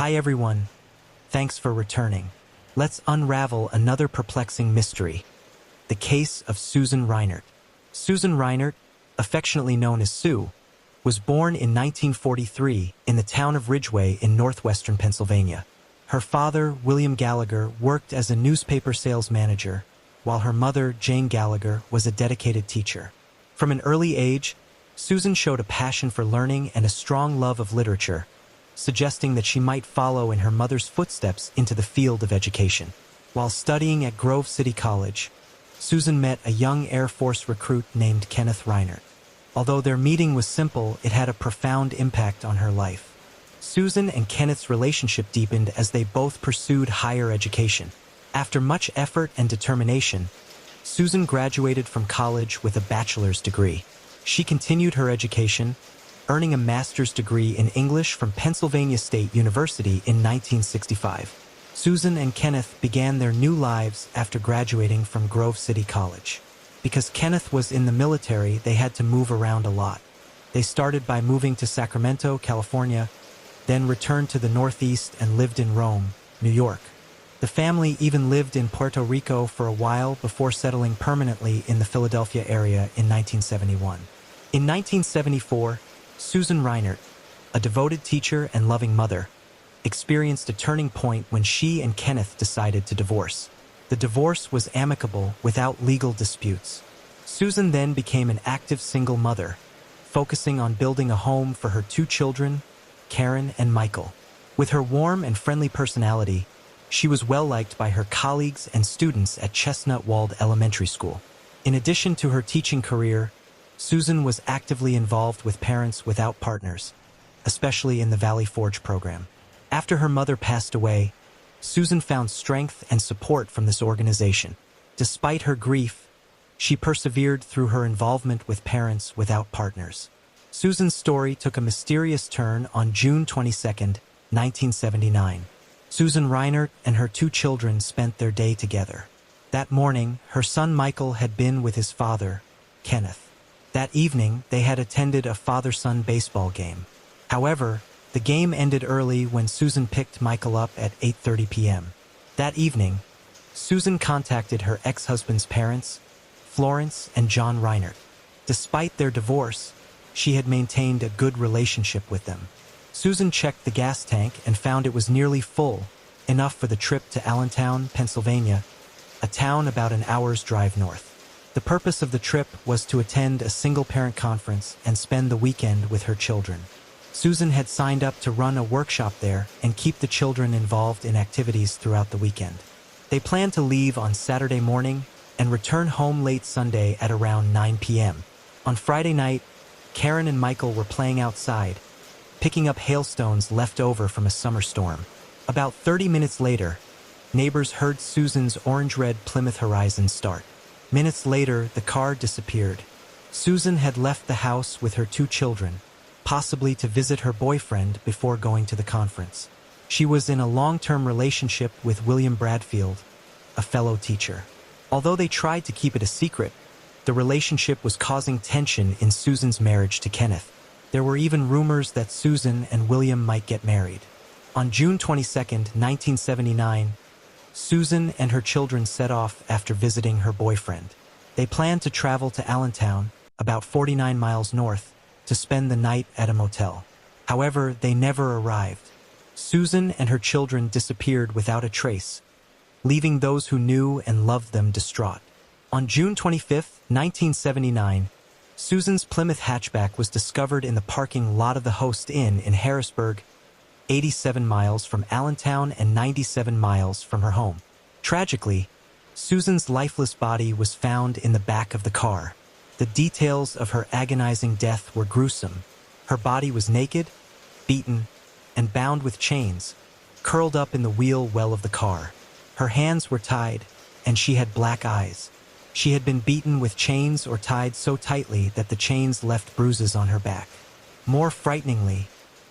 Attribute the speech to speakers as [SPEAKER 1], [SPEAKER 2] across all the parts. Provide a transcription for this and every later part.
[SPEAKER 1] Hi everyone, thanks for returning. Let's unravel another perplexing mystery, the case of Susan Reinert. Susan Reinert, affectionately known as Sue, was born in 1943 in the town of Ridgeway in northwestern Pennsylvania. Her father, William Gallagher, worked as a newspaper sales manager, while her mother, Jane Gallagher, was a dedicated teacher. From an early age, Susan showed a passion for learning and a strong love of literature, suggesting that she might follow in her mother's footsteps into the field of education. While studying at Grove City College, Susan met a young Air Force recruit named Kenneth Reinert. Although their meeting was simple, it had a profound impact on her life. Susan and Kenneth's relationship deepened as they both pursued higher education. After much effort and determination, Susan graduated from college with a bachelor's degree. She continued her education, earning a master's degree in English from Pennsylvania State University in 1965. Susan and Kenneth began their new lives after graduating from Grove City College. Because Kenneth was in the military, they had to move around a lot. They started by moving to Sacramento, California, then returned to the Northeast and lived in Rome, New York. The family even lived in Puerto Rico for a while before settling permanently in the Philadelphia area in 1971. In 1974, Susan Reinert, a devoted teacher and loving mother, experienced a turning point when she and Kenneth decided to divorce. The divorce was amicable without legal disputes. Susan then became an active single mother, focusing on building a home for her two children, Karen and Michael. With her warm and friendly personality, she was well-liked by her colleagues and students at Chestnut Wald Elementary School. In addition to her teaching career, Susan was actively involved with Parents Without Partners, especially in the Valley Forge program. After her mother passed away, Susan found strength and support from this organization. Despite her grief, she persevered through her involvement with Parents Without Partners. Susan's story took a mysterious turn on June 22, 1979. Susan Reinert and her two children spent their day together. That morning, her son Michael had been with his father, Kenneth. That evening, they had attended a father-son baseball game. However, the game ended early when Susan picked Michael up at 8:30 p.m. That evening, Susan contacted her ex-husband's parents, Florence and John Reinert. Despite their divorce, she had maintained a good relationship with them. Susan checked the gas tank and found it was nearly full, enough for the trip to Allentown, Pennsylvania, a town about an hour's drive north. The purpose of the trip was to attend a single-parent conference and spend the weekend with her children. Susan had signed up to run a workshop there and keep the children involved in activities throughout the weekend. They planned to leave on Saturday morning and return home late Sunday at around 9 p.m. On Friday night, Karen and Michael were playing outside, picking up hailstones left over from a summer storm. About 30 minutes later, neighbors heard Susan's orange-red Plymouth Horizon start. Minutes later, the car disappeared. Susan had left the house with her two children, possibly to visit her boyfriend before going to the conference. She was in a long-term relationship with William Bradfield, a fellow teacher. Although they tried to keep it a secret, the relationship was causing tension in Susan's marriage to Kenneth. There were even rumors that Susan and William might get married. On June 22, 1979, Susan and her children set off after visiting her boyfriend. They planned to travel to Allentown, about 49 miles north, to spend the night at a motel. However, they never arrived. Susan and her children disappeared without a trace, leaving those who knew and loved them distraught. On June 25, 1979, Susan's Plymouth hatchback was discovered in the parking lot of the Host Inn in Harrisburg, 87 miles from Allentown and 97 miles from her home. Tragically, Susan's lifeless body was found in the back of the car. The details of her agonizing death were gruesome. Her body was naked, beaten, and bound with chains, curled up in the wheel well of the car. Her hands were tied, and she had black eyes. She had been beaten with chains or tied so tightly that the chains left bruises on her back. More frighteningly,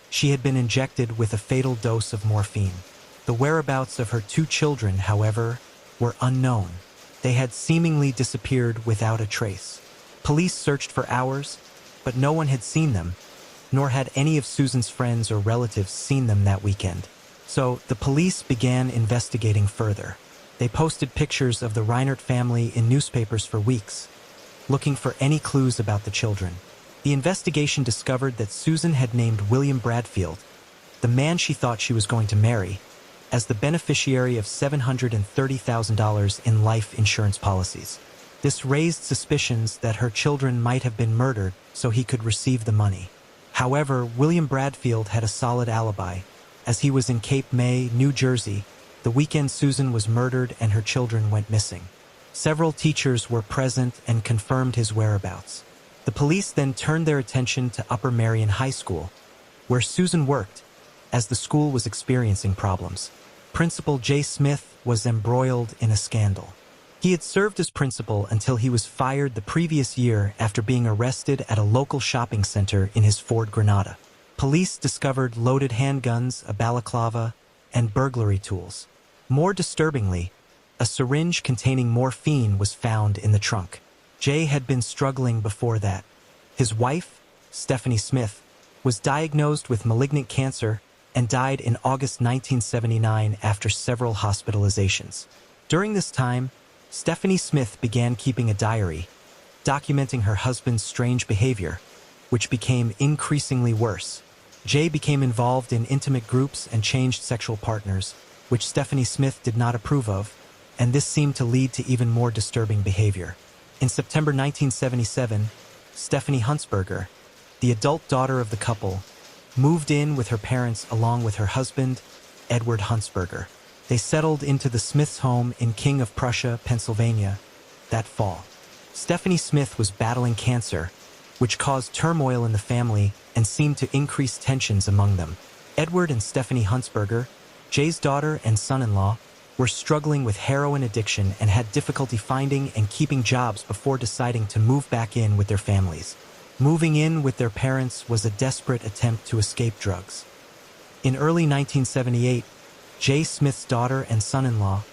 [SPEAKER 1] she had been injected with a fatal dose of morphine. The whereabouts of her two children, however, were unknown. They had seemingly disappeared without a trace. Police searched for hours, but no one had seen them, nor had any of Susan's friends or relatives seen them that weekend. So the police began investigating further. They posted pictures of the Reinert family in newspapers for weeks, looking for any clues about the children. The investigation discovered that Susan had named William Bradfield, the man she thought she was going to marry, as the beneficiary of $730,000 in life insurance policies. This raised suspicions that her children might have been murdered so he could receive the money. However, William Bradfield had a solid alibi, as he was in Cape May, New Jersey, the weekend Susan was murdered and her children went missing. Several teachers were present and confirmed his whereabouts. The police then turned their attention to Upper Merion High School, where Susan worked, as the school was experiencing problems. Principal Jay Smith was embroiled in a scandal. He had served as principal until he was fired the previous year after being arrested at a local shopping center in his Ford Granada. Police discovered loaded handguns, a balaclava, and burglary tools. More disturbingly, a syringe containing morphine was found in the trunk. Jay had been struggling before that. His wife, Stephanie Smith, was diagnosed with malignant cancer and died in August 1979 after several hospitalizations. During this time, Stephanie Smith began keeping a diary, documenting her husband's strange behavior, which became increasingly worse. Jay became involved in intimate groups and changed sexual partners, which Stephanie Smith did not approve of, and this seemed to lead to even more disturbing behavior. In September 1977, Stephanie Huntsberger, the adult daughter of the couple, moved in with her parents along with her husband, Edward Huntsberger. They settled into the Smiths' home in King of Prussia, Pennsylvania, that fall. Stephanie Smith was battling cancer, which caused turmoil in the family and seemed to increase tensions among them. Edward and Stephanie Huntsberger, Jay's daughter and son-in-law, were struggling with heroin addiction and had difficulty finding and keeping jobs before deciding to move back in with their families. Moving in with their parents was a desperate attempt to escape drugs. In early 1978, Jay Smith's daughter and son-in-law,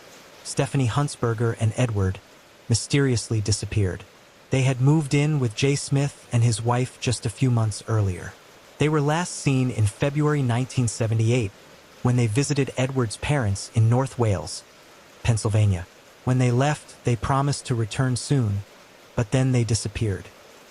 [SPEAKER 1] Stephanie Huntsberger and Edward, mysteriously disappeared. They had moved in with Jay Smith and his wife just a few months earlier. They were last seen in February 1978, when they visited Edward's parents in North Wales, Pennsylvania. When they left, they promised to return soon, but then they disappeared.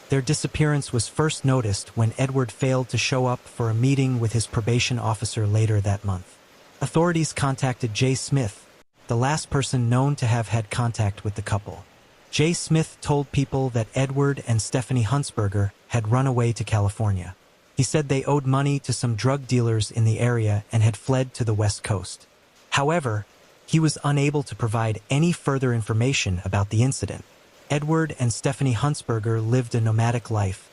[SPEAKER 1] Their disappearance was first noticed when Edward failed to show up for a meeting with his probation officer later that month. Authorities contacted Jay Smith, the last person known to have had contact with the couple. Jay Smith told people that Edward and Stephanie Huntsberger had run away to California. He said they owed money to some drug dealers in the area and had fled to the West Coast. However, he was unable to provide any further information about the incident. Edward and Stephanie Huntsberger lived a nomadic life,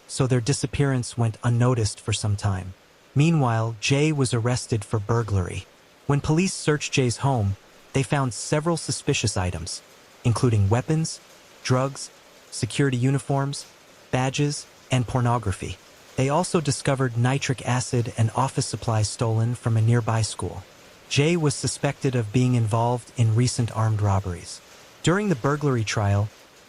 [SPEAKER 1] so their disappearance went unnoticed for some time. Meanwhile, Jay was arrested for burglary. When police searched Jay's home, they found several suspicious items, including weapons, drugs, security uniforms, badges, and pornography. They also discovered nitric acid and office supplies stolen from a nearby school. Jay was suspected of being involved in recent armed robberies. During the burglary trial,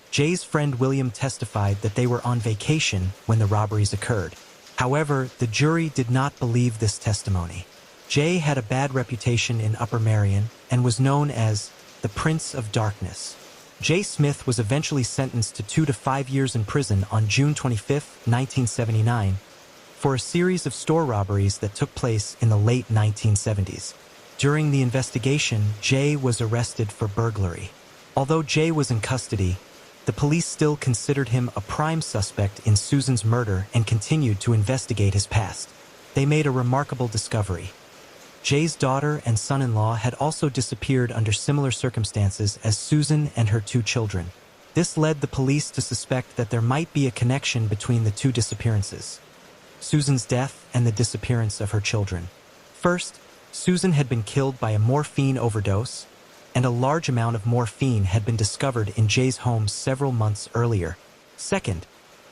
[SPEAKER 1] Jay's friend William testified that they were on vacation when the robberies occurred. However, the jury did not believe this testimony. Jay had a bad reputation in Upper Merion and was known as the Prince of Darkness. Jay Smith was eventually sentenced to 2 to 5 years in prison on June 25, 1979, for a series of store robberies that took place in the late 1970s. During the investigation, Jay was arrested for burglary. Although Jay was in custody, the police still considered him a prime suspect in Susan's murder and continued to investigate his past. They made a remarkable discovery. Jay's daughter and son-in-law had also disappeared under similar circumstances as Susan and her 2 children. This led the police to suspect that there might be a connection between the 2 disappearances: Susan's death and the disappearance of her children. First, Susan had been killed by a morphine overdose, and a large amount of morphine had been discovered in Jay's home several months earlier. Second,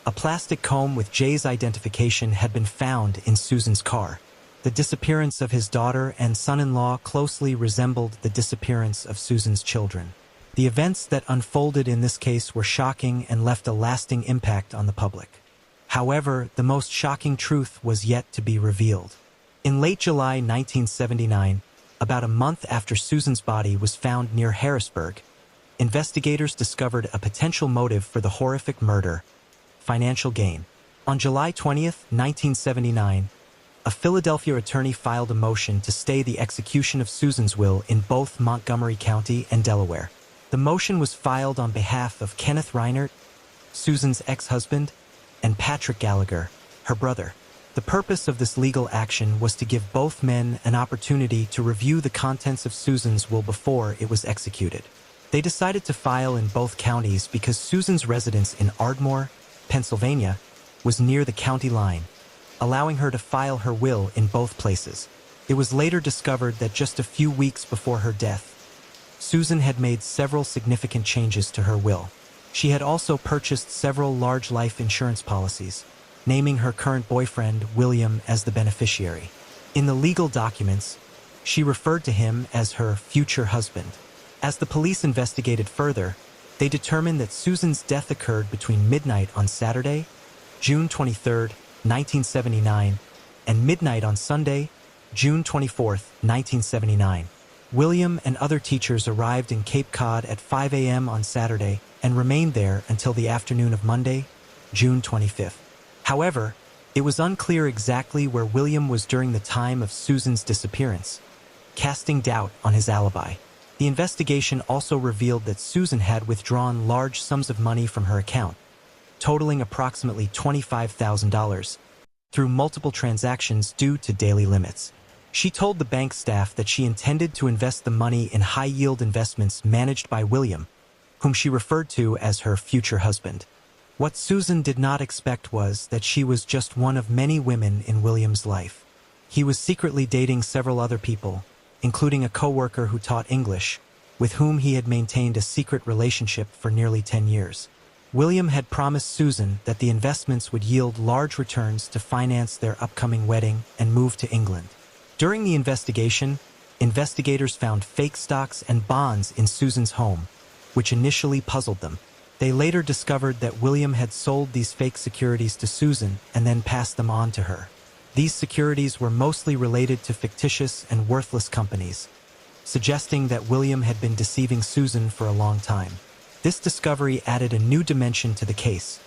[SPEAKER 1] a plastic comb with Jay's identification had been found in Susan's car. The disappearance of his daughter and son-in-law closely resembled the disappearance of Susan's children. The events that unfolded in this case were shocking and left a lasting impact on the public. However, the most shocking truth was yet to be revealed. In late July 1979, about a month after Susan's body was found near Harrisburg, investigators discovered a potential motive for the horrific murder: financial gain. On July 20th, 1979, a Philadelphia attorney filed a motion to stay the execution of Susan's will in both Montgomery County and Delaware. The motion was filed on behalf of Kenneth Reinert, Susan's ex-husband, and Patrick Gallagher, her brother. The purpose of this legal action was to give both men an opportunity to review the contents of Susan's will before it was executed. They decided to file in both counties because Susan's residence in Ardmore, Pennsylvania, was near the county line, allowing her to file her will in both places. It was later discovered that just a few weeks before her death, Susan had made several significant changes to her will. She had also purchased several large life insurance policies, naming her current boyfriend, William, as the beneficiary. In the legal documents, she referred to him as her future husband. As the police investigated further, they determined that Susan's death occurred between midnight on Saturday, June 23, 1979, and midnight on Sunday, June 24, 1979. William and other teachers arrived in Cape Cod at 5 a.m. on Saturday and remained there until the afternoon of Monday, June 25th. However, it was unclear exactly where William was during the time of Susan's disappearance, casting doubt on his alibi. The investigation also revealed that Susan had withdrawn large sums of money from her account, totaling approximately $25,000, through multiple transactions due to daily limits. She told the bank staff that she intended to invest the money in high-yield investments managed by William, whom she referred to as her future husband. What Susan did not expect was that she was just one of many women in William's life. He was secretly dating several other people, including a co-worker who taught English, with whom he had maintained a secret relationship for nearly 10 years. William had promised Susan that the investments would yield large returns to finance their upcoming wedding and move to England. During the investigation, investigators found fake stocks and bonds in Susan's home, which initially puzzled them. They later discovered that William had sold these fake securities to Susan and then passed them on to her. These securities were mostly related to fictitious and worthless companies, suggesting that William had been deceiving Susan for a long time. This discovery added a new dimension to the case,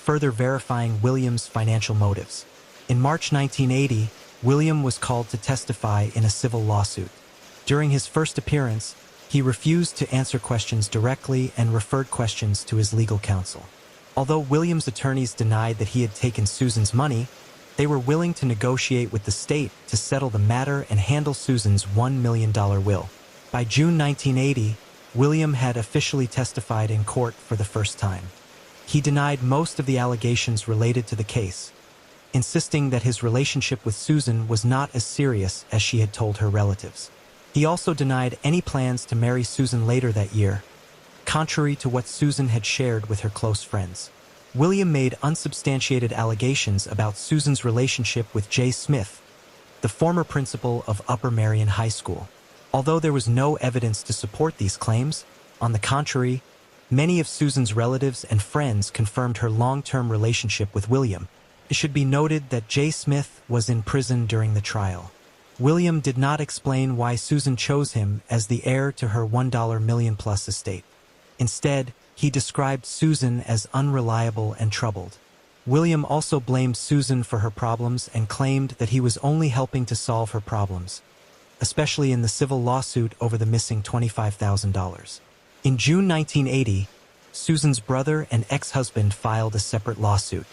[SPEAKER 1] further verifying William's financial motives. In March 1980, William was called to testify in a civil lawsuit. During his first appearance, he refused to answer questions directly and referred questions to his legal counsel. Although William's attorneys denied that he had taken Susan's money, they were willing to negotiate with the state to settle the matter and handle Susan's $1 million will. By June 1980, William had officially testified in court for the first time. He denied most of the allegations related to the case, insisting that his relationship with Susan was not as serious as she had told her relatives. He also denied any plans to marry Susan later that year, contrary to what Susan had shared with her close friends. William made unsubstantiated allegations about Susan's relationship with Jay Smith, the former principal of Upper Marion High School. Although there was no evidence to support these claims, on the contrary, many of Susan's relatives and friends confirmed her long-term relationship with William. It should be noted that Jay Smith was in prison during the trial. William did not explain why Susan chose him as the heir to her $1 million-plus estate. Instead, he described Susan as unreliable and troubled. William also blamed Susan for her problems and claimed that he was only helping to solve her problems, especially in the civil lawsuit over the missing $25,000. In June 1980, Susan's brother and ex-husband filed a separate lawsuit.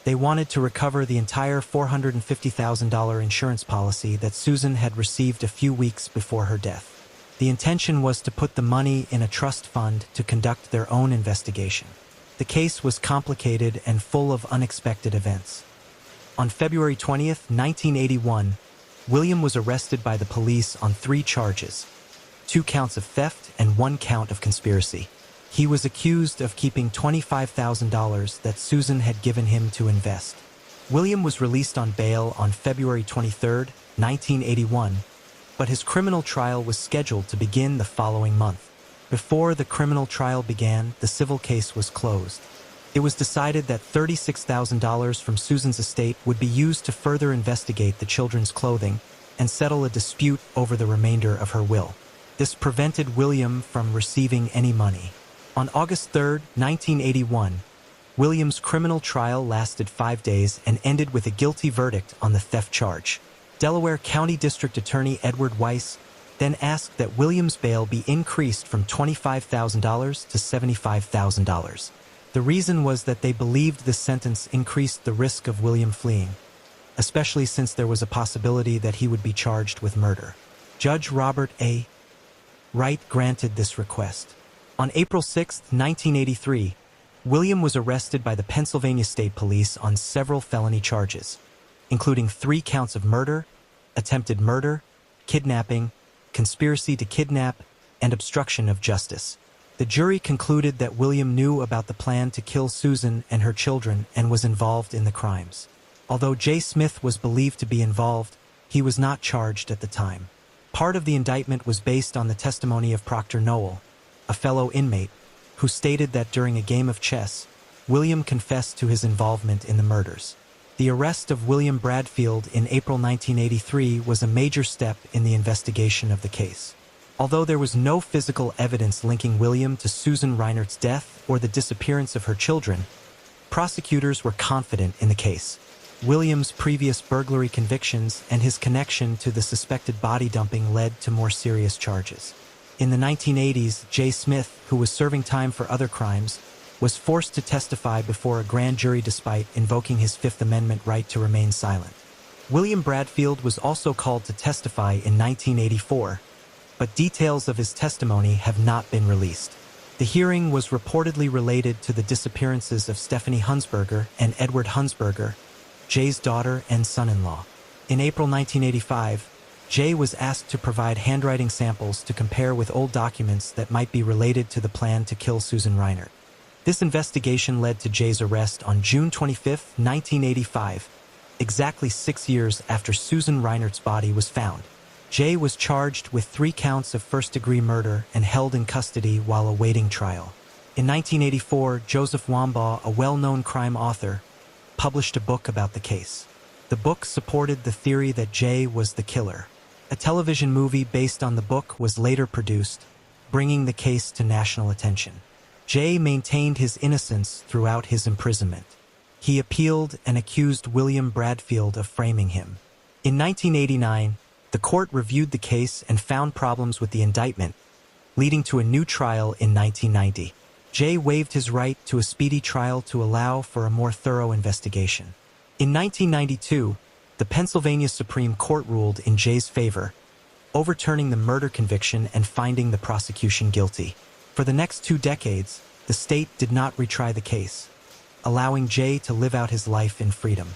[SPEAKER 1] They wanted to recover the entire $450,000 insurance policy that Susan had received a few weeks before her death. The intention was to put the money in a trust fund to conduct their own investigation. The case was complicated and full of unexpected events. On February 20th, 1981, William was arrested by the police on 3 charges: 2 counts of theft and 1 count of conspiracy. He was accused of keeping $25,000 that Susan had given him to invest. William was released on bail on February 23, 1981, but his criminal trial was scheduled to begin the following month. Before the criminal trial began, the civil case was closed. It was decided that $36,000 from Susan's estate would be used to further investigate the children's clothing and settle a dispute over the remainder of her will. This prevented William from receiving any money. On August 3, 1981, William's criminal trial lasted 5 days and ended with a guilty verdict on the theft charge. Delaware County District Attorney Edward Weiss then asked that William's bail be increased from $25,000 to $75,000. The reason was that they believed this sentence increased the risk of William fleeing, especially since there was a possibility that he would be charged with murder. Judge Robert A. Wright granted this request. On April 6, 1983, William was arrested by the Pennsylvania State Police on several felony charges, including 3 counts of murder, attempted murder, kidnapping, conspiracy to kidnap, and obstruction of justice. The jury concluded that William knew about the plan to kill Susan and her children and was involved in the crimes. Although Jay Smith was believed to be involved, he was not charged at the time. Part of the indictment was based on the testimony of Proctor Noel, a fellow inmate, who stated that during a game of chess, William confessed to his involvement in the murders. The arrest of William Bradfield in April 1983 was a major step in the investigation of the case. Although there was no physical evidence linking William to Susan Reinert's death or the disappearance of her children, prosecutors were confident in the case. William's previous burglary convictions and his connection to the suspected body dumping led to more serious charges. In the 1980s, Jay Smith, who was serving time for other crimes, was forced to testify before a grand jury despite invoking his Fifth Amendment right to remain silent. William Bradfield was also called to testify in 1984, but details of his testimony have not been released. The hearing was reportedly related to the disappearances of Stephanie Hunsberger and Edward Hunsberger, Jay's daughter and son-in-law. In April 1985, Jay was asked to provide handwriting samples to compare with old documents that might be related to the plan to kill Susan Reinert. This investigation led to Jay's arrest on June 25, 1985, exactly 6 years after Susan Reinert's body was found. Jay was charged with 3 counts of first-degree murder and held in custody while awaiting trial. In 1984, Joseph Wambaugh, a well-known crime author, published a book about the case. The book supported the theory that Jay was the killer. A television movie based on the book was later produced, bringing the case to national attention. Jay maintained his innocence throughout his imprisonment. He appealed and accused William Bradfield of framing him. In 1989, the court reviewed the case and found problems with the indictment, leading to a new trial in 1990. Jay waived his right to a speedy trial to allow for a more thorough investigation. In 1992, the Pennsylvania Supreme Court ruled in Jay's favor, overturning the murder conviction and finding the prosecution guilty. For the next 2 decades, the state did not retry the case, allowing Jay to live out his life in freedom.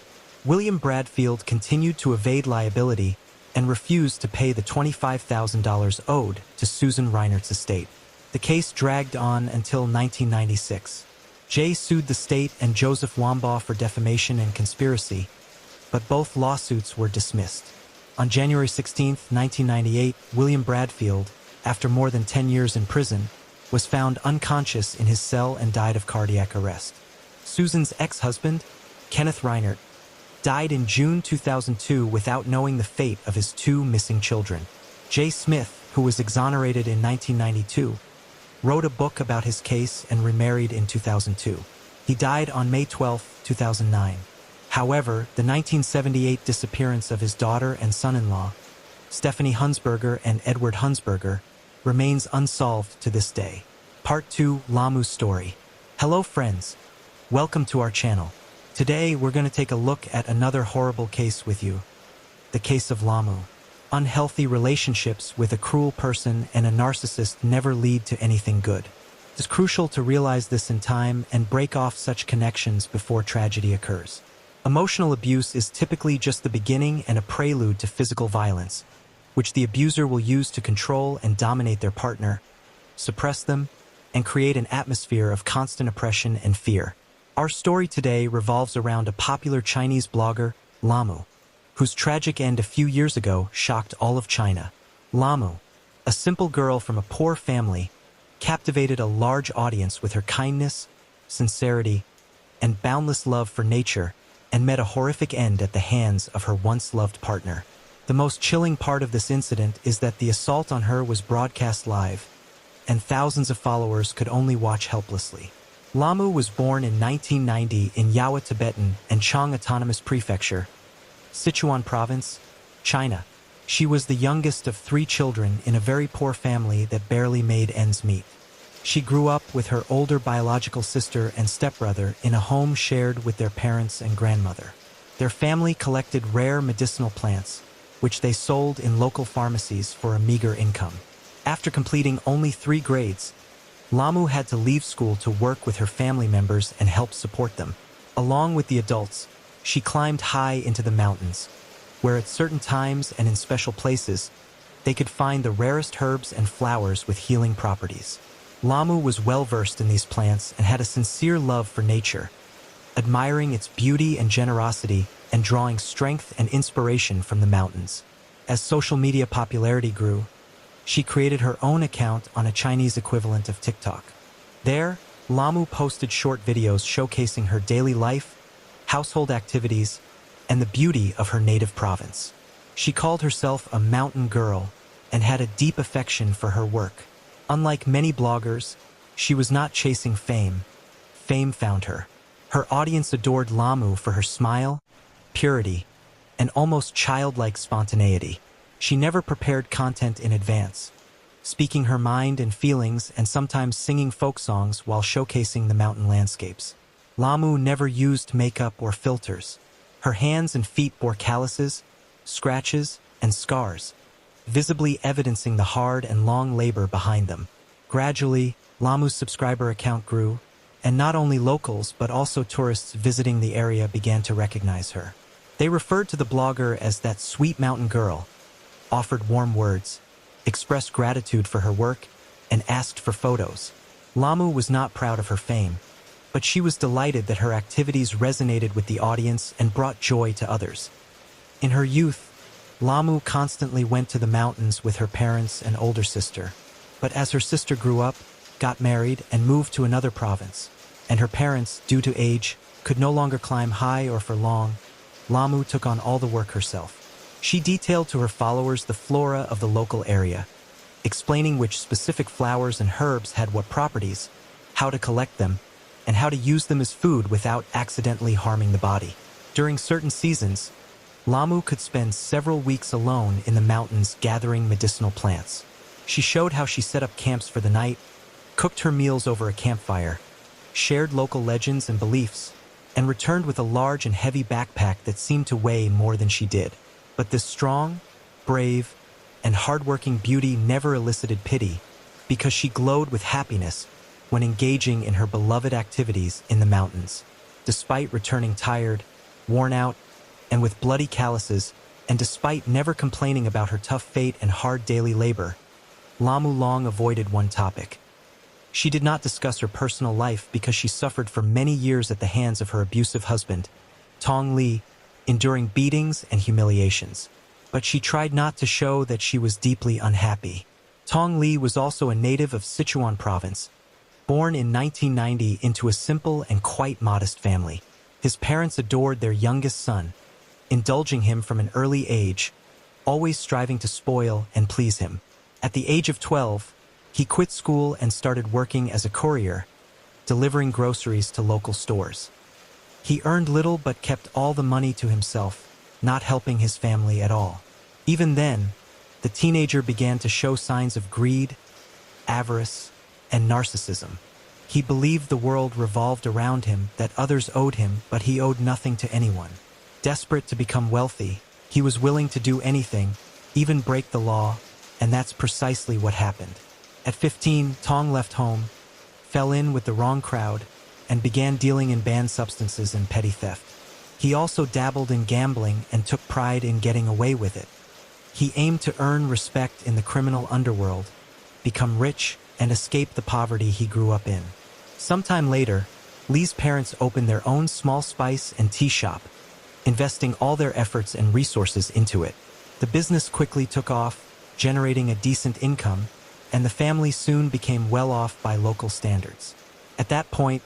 [SPEAKER 1] William Bradfield continued to evade liability and refused to pay the $25,000 owed to Susan Reinert's estate. The case dragged on until 1996. Jay sued the state and Joseph Wambaugh for defamation and conspiracy, but both lawsuits were dismissed. On January 16, 1998, William Bradfield, after more than 10 years in prison, was found unconscious in his cell and died of cardiac arrest. Susan's ex-husband, Kenneth Reinert, died in June 2002 without knowing the fate of his 2 missing children. Jay Smith, who was exonerated in 1992, wrote a book about his case and remarried in 2002. He died on May 12, 2009. However, the 1978 disappearance of his daughter and son-in-law, Stephanie Hunsberger and Edward Hunsberger, remains unsolved to this day. Part 2, Lamu's Story. Hello friends, welcome to our channel. Today we're going to take a look at another horrible case with you. The case of Lamu. Unhealthy relationships with a cruel person and a narcissist never lead to anything good. It's crucial to realize this in time and break off such connections before tragedy occurs. Emotional abuse is typically just the beginning and a prelude to physical violence, which the abuser will use to control and dominate their partner, suppress them, and create an atmosphere of constant oppression and fear. Our story today revolves around a popular Chinese blogger, Lamu, whose tragic end a few years ago shocked all of China. Lamu, a simple girl from a poor family, captivated a large audience with her kindness, sincerity, and boundless love for nature, and met a horrific end at the hands of her once-loved partner. The most chilling part of this incident is that the assault on her was broadcast live, and thousands of followers could only watch helplessly. Lamu was born in 1990 in Yawa Tibetan and Chang Autonomous Prefecture, Sichuan Province, China. She was the youngest of 3 children in a very poor family that barely made ends meet. She grew up with her older biological sister and stepbrother in a home shared with their parents and grandmother. Their family collected rare medicinal plants, which they sold in local pharmacies for a meager income. After completing only 3 grades, Lamu had to leave school to work with her family members and help support them. Along with the adults, she climbed high into the mountains, where at certain times and in special places, they could find the rarest herbs and flowers with healing properties. Lamu was well-versed in these plants and had a sincere love for nature, admiring its beauty and generosity and drawing strength and inspiration from the mountains. As social media popularity grew, she created her own account on a Chinese equivalent of TikTok. There, Lamu posted short videos showcasing her daily life, household activities, and the beauty of her native province. She called herself a mountain girl and had a deep affection for her work. Unlike many bloggers, she was not chasing fame. Fame found her. Her audience adored Lamu for her smile, purity, and almost childlike spontaneity. She never prepared content in advance, speaking her mind and feelings and sometimes singing folk songs while showcasing the mountain landscapes. Lamu never used makeup or filters. Her hands and feet bore calluses, scratches, and scars, visibly evidencing the hard and long labor behind them. Gradually, Lamu's subscriber account grew, and not only locals but also tourists visiting the area began to recognize her. They referred to the blogger as that sweet mountain girl, offered warm words, expressed gratitude for her work, and asked for photos. Lamu was not proud of her fame, but she was delighted that her activities resonated with the audience and brought joy to others. In her youth, Lamu constantly went to the mountains with her parents and older sister, but as her sister grew up, got married, and moved to another province, and her parents, due to age, could no longer climb high or for long, Lamu took on all the work herself. She detailed to her followers the flora of the local area, explaining which specific flowers and herbs had what properties, how to collect them, and how to use them as food without accidentally harming the body. During certain seasons, Lamu could spend several weeks alone in the mountains gathering medicinal plants. She showed how she set up camps for the night, cooked her meals over a campfire, shared local legends and beliefs, and returned with a large and heavy backpack that seemed to weigh more than she did. But this strong, brave, and hardworking beauty never elicited pity, because she glowed with happiness when engaging in her beloved activities in the mountains. Despite returning tired, worn out, and with bloody calluses, and despite never complaining about her tough fate and hard daily labor, Lamu long avoided one topic. She did not discuss her personal life because she suffered for many years at the hands of her abusive husband, Tong Li, enduring beatings and humiliations. But she tried not to show that she was deeply unhappy. Tong Li was also a native of Sichuan Province, born in 1990 into a simple and quite modest family. His parents adored their youngest son, indulging him from an early age, always striving to spoil and please him. At the age of 12, he quit school and started working as a courier, delivering groceries to local stores. He earned little but kept all the money to himself, not helping his family at all. Even then, the teenager began to show signs of greed, avarice, and narcissism. He believed the world revolved around him, that others owed him, but he owed nothing to anyone. Desperate to become wealthy, he was willing to do anything, even break the law, and that's precisely what happened. At 15, Tong left home, fell in with the wrong crowd, and began dealing in banned substances and petty theft. He also dabbled in gambling and took pride in getting away with it. He aimed to earn respect in the criminal underworld, become rich, and escape the poverty he grew up in. Sometime later, Li's parents opened their own small spice and tea shop, investing all their efforts and resources into it. The business quickly took off, generating a decent income, and the family soon became well off by local standards. At that point,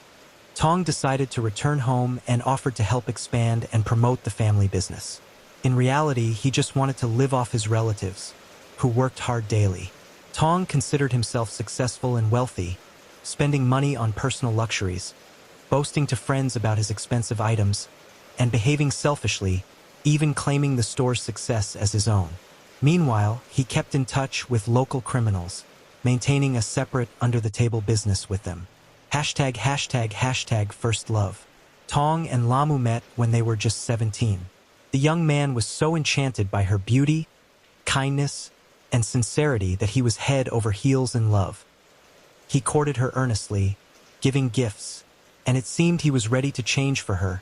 [SPEAKER 1] Tong decided to return home and offered to help expand and promote the family business. In reality, he just wanted to live off his relatives, who worked hard daily. Tong considered himself successful and wealthy, spending money on personal luxuries, boasting to friends about his expensive items, and behaving selfishly, even claiming the store's success as his own. Meanwhile, he kept in touch with local criminals, maintaining a separate under-the-table business with them. ##### First Love. Tong and Lamu met when they were just 17. The young man was so enchanted by her beauty, kindness, and sincerity that he was head over heels in love. He courted her earnestly, giving gifts, and it seemed he was ready to change for her,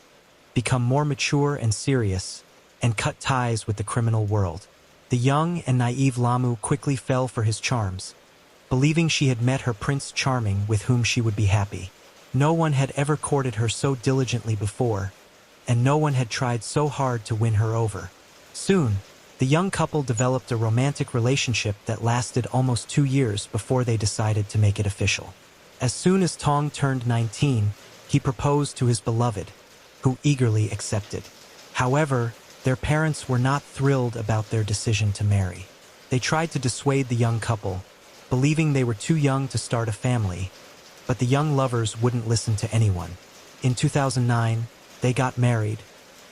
[SPEAKER 1] become more mature and serious, and cut ties with the criminal world. The young and naive Lamu quickly fell for his charms, believing she had met her Prince Charming with whom she would be happy. No one had ever courted her so diligently before, and no one had tried so hard to win her over. Soon, the young couple developed a romantic relationship that lasted almost 2 years before they decided to make it official. As soon as Tong turned 19, he proposed to his beloved, who eagerly accepted. However, their parents were not thrilled about their decision to marry. They tried to dissuade the young couple, believing they were too young to start a family, but the young lovers wouldn't listen to anyone. In 2009, they got married,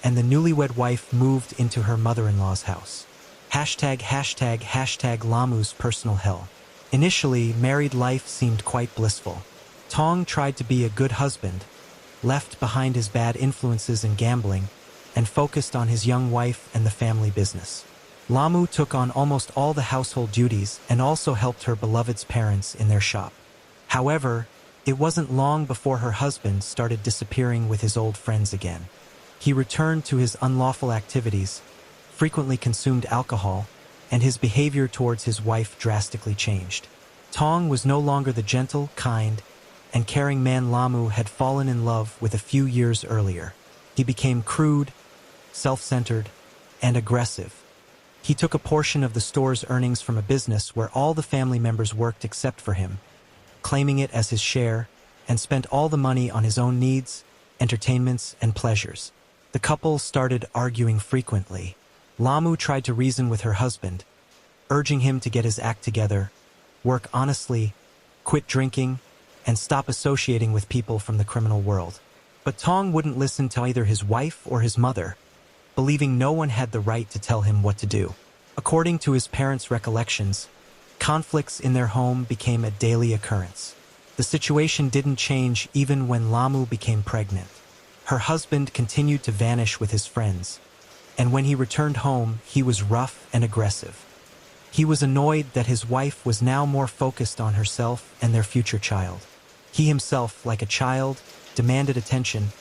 [SPEAKER 1] and the newlywed wife moved into her mother-in-law's house. #### Lamu's personal hell. Initially, married life seemed quite blissful. Tong tried to be a good husband, left behind his bad influences and gambling, and focused on his young wife and the family business. Lamu took on almost all the household duties and also helped her beloved's parents in their shop. However, it wasn't long before her husband started disappearing with his old friends again. He returned to his unlawful activities, frequently consumed alcohol, and his behavior towards his wife drastically changed. Tong was no longer the gentle, kind, and caring man Lamu had fallen in love with a few years earlier. He became crude, self-centered, and aggressive. He took a portion of the store's earnings from a business where all the family members worked except for him, claiming it as his share, and spent all the money on his own needs, entertainments, and pleasures. The couple started arguing frequently. Lamu tried to reason with her husband, urging him to get his act together, work honestly, quit drinking, and stop associating with people from the criminal world. But Tong wouldn't listen to either his wife or his mother, believing no one had the right to tell him what to do. According to his parents' recollections, conflicts in their home became a daily occurrence. The situation didn't change even when Lamu became pregnant. Her husband continued to vanish with his friends, and when he returned home, he was rough and aggressive. He was annoyed that his wife was now more focused on herself and their future child. He himself, like a child, demanded attention,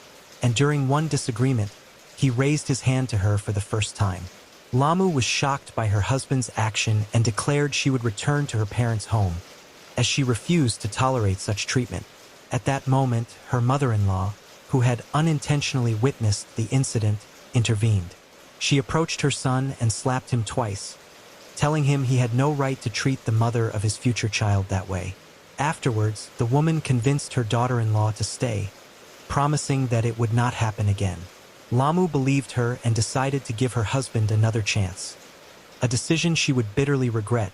[SPEAKER 1] and during one disagreement, he raised his hand to her for the first time. Lamu was shocked by her husband's action and declared she would return to her parents' home, as she refused to tolerate such treatment. At that moment, her mother-in-law, who had unintentionally witnessed the incident, intervened. She approached her son and slapped him twice, telling him he had no right to treat the mother of his future child that way. Afterwards, the woman convinced her daughter-in-law to stay, promising that it would not happen again. Lamu believed her and decided to give her husband another chance, a decision she would bitterly regret,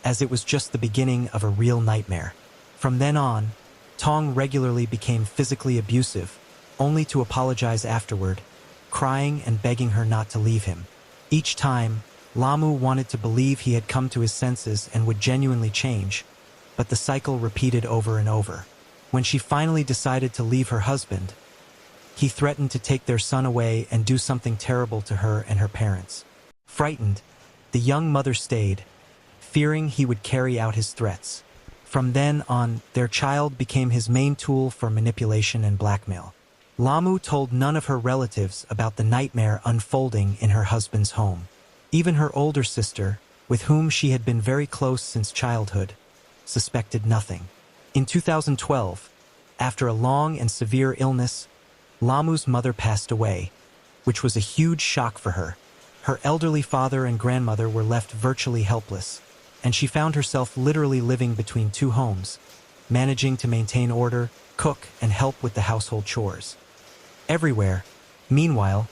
[SPEAKER 1] as it was just the beginning of a real nightmare. From then on, Tong regularly became physically abusive, only to apologize afterward, crying and begging her not to leave him. Each time, Lamu wanted to believe he had come to his senses and would genuinely change, but the cycle repeated over and over. When she finally decided to leave her husband, he threatened to take their son away and do something terrible to her and her parents. Frightened, the young mother stayed, fearing he would carry out his threats. From then on, their child became his main tool for manipulation and blackmail. Lamu told none of her relatives about the nightmare unfolding in her husband's home. Even her older sister, with whom she had been very close since childhood, suspected nothing. In 2012, after a long and severe illness, Lamu's mother passed away, which was a huge shock for her. Her elderly father and grandmother were left virtually helpless, and she found herself literally living between two homes, managing to maintain order, cook, and help with the household chores. Everywhere, meanwhile,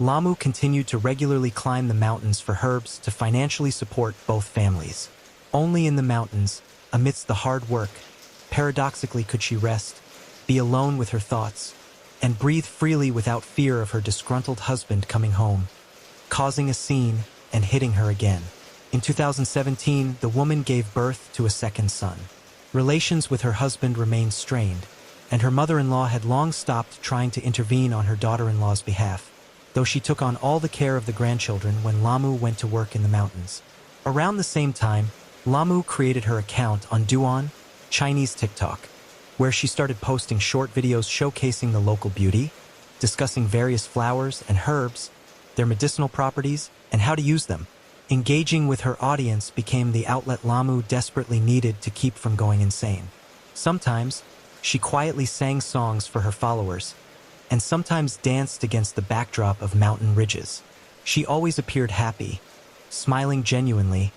[SPEAKER 1] Lamu continued to regularly climb the mountains for herbs to financially support both families. Only in the mountains, amidst the hard work, paradoxically could she rest, be alone with her thoughts, and breathe freely without fear of her disgruntled husband coming home, causing a scene and hitting her again. In 2017, the woman gave birth to a second son. Relations with her husband remained strained, and her mother-in-law had long stopped trying to intervene on her daughter-in-law's behalf, though she took on all the care of the grandchildren when Lamu went to work in the mountains. Around the same time, Lamu created her account on Douyin, Chinese TikTok, where she started posting short videos showcasing the local beauty, discussing various flowers and herbs, their medicinal properties, and how to use them. Engaging with her audience became the outlet Lamu desperately needed to keep from going insane. Sometimes, she quietly sang songs for her followers, and sometimes danced against the backdrop of mountain ridges. She always appeared happy, smiling genuinely,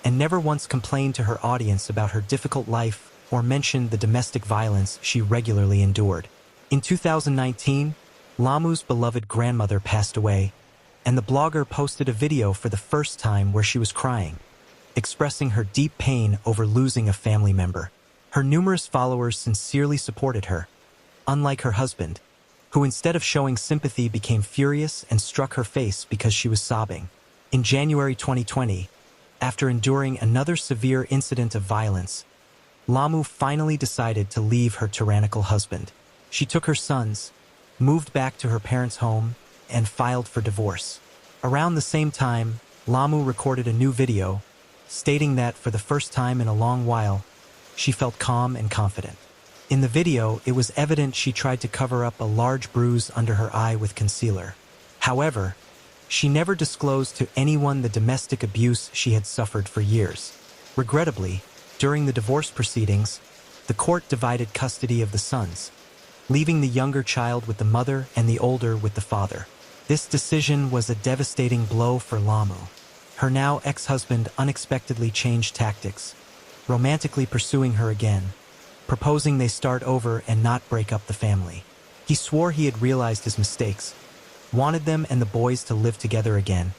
[SPEAKER 1] and never once complained to her audience about her difficult life or mentioned the domestic violence she regularly endured. In 2019, Lamu's beloved grandmother passed away, and the blogger posted a video for the first time where she was crying, expressing her deep pain over losing a family member. Her numerous followers sincerely supported her, unlike her husband, who instead of showing sympathy became furious and struck her face because she was sobbing. In January 2020, after enduring another severe incident of violence, Lamu finally decided to leave her tyrannical husband. She took her sons, moved back to her parents' home, and filed for divorce. Around the same time, Lamu recorded a new video, stating that for the first time in a long while, she felt calm and confident. In the video, it was evident she tried to cover up a large bruise under her eye with concealer. However, she never disclosed to anyone the domestic abuse she had suffered for years. Regrettably, during the divorce proceedings, the court divided custody of the sons, leaving the younger child with the mother and the older with the father. This decision was a devastating blow for Lamu. Her now ex-husband unexpectedly changed tactics, romantically pursuing her again, proposing they start over and not break up the family. He swore he had realized his mistakes, wanted them and the boys to live together again,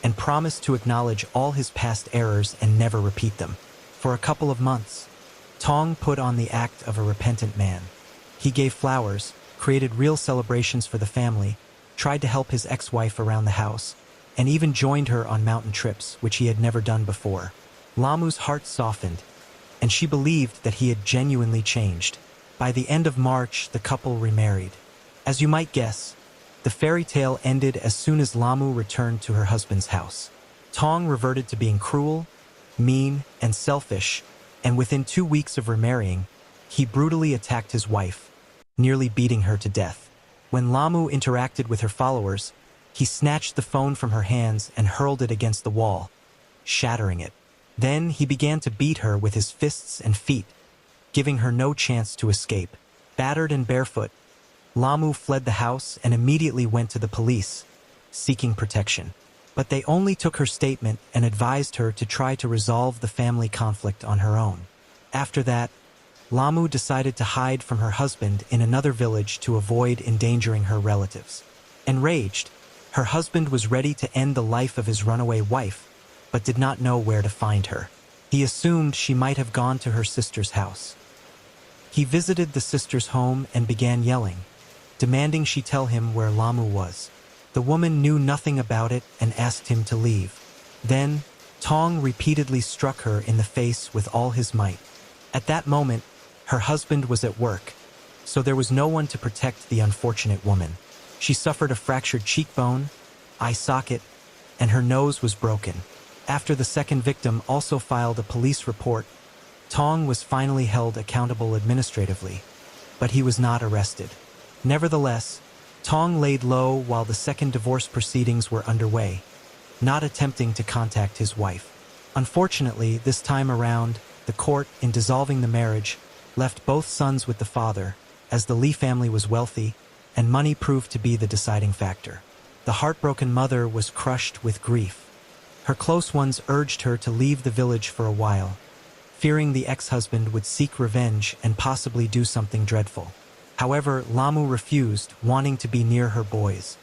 [SPEAKER 1] and promised to acknowledge all his past errors and never repeat them. For a couple of months, Tong put on the act of a repentant man. He gave flowers, created real celebrations for the family, tried to help his ex-wife around the house, and even joined her on mountain trips, which he had never done before. Lamu's heart softened, and she believed that he had genuinely changed. By the end of March, the couple remarried. As you might guess, the fairy tale ended as soon as Lamu returned to her husband's house. Tong reverted to being cruel, mean, and selfish, and within 2 weeks of remarrying, he brutally attacked his wife, nearly beating her to death. When Lamu interacted with her followers, he snatched the phone from her hands and hurled it against the wall, shattering it. Then he began to beat her with his fists and feet, giving her no chance to escape. Battered and barefoot, Lamu fled the house and immediately went to the police, seeking protection. But they only took her statement and advised her to try to resolve the family conflict on her own. After that, Lamu decided to hide from her husband in another village to avoid endangering her relatives. Enraged, her husband was ready to end the life of his runaway wife, but did not know where to find her. He assumed she might have gone to her sister's house. He visited the sister's home and began yelling, demanding she tell him where Lamu was. The woman knew nothing about it and asked him to leave. Then, Tong repeatedly struck her in the face with all his might. At that moment, her husband was at work, so there was no one to protect the unfortunate woman. She suffered a fractured cheekbone, eye socket, and her nose was broken. After the second victim also filed a police report, Tong was finally held accountable administratively, but he was not arrested. Nevertheless, Tong laid low while the second divorce proceedings were underway, not attempting to contact his wife. Unfortunately, this time around, the court, in dissolving the marriage, left both sons with the father, as the Lee family was wealthy, and money proved to be the deciding factor. The heartbroken mother was crushed with grief. Her close ones urged her to leave the village for a while, fearing the ex-husband would seek revenge and possibly do something dreadful. However, Lamu refused, wanting to be near her boys.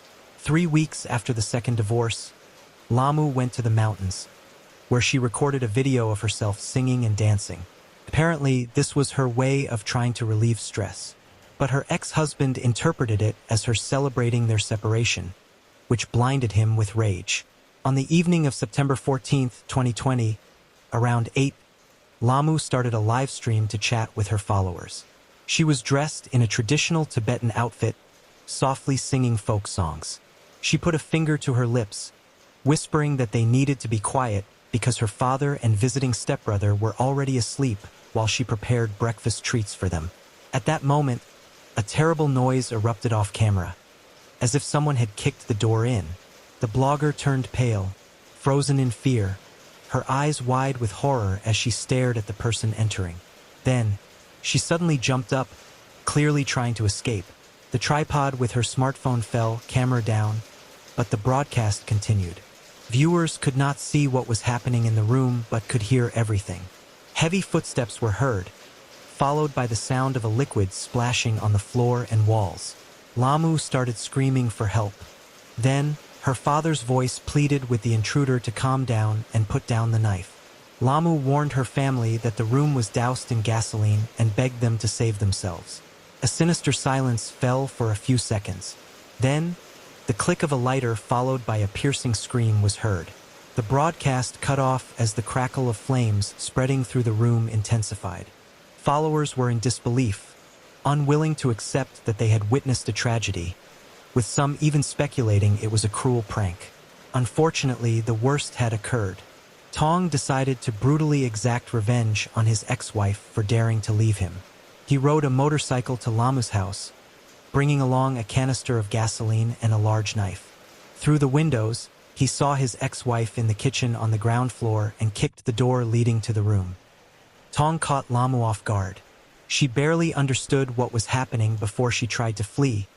[SPEAKER 1] 3 weeks after the second divorce, Lamu went to the mountains, where she recorded a video of herself singing and dancing. Apparently, this was her way of trying to relieve stress. But her ex-husband interpreted it as her celebrating their separation, which blinded him with rage. On the evening of September 14, 2020, around 8, Lamu started a live stream to chat with her followers. She was dressed in a traditional Tibetan outfit, softly singing folk songs. She put a finger to her lips, whispering that they needed to be quiet because her father and visiting stepbrother were already asleep while she prepared breakfast treats for them. At that moment, a terrible noise erupted off camera, as if someone had kicked the door in. The blogger turned pale, frozen in fear, her eyes wide with horror as she stared at the person entering. Then, she suddenly jumped up, clearly trying to escape. The tripod with her smartphone fell, camera down, but the broadcast continued. Viewers could not see what was happening in the room but could hear everything. Heavy footsteps were heard, followed by the sound of a liquid splashing on the floor and walls. Lamu started screaming for help. Then, her father's voice pleaded with the intruder to calm down and put down the knife. Lamu warned her family that the room was doused in gasoline and begged them to save themselves. A sinister silence fell for a few seconds. Then, the click of a lighter followed by a piercing scream was heard. The broadcast cut off as the crackle of flames spreading through the room intensified. Followers were in disbelief, unwilling to accept that they had witnessed a tragedy, with some even speculating it was a cruel prank. Unfortunately, the worst had occurred. Tong decided to brutally exact revenge on his ex-wife for daring to leave him. He rode a motorcycle to Lamu's house, bringing along a canister of gasoline and a large knife. Through the windows, he saw his ex-wife in the kitchen on the ground floor and kicked the door leading to the room. Tong caught Lamu off guard. She barely understood what was happening before she tried to flee,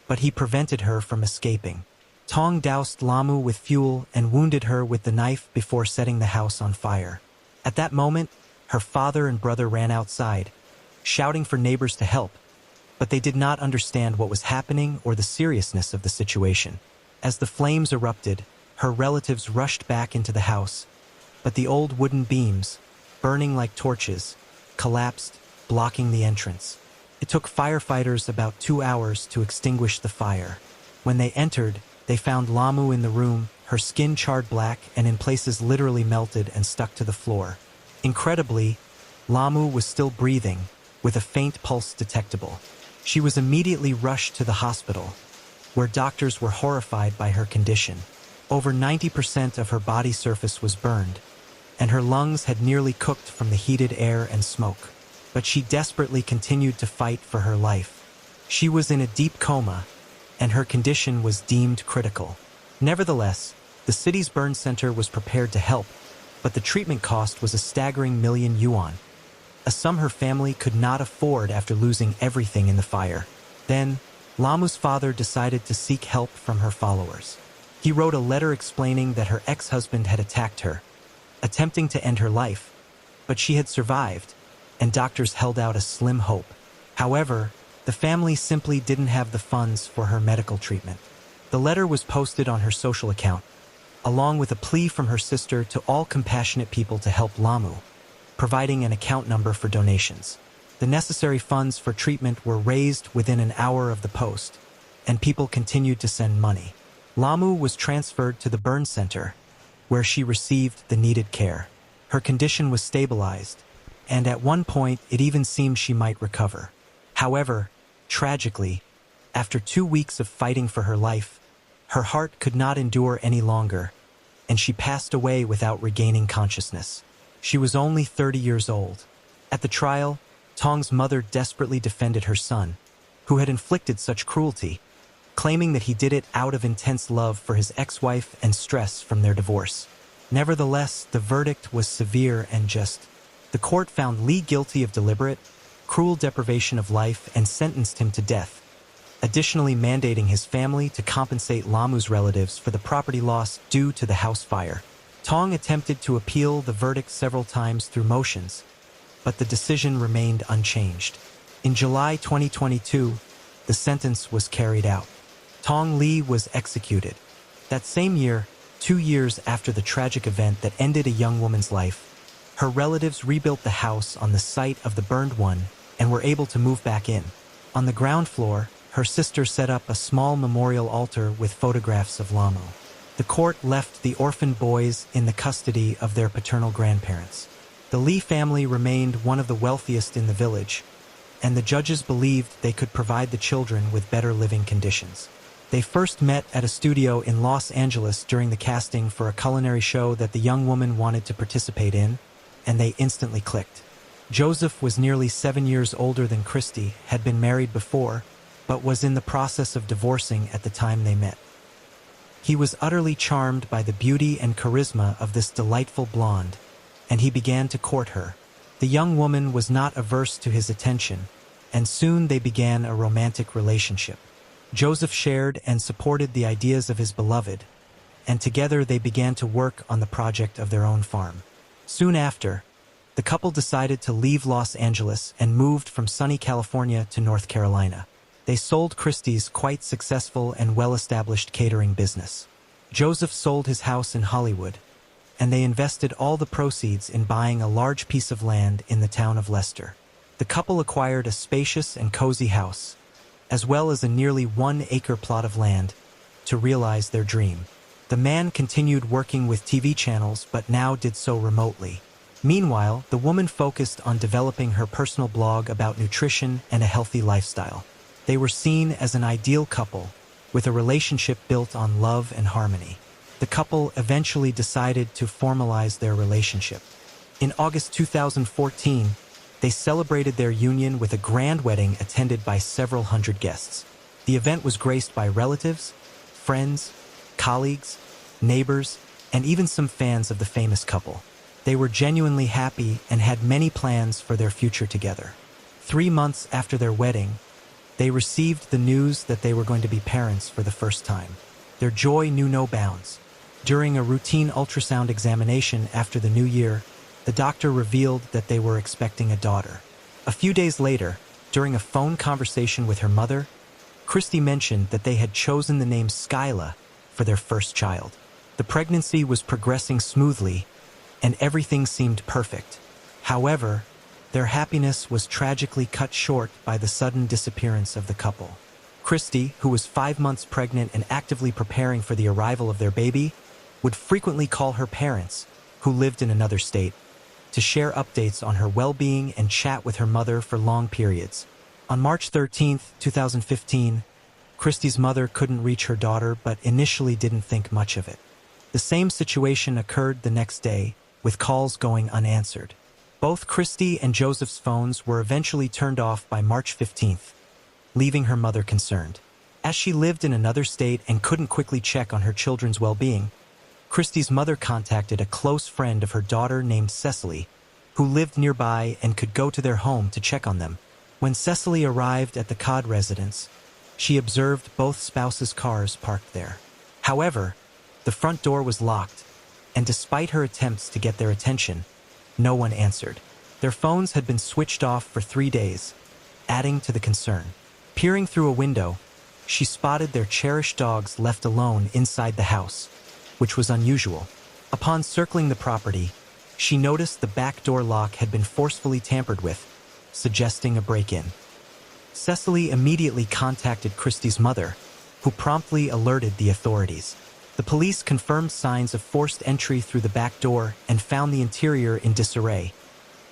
[SPEAKER 1] but he prevented her from escaping. Tong doused Lamu with fuel and wounded her with the knife before setting the house on fire. At that moment, her father and brother ran outside, shouting for neighbors to help, but they did not understand what was happening or the seriousness of the situation. As the flames erupted, her relatives rushed back into the house, but the old wooden beams, burning like torches, collapsed, blocking the entrance. It took firefighters about 2 hours to extinguish the fire. When they entered, they found Lamu in the room, her skin charred black and in places literally melted and stuck to the floor. Incredibly, Lamu was still breathing, with a faint pulse detectable. She was immediately rushed to the hospital, where doctors were horrified by her condition. Over 90% of her body surface was burned, and her lungs had nearly cooked from the heated air and smoke. But she desperately continued to fight for her life. She was in a deep coma, and her condition was deemed critical. Nevertheless, the city's burn center was prepared to help, but the treatment cost was a staggering $1,000,000, a sum her family could not afford after losing everything in the fire. Then, Lamu's father decided to seek help from her followers. He wrote a letter explaining that her ex-husband had attacked her, attempting to end her life, but she had survived, and doctors held out a slim hope. However, the family simply didn't have the funds for her medical treatment. The letter was posted on her social account, along with a plea from her sister to all compassionate people to help Lamu, providing an account number for donations. The necessary funds for treatment were raised within an hour of the post, and people continued to send money. Lamu was transferred to the burn center, where she received the needed care. Her condition was stabilized, and at one point it even seemed she might recover. However, tragically, after 2 weeks of fighting for her life, her heart could not endure any longer, and she passed away without regaining consciousness. She was only 30 years old. At the trial, Tong's mother desperately defended her son, who had inflicted such cruelty, claiming that he did it out of intense love for his ex-wife and stress from their divorce. Nevertheless, the verdict was severe and just. The court found Lee guilty of deliberate, cruel deprivation of life and sentenced him to death, additionally mandating his family to compensate Lamu's relatives for the property loss due to the house fire. Tong attempted to appeal the verdict several times through motions, but the decision remained unchanged. In July 2022, the sentence was carried out. Tong Li was executed. That same year, 2 years after the tragic event that ended a young woman's life, her relatives rebuilt the house on the site of the burned one and were able to move back in. On the ground floor, her sister set up a small memorial altar with photographs of Lamo. The court left the orphaned boys in the custody of their paternal grandparents. The Li family remained one of the wealthiest in the village, and the judges believed they could provide the children with better living conditions. They first met at a studio in Los Angeles during the casting for a culinary show that the young woman wanted to participate in, and they instantly clicked. Joseph was nearly 7 years older than Christy, had been married before, but was in the process of divorcing at the time they met. He was utterly charmed by the beauty and charisma of this delightful blonde, and he began to court her. The young woman was not averse to his attention, and soon they began a romantic relationship. Joseph shared and supported the ideas of his beloved, and together they began to work on the project of their own farm. Soon after, the couple decided to leave Los Angeles and moved from sunny California to North Carolina. They sold Christie's quite successful and well-established catering business. Joseph sold his house in Hollywood, and they invested all the proceeds in buying a large piece of land in the town of Leicester. The couple acquired a spacious and cozy house, as well as a nearly 1-acre plot of land, to realize their dream. The man continued working with TV channels but now did so remotely. Meanwhile, the woman focused on developing her personal blog about nutrition and a healthy lifestyle. They were seen as an ideal couple, with a relationship built on love and harmony. The couple eventually decided to formalize their relationship. In August 2014, they celebrated their union with a grand wedding attended by several hundred guests. The event was graced by relatives, friends, colleagues, neighbors, and even some fans of the famous couple. They were genuinely happy and had many plans for their future together. 3 months after their wedding, they received the news that they were going to be parents for the first time. Their joy knew no bounds. During a routine ultrasound examination after the new year, the doctor revealed that they were expecting a daughter. A few days later, during a phone conversation with her mother, Christy mentioned that they had chosen the name Skyla for their first child. The pregnancy was progressing smoothly, and everything seemed perfect. However, their happiness was tragically cut short by the sudden disappearance of the couple. Christy, who was 5 months pregnant and actively preparing for the arrival of their baby, would frequently call her parents, who lived in another state, to share updates on her well-being and chat with her mother for long periods. On March 13, 2015, Christy's mother couldn't reach her daughter but initially didn't think much of it. The same situation occurred the next day, with calls going unanswered. Both Christy and Joseph's phones were eventually turned off by March 15th, leaving her mother concerned. As she lived in another state and couldn't quickly check on her children's well-being, Christy's mother contacted a close friend of her daughter named Cecily, who lived nearby and could go to their home to check on them. When Cecily arrived at the Codd residence, she observed both spouses' cars parked there. However, the front door was locked, and despite her attempts to get their attention, no one answered. Their phones had been switched off for 3 days, adding to the concern. Peering through a window, she spotted their cherished dogs left alone inside the house, which was unusual. Upon circling the property, she noticed the back door lock had been forcefully tampered with, suggesting a break-in. Cecily immediately contacted Christy's mother, who promptly alerted the authorities. The police confirmed signs of forced entry through the back door and found the interior in disarray,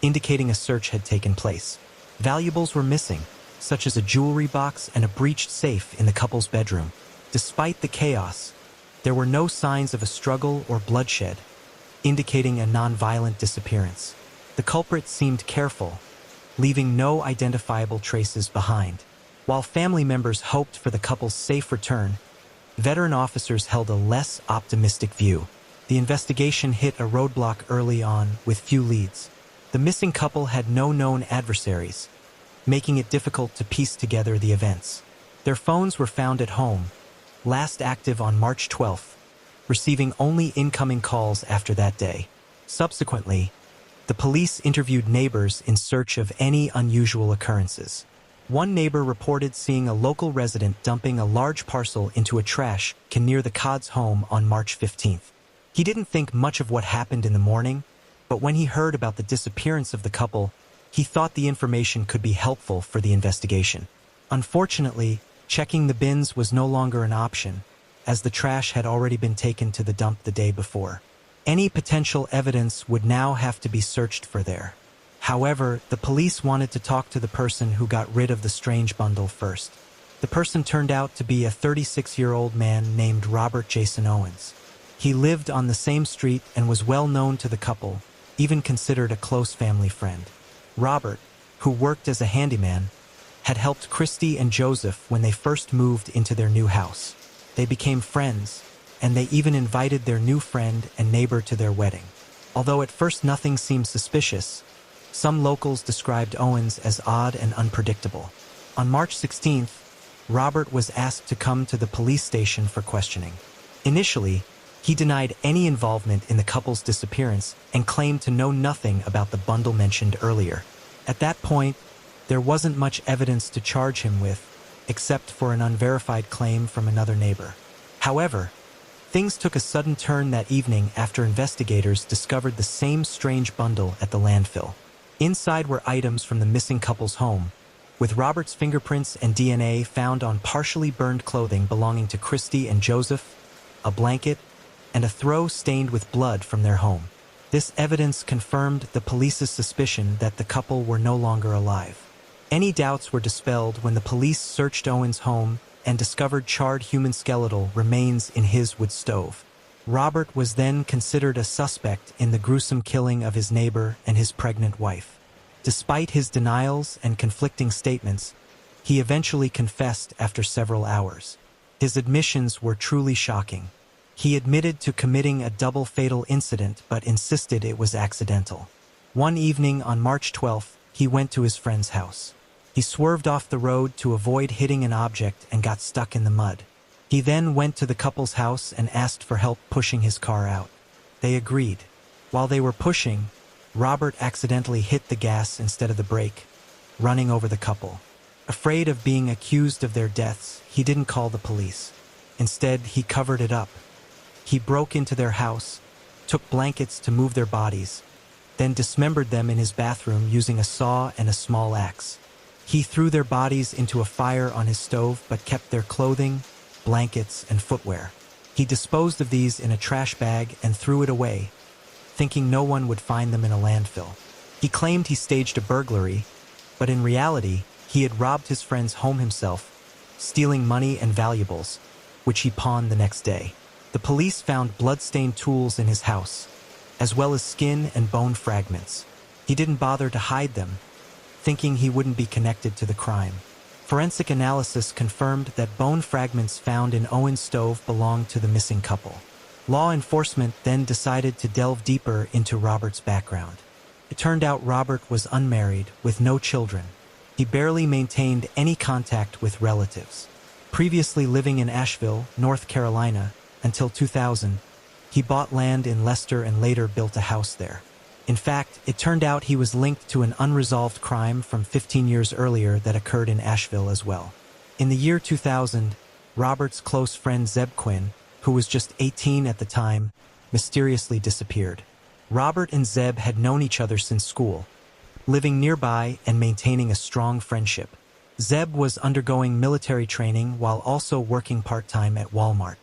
[SPEAKER 1] indicating a search had taken place. Valuables were missing, such as a jewelry box and a breached safe in the couple's bedroom. Despite the chaos, there were no signs of a struggle or bloodshed, indicating a non-violent disappearance. The culprit seemed careful, leaving no identifiable traces behind. While family members hoped for the couple's safe return, veteran officers held a less optimistic view. The investigation hit a roadblock early on with few leads. The missing couple had no known adversaries, making it difficult to piece together the events. Their phones were found at home, last active on March 12th, receiving only incoming calls after that day. Subsequently, the police interviewed neighbors in search of any unusual occurrences. One neighbor reported seeing a local resident dumping a large parcel into a trash can near the Codd's home on March 15th. He didn't think much of what happened in the morning, but when he heard about the disappearance of the couple, he thought the information could be helpful for the investigation. Unfortunately, checking the bins was no longer an option, as the trash had already been taken to the dump the day before. Any potential evidence would now have to be searched for there. However, the police wanted to talk to the person who got rid of the strange bundle first. The person turned out to be a 36-year-old man named Robert Jason Owens. He lived on the same street and was well known to the couple, even considered a close family friend. Robert, who worked as a handyman, had helped Christy and Joseph when they first moved into their new house. They became friends, and they even invited their new friend and neighbor to their wedding. Although at first nothing seemed suspicious, some locals described Owens as odd and unpredictable. On March 16th, Robert was asked to come to the police station for questioning. Initially, he denied any involvement in the couple's disappearance and claimed to know nothing about the bundle mentioned earlier. At that point, there wasn't much evidence to charge him with, except for an unverified claim from another neighbor. However, things took a sudden turn that evening after investigators discovered the same strange bundle at the landfill. Inside were items from the missing couple's home, with Robert's fingerprints and DNA found on partially burned clothing belonging to Christy and Joseph, a blanket, and a throw stained with blood from their home. This evidence confirmed the police's suspicion that the couple were no longer alive. Any doubts were dispelled when the police searched Owen's home and discovered charred human skeletal remains in his wood stove. Robert was then considered a suspect in the gruesome killing of his neighbor and his pregnant wife. Despite his denials and conflicting statements, he eventually confessed after several hours. His admissions were truly shocking. He admitted to committing a double fatal incident but insisted it was accidental. One evening on March 12th, he went to his friend's house. He swerved off the road to avoid hitting an object and got stuck in the mud. He then went to the couple's house and asked for help pushing his car out. They agreed. While they were pushing, Robert accidentally hit the gas instead of the brake, running over the couple. Afraid of being accused of their deaths, he didn't call the police. Instead, he covered it up. He broke into their house, took blankets to move their bodies, then dismembered them in his bathroom using a saw and a small axe. He threw their bodies into a fire on his stove but kept their clothing, blankets, and footwear. He disposed of these in a trash bag and threw it away, thinking no one would find them in a landfill. He claimed he staged a burglary, but in reality, he had robbed his friend's home himself, stealing money and valuables, which he pawned the next day. The police found blood-stained tools in his house, as well as skin and bone fragments. He didn't bother to hide them, thinking he wouldn't be connected to the crime. Forensic analysis confirmed that bone fragments found in Owen's stove belonged to the missing couple. Law enforcement then decided to delve deeper into Robert's background. It turned out Robert was unmarried, with no children. He barely maintained any contact with relatives. Previously living in Asheville, North Carolina, until 2000, he bought land in Leicester and later built a house there. In fact, it turned out he was linked to an unresolved crime from 15 years earlier that occurred in Asheville as well. In the year 2000, Robert's close friend Zeb Quinn, who was just 18 at the time, mysteriously disappeared. Robert and Zeb had known each other since school, living nearby and maintaining a strong friendship. Zeb was undergoing military training while also working part-time at Walmart.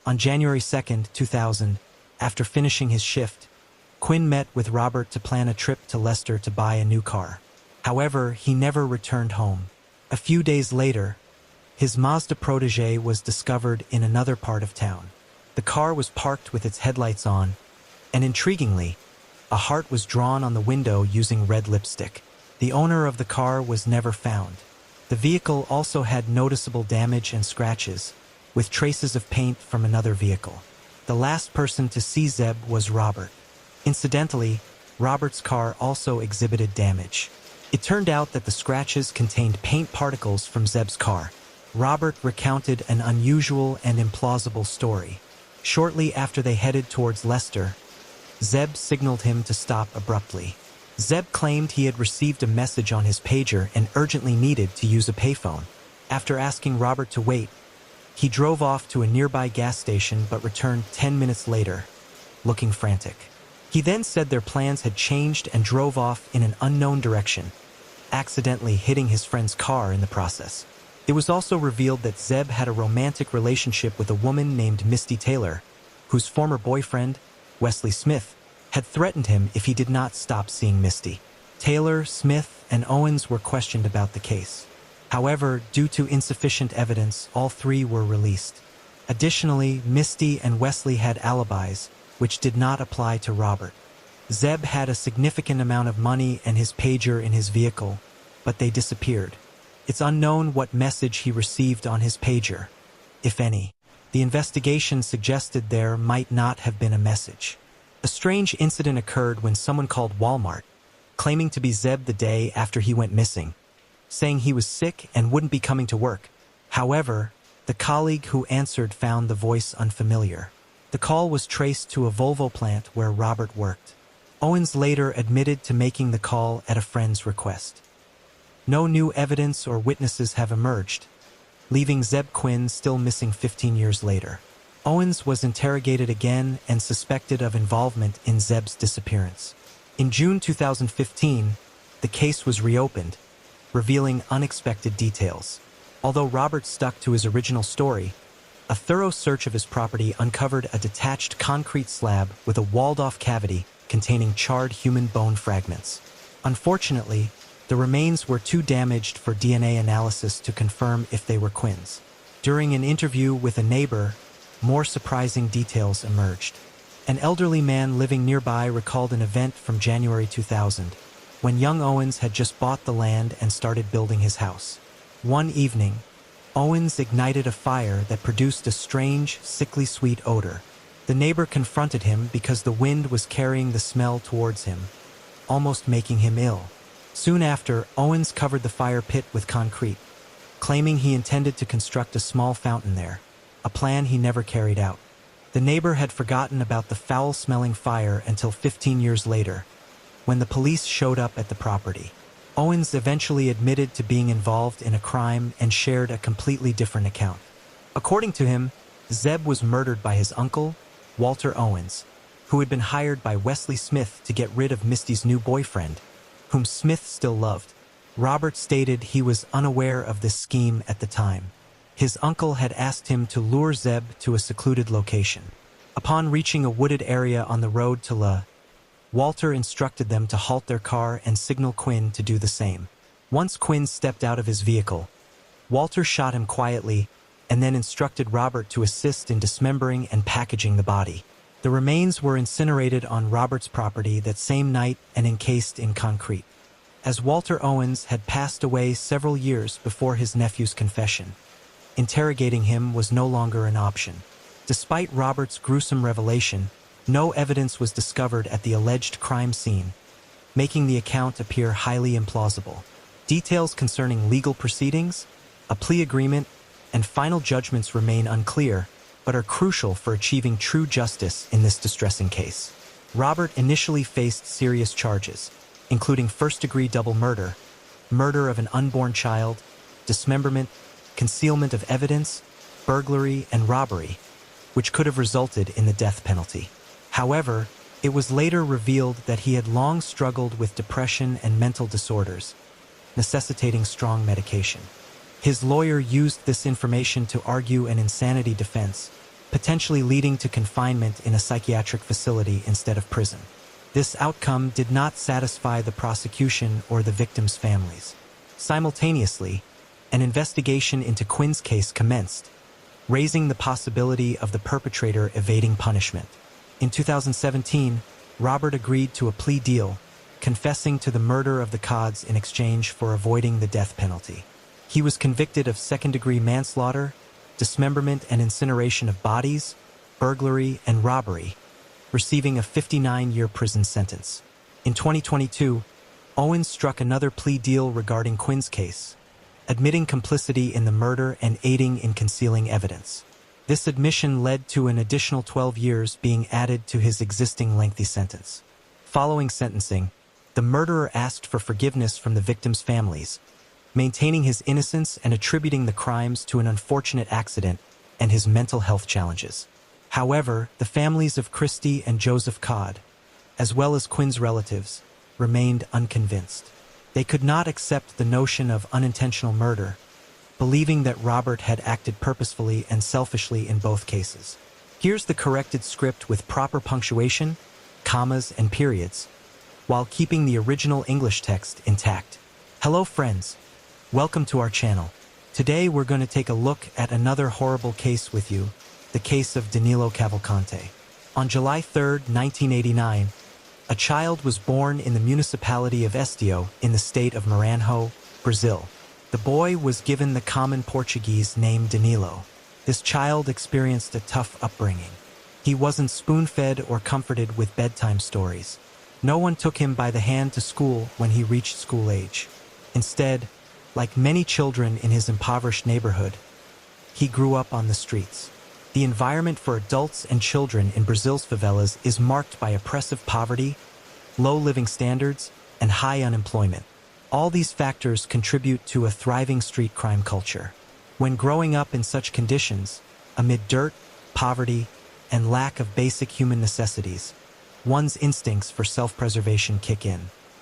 [SPEAKER 1] On January 2, 2000, after finishing his shift, Quinn met with Robert to plan a trip to Leicester to buy a new car. However, he never returned home. A few days later, his Mazda Protege was discovered in another part of town. The car was parked with its headlights on, and intriguingly, a heart was drawn on the window using red lipstick. The owner of the car was never found. The vehicle also had noticeable damage and scratches, with traces of paint from another vehicle. The last person to see Zeb was Robert. Incidentally, Robert's car also exhibited damage. It turned out that the scratches contained paint particles from Zeb's car. Robert recounted an unusual and implausible story. Shortly after they headed towards Leicester, Zeb signaled him to stop abruptly. Zeb claimed he had received a message on his pager and urgently needed to use a payphone. After asking Robert to wait, he drove off to a nearby gas station but returned 10 minutes later, looking frantic. He then said their plans had changed and drove off in an unknown direction, accidentally hitting his friend's car in the process. It was also revealed that Zeb had a romantic relationship with a woman named Misty Taylor, whose former boyfriend, Wesley Smith, had threatened him if he did not stop seeing Misty. Taylor, Smith, and Owens were questioned about the case. However, due to insufficient evidence, all three were released. Additionally, Misty and Wesley had alibis, which did not apply to Robert. Zeb had a significant amount of money and his pager in his vehicle, but they disappeared. It's unknown what message he received on his pager, if any. The investigation suggested there might not have been a message. A strange incident occurred when someone called Walmart, claiming to be Zeb the day after he went missing, saying he was sick and wouldn't be coming to work. However, the colleague who answered found the voice unfamiliar. The call was traced to a Volvo plant where Robert worked. Owens later admitted to making the call at a friend's request. No new evidence or witnesses have emerged, leaving Zeb Quinn still missing 15 years later. Owens was interrogated again and suspected of involvement in Zeb's disappearance. In June 2015, the case was reopened, revealing unexpected details. Although Robert stuck to his original story, a thorough search of his property uncovered a detached concrete slab with a walled-off cavity containing charred human bone fragments. Unfortunately, the remains were too damaged for DNA analysis to confirm if they were Quinn's. During an interview with a neighbor, more surprising details emerged. An elderly man living nearby recalled an event from January 2000, when young Owens had just bought the land and started building his house. One evening, Owens ignited a fire that produced a strange, sickly sweet odor. The neighbor confronted him because the wind was carrying the smell towards him, almost making him ill. Soon after, Owens covered the fire pit with concrete, claiming he intended to construct a small fountain there, a plan he never carried out. The neighbor had forgotten about the foul-smelling fire until 15 years later, when the police showed up at the property. Owens eventually admitted to being involved in a crime and shared a completely different account. According to him, Zeb was murdered by his uncle, Walter Owens, who had been hired by Wesley Smith to get rid of Misty's new boyfriend, whom Smith still loved. Robert stated he was unaware of this scheme at the time. His uncle had asked him to lure Zeb to a secluded location. Upon reaching a wooded area on the road to La, Walter instructed them to halt their car and signal Quinn to do the same. Once Quinn stepped out of his vehicle, Walter shot him quietly and then instructed Robert to assist in dismembering and packaging the body. The remains were incinerated on Robert's property that same night and encased in concrete. As Walter Owens had passed away several years before his nephew's confession, interrogating him was no longer an option. Despite Robert's gruesome revelation, no evidence was discovered at the alleged crime scene, making the account appear highly implausible. Details concerning legal proceedings, a plea agreement, and final judgments remain unclear, but are crucial for achieving true justice in this distressing case. Robert initially faced serious charges, including first-degree double murder, murder of an unborn child, dismemberment, concealment of evidence, burglary, and robbery, which could have resulted in the death penalty. However, it was later revealed that he had long struggled with depression and mental disorders, necessitating strong medication. His lawyer used this information to argue an insanity defense, potentially leading to confinement in a psychiatric facility instead of prison. This outcome did not satisfy the prosecution or the victims' families. Simultaneously, an investigation into Quinn's case commenced, raising the possibility of the perpetrator evading punishment. In 2017, Robert agreed to a plea deal, confessing to the murder of the Codds in exchange for avoiding the death penalty. He was convicted of second-degree manslaughter, dismemberment and incineration of bodies, burglary, and robbery, receiving a 59-year prison sentence. In 2022, Owens struck another plea deal regarding Quinn's case, admitting complicity in the murder and aiding in concealing evidence. This admission led to an additional 12 years being added to his existing lengthy sentence. Following sentencing, The murderer asked for forgiveness from the victims' families, maintaining his innocence and attributing the crimes to an unfortunate accident and his mental health challenges. However, the families of Christy and Joseph Codd, as well as Quinn's relatives, remained unconvinced. They could not accept the notion of unintentional murder, believing that Robert had acted purposefully and selfishly in both cases. Here's the corrected script with proper punctuation, commas, and periods, while keeping the original English text intact. Hello friends, welcome to our channel. Today we're going to take a look at another horrible case with you, the case of Danilo Cavalcante. On July 3, 1989, a child was born in the municipality of Estio in the state of Maranhão, Brazil. The boy was given the common Portuguese name Danilo. This child experienced a tough upbringing. He wasn't spoon-fed or comforted with bedtime stories. No one took him by the hand to school when he reached school age. Instead, like many children in his impoverished neighborhood, he grew up on the streets. The environment for adults and children in Brazil's favelas is marked by oppressive poverty, low living standards, and high unemployment. All these factors contribute to a thriving street crime culture. When growing up in such conditions, amid dirt, poverty, and lack of basic human necessities, one's instincts for self-preservation kick in.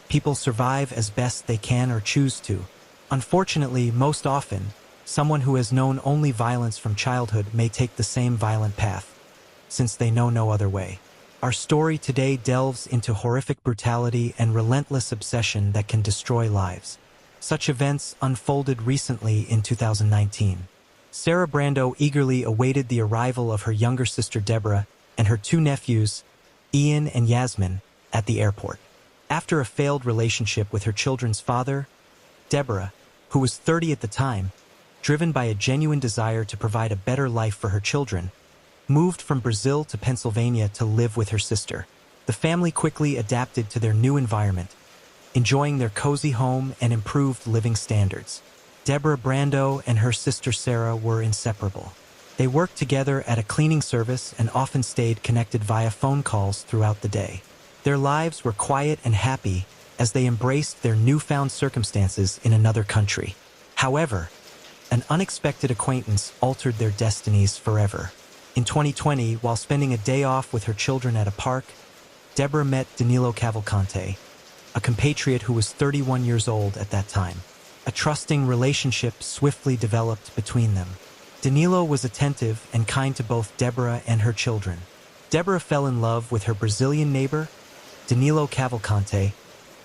[SPEAKER 1] People survive as best they can or choose to. Unfortunately, most often, someone who has known only violence from childhood may take the same violent path, since they know no other way. Our story today delves into horrific brutality and relentless obsession that can destroy lives. Such events unfolded recently in 2019. Sarah Brando eagerly awaited the arrival of her younger sister Deborah and her two nephews, Ian and Yasmin, at the airport. After a failed relationship with her children's father, Deborah, who was 30 at the time, driven by a genuine desire to provide a better life for her children, moved from Brazil to Pennsylvania to live with her sister. The family quickly adapted to their new environment, enjoying their cozy home and improved living standards. Deborah Brando and her sister Sarah were inseparable. They worked together at a cleaning service and often stayed connected via phone calls throughout the day. Their lives were quiet and happy as they embraced their newfound circumstances in another country. However, an unexpected acquaintance altered their destinies forever. In 2020, while spending a day off with her children at a park, Deborah met Danilo Cavalcante, a compatriot who was 31 years old at that time. A trusting relationship swiftly developed between them. Danilo was attentive and kind to both Deborah and her children. Deborah fell in love with her Brazilian neighbor, Danilo Cavalcante,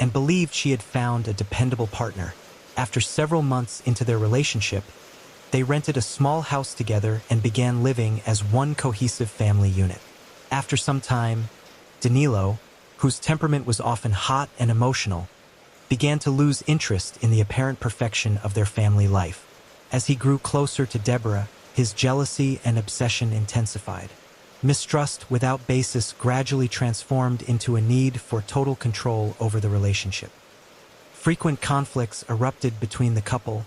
[SPEAKER 1] and believed she had found a dependable partner. After several months into their relationship, they rented a small house together and began living as one cohesive family unit. After some time, Danilo, whose temperament was often hot and emotional, began to lose interest in the apparent perfection of their family life. As he grew closer to Deborah, his jealousy and obsession intensified. Mistrust without basis gradually transformed into a need for total control over the relationship. Frequent conflicts erupted between the couple,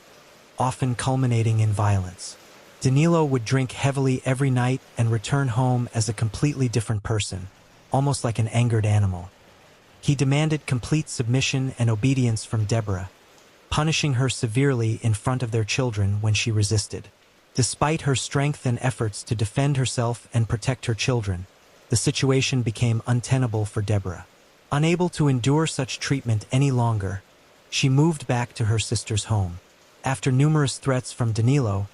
[SPEAKER 1] often culminating in violence. Danilo would drink heavily every night and return home as a completely different person, almost like an angered animal. He demanded complete submission and obedience from Deborah, punishing her severely in front of their children when she resisted. Despite her strength and efforts to defend herself and protect her children, the situation became untenable for Deborah. Unable to endure such treatment any longer, she moved back to her sister's home. After numerous threats from Danilo,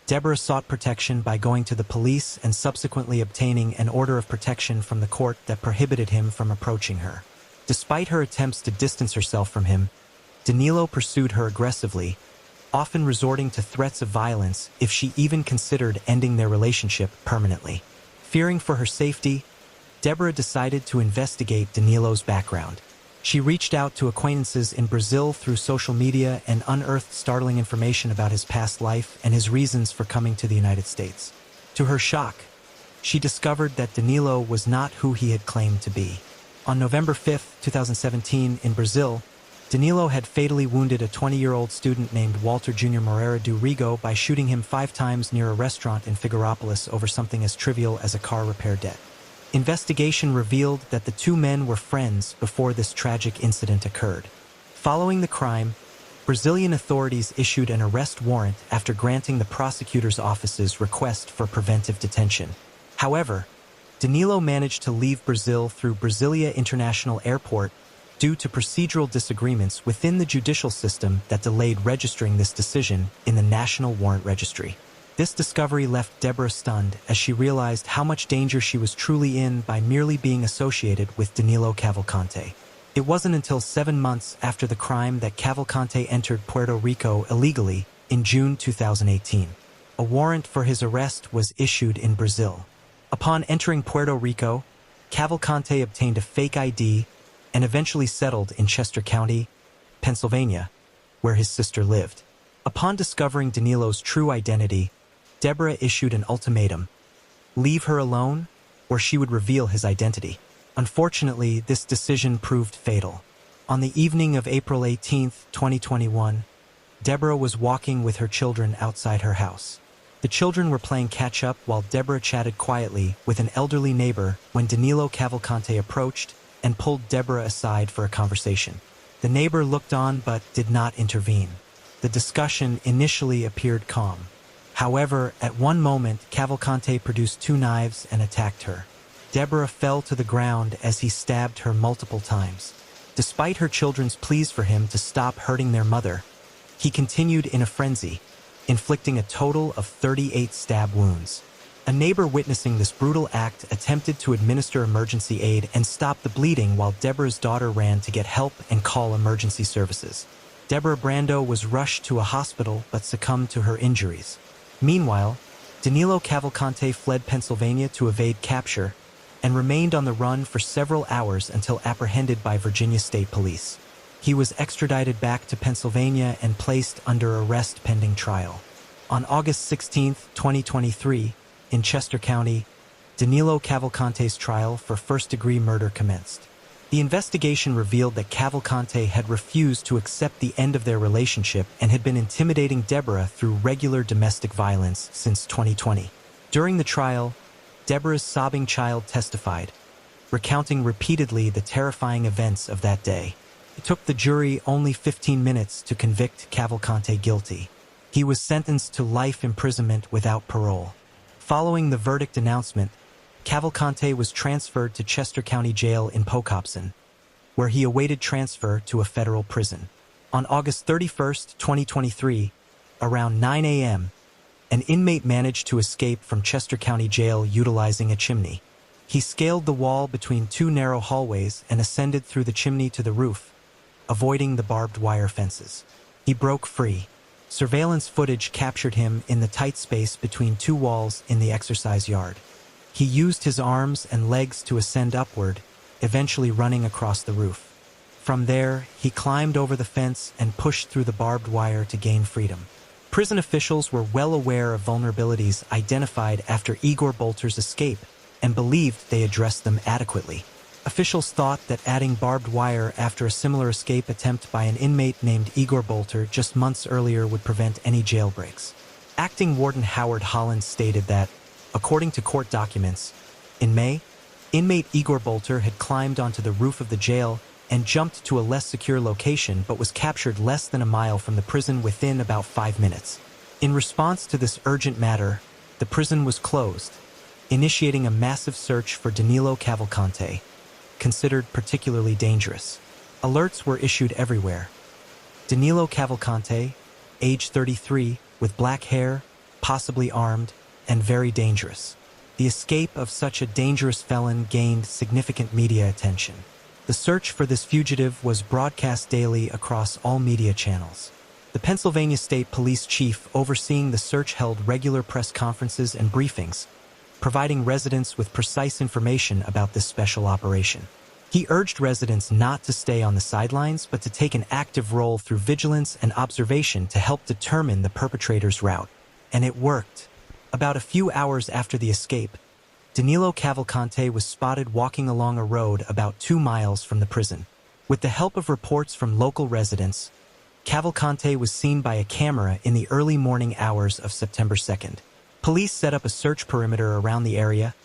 [SPEAKER 1] Deborah sought protection by going to the police and subsequently obtaining an order of protection from the court that prohibited him from approaching her. Despite her attempts to distance herself from him, Danilo pursued her aggressively, often resorting to threats of violence if she even considered ending their relationship permanently. Fearing for her safety, Deborah decided to investigate Danilo's background. She reached out to acquaintances in Brazil through social media and unearthed startling information about his past life and his reasons for coming to the United States. To her shock, she discovered that Danilo was not who he had claimed to be. On November 5, 2017, in Brazil, Danilo had fatally wounded a 20-year-old student named Walter Jr. Moreira do Rigo by shooting him 5 times near a restaurant in Figueirópolis over something as trivial as a car repair debt. Investigation revealed that the two men were friends before this tragic incident occurred. Following the crime, Brazilian authorities issued an arrest warrant after granting the prosecutor's office's request for preventive detention. However, Danilo managed to leave Brazil through Brasilia International Airport due to procedural disagreements within the judicial system that delayed registering this decision in the National Warrant Registry. This discovery left Deborah stunned as she realized how much danger she was truly in by merely being associated with Danilo Cavalcante. It wasn't until 7 months after the crime that Cavalcante entered Puerto Rico illegally in June 2018. A warrant for his arrest was issued in Brazil. Upon entering Puerto Rico, Cavalcante obtained a fake ID and eventually settled in Chester County, Pennsylvania, where his sister lived. Upon discovering Danilo's true identity, Deborah issued an ultimatum: leave her alone, or she would reveal his identity. Unfortunately, this decision proved fatal. On the evening of April 18, 2021, Deborah was walking with her children outside her house. The children were playing catch-up while Deborah chatted quietly with an elderly neighbor when Danilo Cavalcante approached and pulled Deborah aside for a conversation. The neighbor looked on but did not intervene. The discussion initially appeared calm. However, at one moment, Cavalcante produced 2 knives and attacked her. Deborah fell to the ground as he stabbed her multiple times. Despite her children's pleas for him to stop hurting their mother, he continued in a frenzy, inflicting a total of 38 stab wounds. A neighbor witnessing this brutal act attempted to administer emergency aid and stop the bleeding while Deborah's daughter ran to get help and call emergency services. Deborah Brando was rushed to a hospital but succumbed to her injuries. Meanwhile, Danilo Cavalcante fled Pennsylvania to evade capture and remained on the run for several hours until apprehended by Virginia State Police. He was extradited back to Pennsylvania and placed under arrest pending trial. On August 16, 2023, in Chester County, Danilo Cavalcante's trial for first-degree murder commenced. The investigation revealed that Cavalcante had refused to accept the end of their relationship and had been intimidating Deborah through regular domestic violence since 2020. During the trial, Deborah's sobbing child testified, recounting repeatedly the terrifying events of that day. It took the jury only 15 minutes to convict Cavalcante guilty. He was sentenced to life imprisonment without parole. Following the verdict announcement, Cavalcante was transferred to Chester County Jail in Pocopson, where he awaited transfer to a federal prison. On August 31, 2023, around 9 a.m., an inmate managed to escape from Chester County Jail utilizing a chimney. He scaled the wall between 2 narrow hallways and ascended through the chimney to the roof, avoiding the barbed wire fences. He broke free. Surveillance footage captured him in the tight space between 2 walls in the exercise yard. He used his arms and legs to ascend upward, eventually running across the roof. From there, he climbed over the fence and pushed through the barbed wire to gain freedom. Prison officials were well aware of vulnerabilities identified after Igor Bolter's escape and believed they addressed them adequately. Officials thought that adding barbed wire after a similar escape attempt by an inmate named Igor Bolter just months earlier would prevent any jailbreaks. Acting Warden Howard Holland stated that, according to court documents, in May, inmate Igor Bolter had climbed onto the roof of the jail and jumped to a less secure location but was captured less than a mile from the prison within about 5 minutes. In response to this urgent matter, the prison was closed, initiating a massive search for Danilo Cavalcante, considered particularly dangerous. Alerts were issued everywhere. Danilo Cavalcante, age 33, with black hair, possibly armed, and very dangerous. The escape of such a dangerous felon gained significant media attention. The search for this fugitive was broadcast daily across all media channels. The Pennsylvania State Police Chief overseeing the search held regular press conferences and briefings, providing residents with precise information about this special operation. He urged residents not to stay on the sidelines but to take an active role through vigilance and observation to help determine the perpetrator's route. And it worked. About a few hours after the escape, Danilo Cavalcante was spotted walking along a road about 2 miles from the prison. With the help of reports from local residents, Cavalcante was seen by a camera in the early morning hours of September 2nd. Police set up a search perimeter around the area,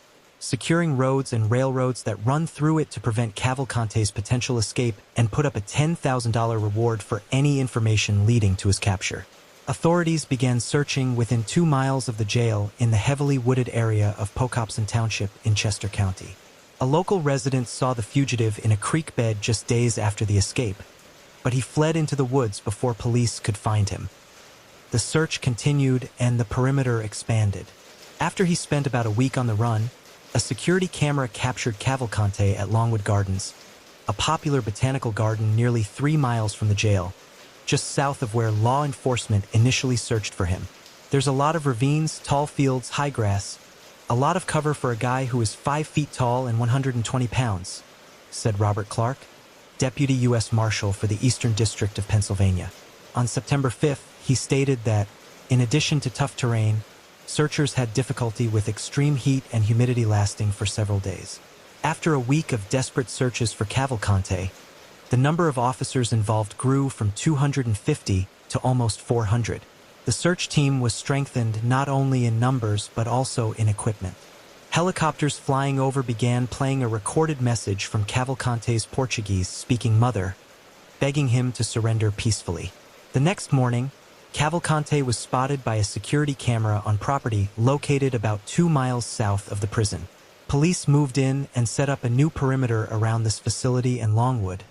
[SPEAKER 1] securing roads and railroads that run through it to prevent Cavalcante's potential escape, and put up a $10,000 reward for any information leading to his capture. Authorities began searching within 2 miles of the jail in the heavily wooded area of Pocopson Township in Chester County. A local resident saw the fugitive in a creek bed just days after the escape, but he fled into the woods before police could find him. The search continued and the perimeter expanded. After he spent about a week on the run, a security camera captured Cavalcante at Longwood Gardens, a popular botanical garden nearly 3 miles from the jail, just south of where law enforcement initially searched for him. There's a lot of ravines, tall fields, high grass, a lot of cover for a guy who is 5 feet tall and 120 pounds, said Robert Clark, Deputy U.S. Marshal for the Eastern District of Pennsylvania. On September 5th, he stated that, in addition to tough terrain, searchers had difficulty with extreme heat and humidity lasting for several days. After a week of desperate searches for Cavalcante, the number of officers involved grew from 250 to almost 400. The search team was strengthened not only in numbers but also in equipment. Helicopters flying over began playing a recorded message from Cavalcante's Portuguese-speaking mother, begging him to surrender peacefully. The next morning, Cavalcante was spotted by a security camera on property located about 2 miles south of the prison. Police moved in and set up a new perimeter around this facility and Longwood,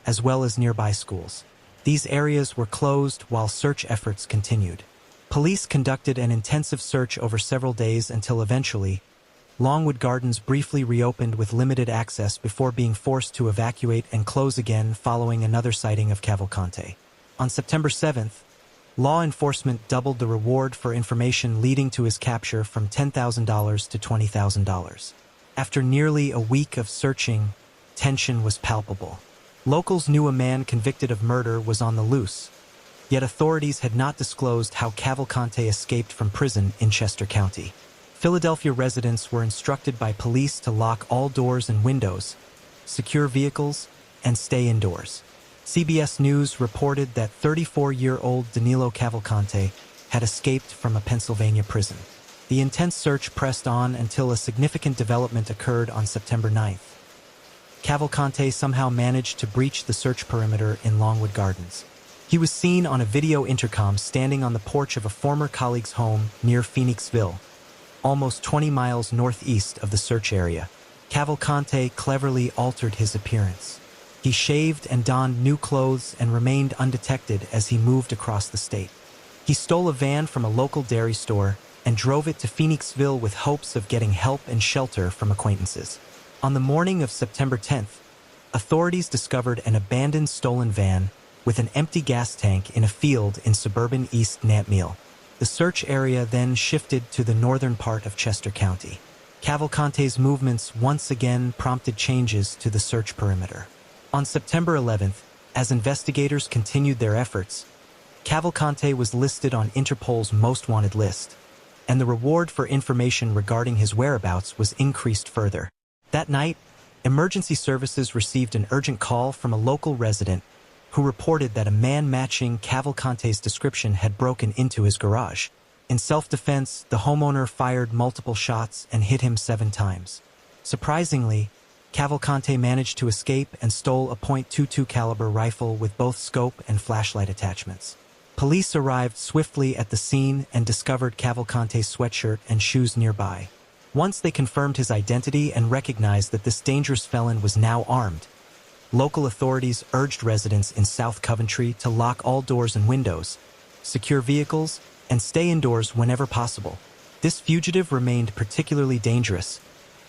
[SPEAKER 1] as well as nearby schools. These areas were closed while search efforts continued. Police conducted an intensive search over several days until eventually, Longwood Gardens briefly reopened with limited access before being forced to evacuate and close again following another sighting of Cavalcante. On September 7th, law enforcement doubled the reward for information leading to his capture from $10,000 to $20,000. After nearly a week of searching, tension was palpable. Locals knew a man convicted of murder was on the loose, yet authorities had not disclosed how Cavalcante escaped from prison in Chester County. Philadelphia residents were instructed by police to lock all doors and windows, secure vehicles, and stay indoors. CBS News reported that 34-year-old Danilo Cavalcante had escaped from a Pennsylvania prison. The intense search pressed on until a significant development occurred on September 9th. Cavalcante somehow managed to breach the search perimeter in Longwood Gardens. He was seen on a video intercom standing on the porch of a former colleague's home near Phoenixville, almost 20 miles northeast of the search area. Cavalcante cleverly altered his appearance. He shaved and donned new clothes and remained undetected as he moved across the state. He stole a van from a local dairy store and drove it to Phoenixville with hopes of getting help and shelter from acquaintances. On the morning of September 10th, authorities discovered an abandoned stolen van with an empty gas tank in a field in suburban East Nantmeal. The search area then shifted to the northern part of Chester County. Cavalcante's movements once again prompted changes to the search perimeter. On September 11th, as investigators continued their efforts, Cavalcante was listed on Interpol's most wanted list, and the reward for information regarding his whereabouts was increased further. That night, emergency services received an urgent call from a local resident who reported that a man matching Cavalcante's description had broken into his garage. In self-defense, the homeowner fired multiple shots and hit him 7 times. Surprisingly, Cavalcante managed to escape and stole a .22 caliber rifle with both scope and flashlight attachments. Police arrived swiftly at the scene and discovered Cavalcante's sweatshirt and shoes nearby. Once they confirmed his identity and recognized that this dangerous felon was now armed, local authorities urged residents in South Coventry to lock all doors and windows, secure vehicles, and stay indoors whenever possible. This fugitive remained particularly dangerous,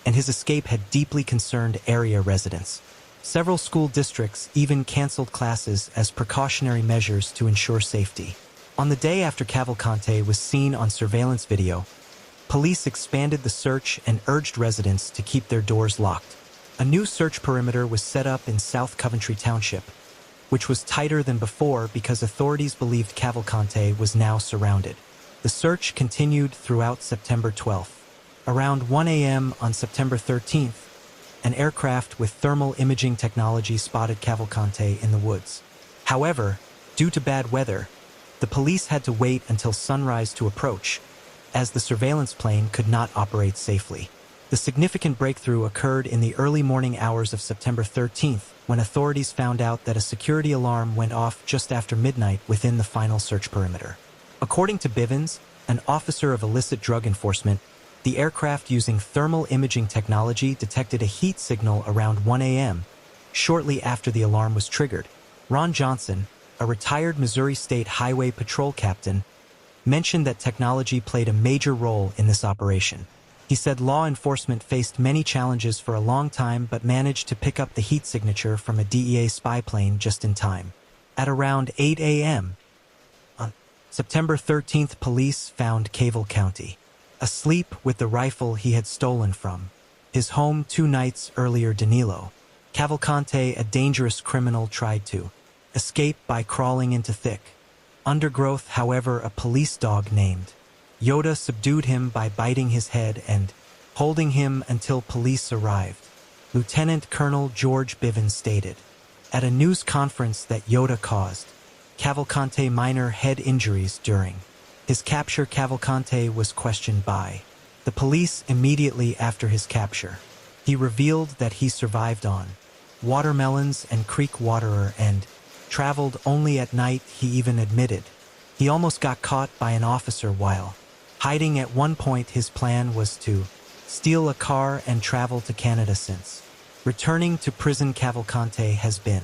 [SPEAKER 1] and his escape had deeply concerned area residents. Several school districts even canceled classes as precautionary measures to ensure safety. On the day after Cavalcante was seen on surveillance video, police expanded the search and urged residents to keep their doors locked. A new search perimeter was set up in South Coventry Township, which was tighter than before because authorities believed Cavalcante was now surrounded. The search continued throughout September 12th. Around 1 a.m. on September 13th, an aircraft with thermal imaging technology spotted Cavalcante in the woods. However, due to bad weather, the police had to wait until sunrise to approach, as the surveillance plane could not operate safely. The significant breakthrough occurred in the early morning hours of September 13th, when authorities found out that a security alarm went off just after midnight within the final search perimeter. According to Bivens, an officer of illicit drug enforcement, the aircraft using thermal imaging technology detected a heat signal around 1 a.m. shortly after the alarm was triggered. Ron Johnson, a retired Missouri State Highway Patrol captain, mentioned that technology played a major role in this operation. He said law enforcement faced many challenges for a long time but managed to pick up the heat signature from a DEA spy plane just in time. At around 8 a.m. on September 13th, police found Cable County asleep with the rifle he had stolen from his home 2 nights earlier. Danilo Cavalcante, a dangerous criminal, tried to escape by crawling into thick undergrowth. However, a police dog named Yoda subdued him by biting his head and holding him until police arrived. Lieutenant Colonel George Bivens stated at a news conference that Yoda caused Cavalcante minor head injuries during his capture. Cavalcante was questioned by the police immediately after his capture. He revealed that he survived on watermelons and creek water and traveled only at night. He even admitted he almost got caught by an officer while hiding. At one point, his plan was to steal a car and travel to Canada. Since returning to prison, Cavalcante has been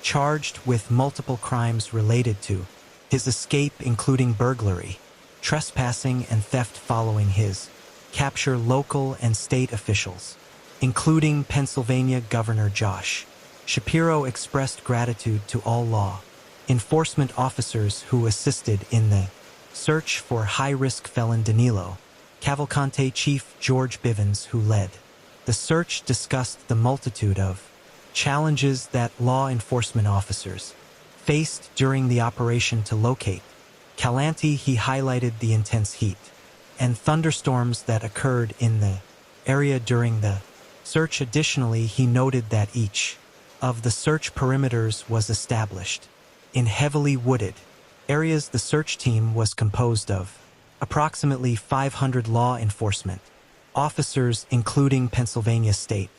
[SPEAKER 1] charged with multiple crimes related to his escape, including burglary, trespassing, and theft. Following his capture, local and state officials, including Pennsylvania Governor Josh Shapiro, expressed gratitude to all law enforcement officers who assisted in the search for high-risk felon Danilo Cavalcante. Chief George Bivens, who led the search, discussed the multitude of challenges that law enforcement officers faced during the operation to locate Cavalcante. He highlighted the intense heat and thunderstorms that occurred in the area during the search. Additionally, he noted that each of the search perimeters was established in heavily wooded areas. The search team was composed of approximately 500 law enforcement officers, including Pennsylvania State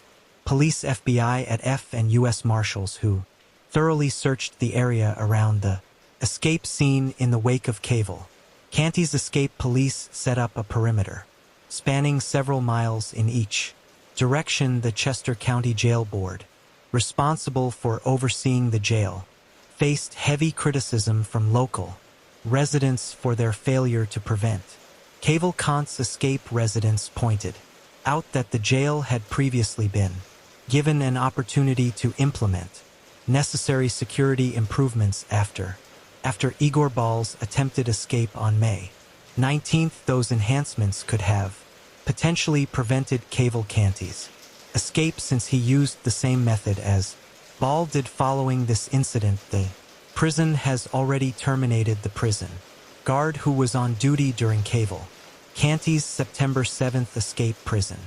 [SPEAKER 1] Police, FBI at F, and U.S. Marshals, who thoroughly searched the area around the escape scene. In the wake of Cavalcante's escape, police set up a perimeter spanning several miles in each direction. The Chester County Jail Board, responsible for overseeing the jail, faced heavy criticism from local residents for their failure to prevent Cavalcante's escape. Residents pointed out that the jail had previously been given an opportunity to implement necessary security improvements after Igor Ball's attempted escape on May 19th. Those enhancements could have potentially prevented Cavalcante's escape, since he used the same method as Ball did. Following this incident, the prison has already terminated the prison guard who was on duty during Cavalcante's September 7th escape. Prison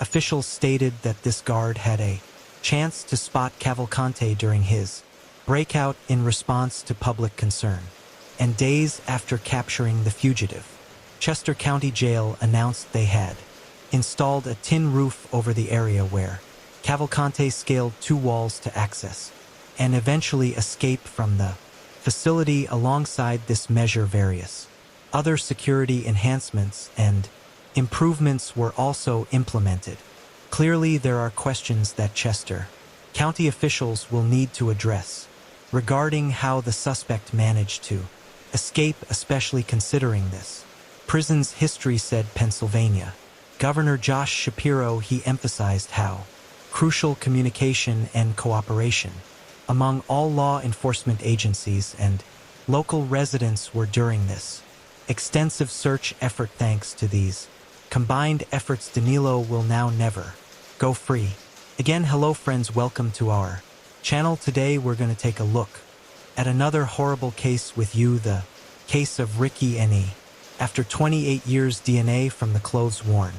[SPEAKER 1] officials stated that this guard had a chance to spot Cavalcante during his breakout in response to public concern. And days after capturing the fugitive, Chester County Jail announced they had installed a tin roof over the area where Cavalcante scaled 2 walls to access and eventually escape from the facility. Alongside this measure, various other security enhancements and improvements were also implemented. Clearly, there are questions that Chester County officials will need to address regarding how the suspect managed to escape, especially considering this prison's history, said Pennsylvania Governor Josh Shapiro. He emphasized how crucial communication and cooperation among all law enforcement agencies and local residents were during this extensive search effort. Thanks to these combined efforts, Danilo will now never go free again. Hello friends, welcome to our channel. Today we're going to take a look at another horrible case with you, the case of Ricky N.E. After 28 years, DNA from the clothes worn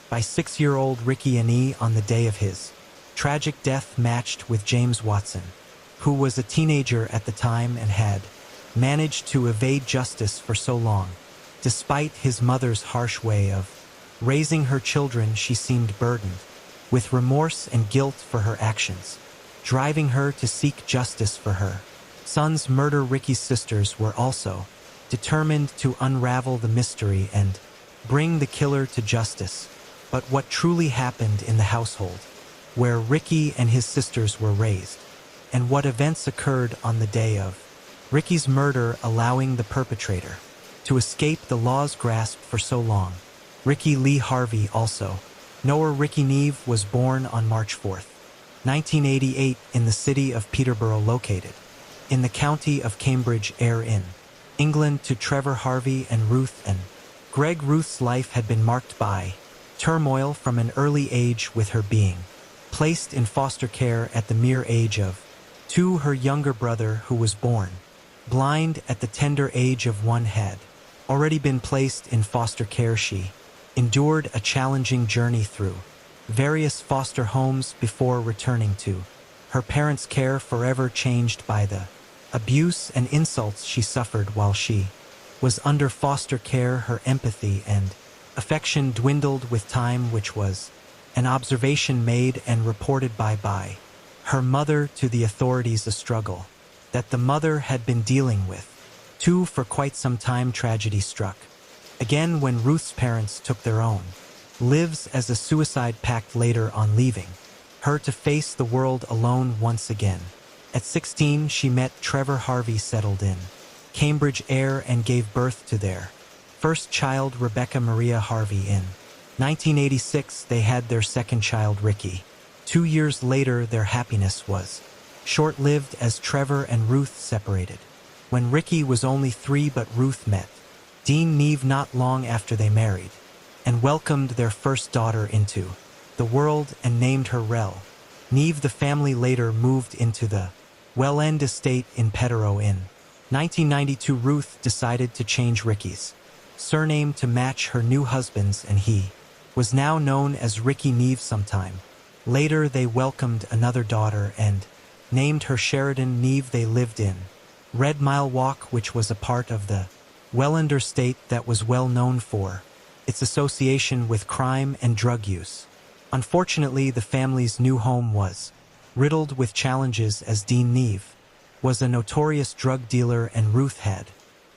[SPEAKER 1] by 6-year-old Ricky N.E. on the day of his tragic death matched with James Watson, who was a teenager at the time and had managed to evade justice for so long, despite his mother's harsh way of Raising her children, she seemed burdened with remorse and guilt for her actions, driving her to seek justice for her son's murder. Ricky's sisters were also determined to unravel the mystery and bring the killer to justice. But what truly happened in the household where Ricky and his sisters were raised, and what events occurred on the day of Ricky's murder, allowing the perpetrator to escape the law's grasp for so long. Ricky Lee Harvey also. Noah Ricky Neve was born on March 4th, 1988 in the city of Peterborough, located in the county of Cambridge, in England, to Trevor Harvey and Ruth and Greg. Ruth's life had been marked by turmoil from an early age, with her being placed in foster care at the mere age of 2. Her younger brother, who was born blind at the tender age of 1, had already been placed in foster care. She endured a challenging journey through various foster homes before returning to her parents' care, forever changed by the abuse and insults she suffered while she was under foster care. Her empathy and affection dwindled with time, which was an observation made and reported by her mother to the authorities, a struggle that the mother had been dealing with, too, for quite some time. Tragedy struck again when Ruth's parents took their own lives as a suicide pact, later on leaving her to face the world alone once again. At 16, she met Trevor Harvey, settled in Cambridge, and gave birth to their first child, Rebecca Maria Harvey. In 1986, they had their second child, Ricky. 2 years later, their happiness was short-lived as Trevor and Ruth separated when Ricky was only 3, but Ruth met Dean Neve not long after they married and welcomed their first daughter into the world and named her Rel Neve. The family later moved into the Welland estate in Peterborough. In 1992, Ruth decided to change Ricky's surname to match her new husband's, and he was now known as Ricky Neve. Sometime later, they welcomed another daughter and named her Sheridan Neve. They lived in Red Mile Walk, which was a part of the Welland estate that was well known for its association with crime and drug use. Unfortunately, the family's new home was riddled with challenges, as Dean Neve was a notorious drug dealer and Ruth had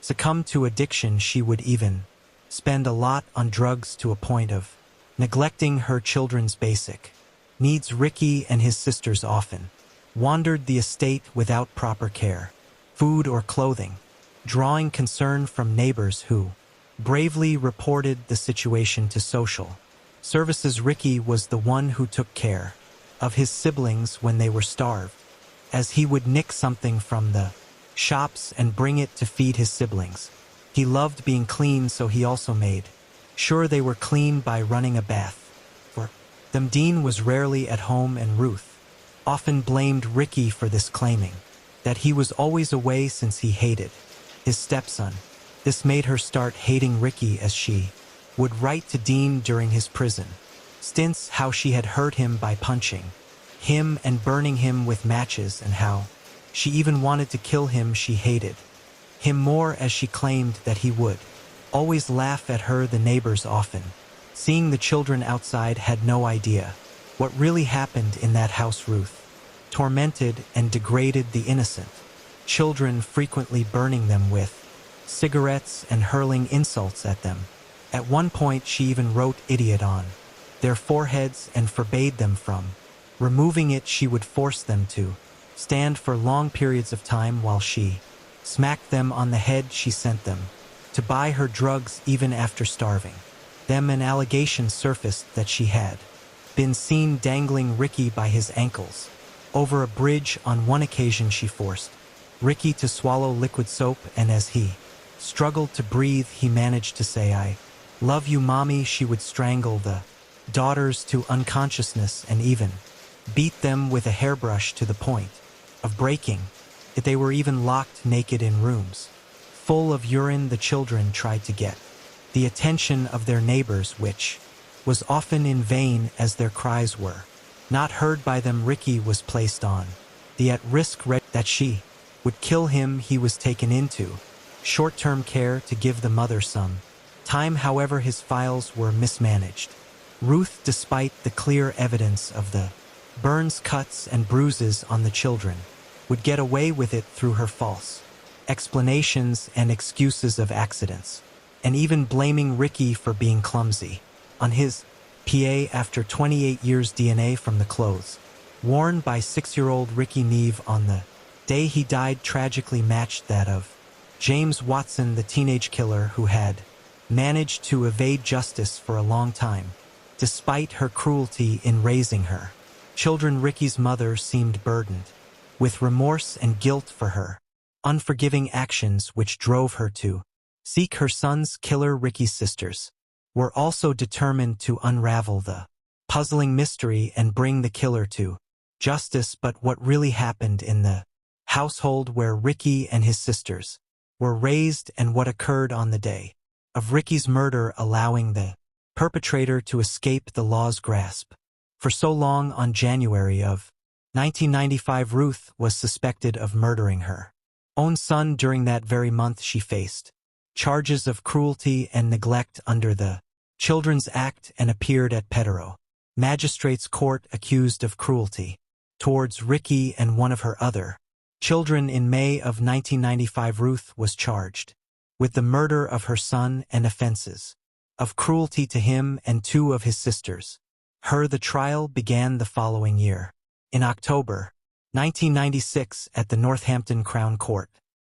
[SPEAKER 1] succumbed to addiction. She would even spend a lot on drugs, to a point of neglecting her children's basic needs. Ricky and his sisters often wandered the estate without proper care, food or clothing, drawing concern from neighbors who bravely reported the situation to social services. Ricky was the one who took care of his siblings when they were starved, as he would nick something from the shops and bring it to feed his siblings. He loved being clean, so he also made sure they were clean by running a bath for them. Dean was rarely at home, and Ruth often blamed Ricky for this, claiming that he was always away since he hated his stepson. This made her start hating Ricky, as she would write to Dean during his prison stints how she had hurt him by punching him and burning him with matches, and how she even wanted to kill him. She hated him more, as she claimed that he would always laugh at her. The neighbors, often seeing the children outside, had no idea what really happened in that house. Ruth tormented and degraded the innocent children, frequently burning them with cigarettes and hurling insults at them. At one point, she even wrote "idiot" on their foreheads and forbade them from removing it. She would force them to stand for long periods of time while she smacked them on the head. She sent them to buy her drugs even after starving them. An allegation surfaced that she had been seen dangling Ricky by his ankles over a bridge. On one occasion, she forced Ricky to swallow liquid soap, and as he struggled to breathe, he managed to say, "I love you, Mommy." She would strangle the daughters to unconsciousness and even beat them with a hairbrush to the point of breaking it. They were even locked naked in rooms full of urine. The children tried to get the attention of their neighbors, which was often in vain, as their cries were not heard by them. Ricky was placed on the at-risk that she would kill him. He was taken into short-term care to give the mother some Time, however, his files were mismanaged. Ruth, despite the clear evidence of the burns, cuts, and bruises on the children, would get away with it through her false explanations and excuses of accidents, and even blaming Ricky for being clumsy on his PA after 28 years DNA from the clothes worn by 6-year-old Ricky Neve on the day he died tragically matched that of James Watson, the teenage killer who had managed to evade justice for a long time, despite her cruelty in raising her children. Ricky's mother seemed burdened with remorse and guilt for her unforgiving actions, which drove her to seek her son's killer. Ricky's sisters were also determined to unravel the puzzling mystery and bring the killer to justice. But what really happened in the household where Ricky and his sisters were raised, and what occurred on the day of Ricky's murder, allowing the perpetrator to escape the law's grasp for so long. On January of 1995, Ruth was suspected of murdering her own son. During that very month, she faced charges of cruelty and neglect under the Children's Act and appeared at Petero Magistrates Court accused of cruelty towards Ricky and one of her other children. In May of 1995, Ruth was charged with the murder of her son and offenses of cruelty to him and 2 of his sisters. The trial began the following year. In October 1996, at the Northampton Crown Court,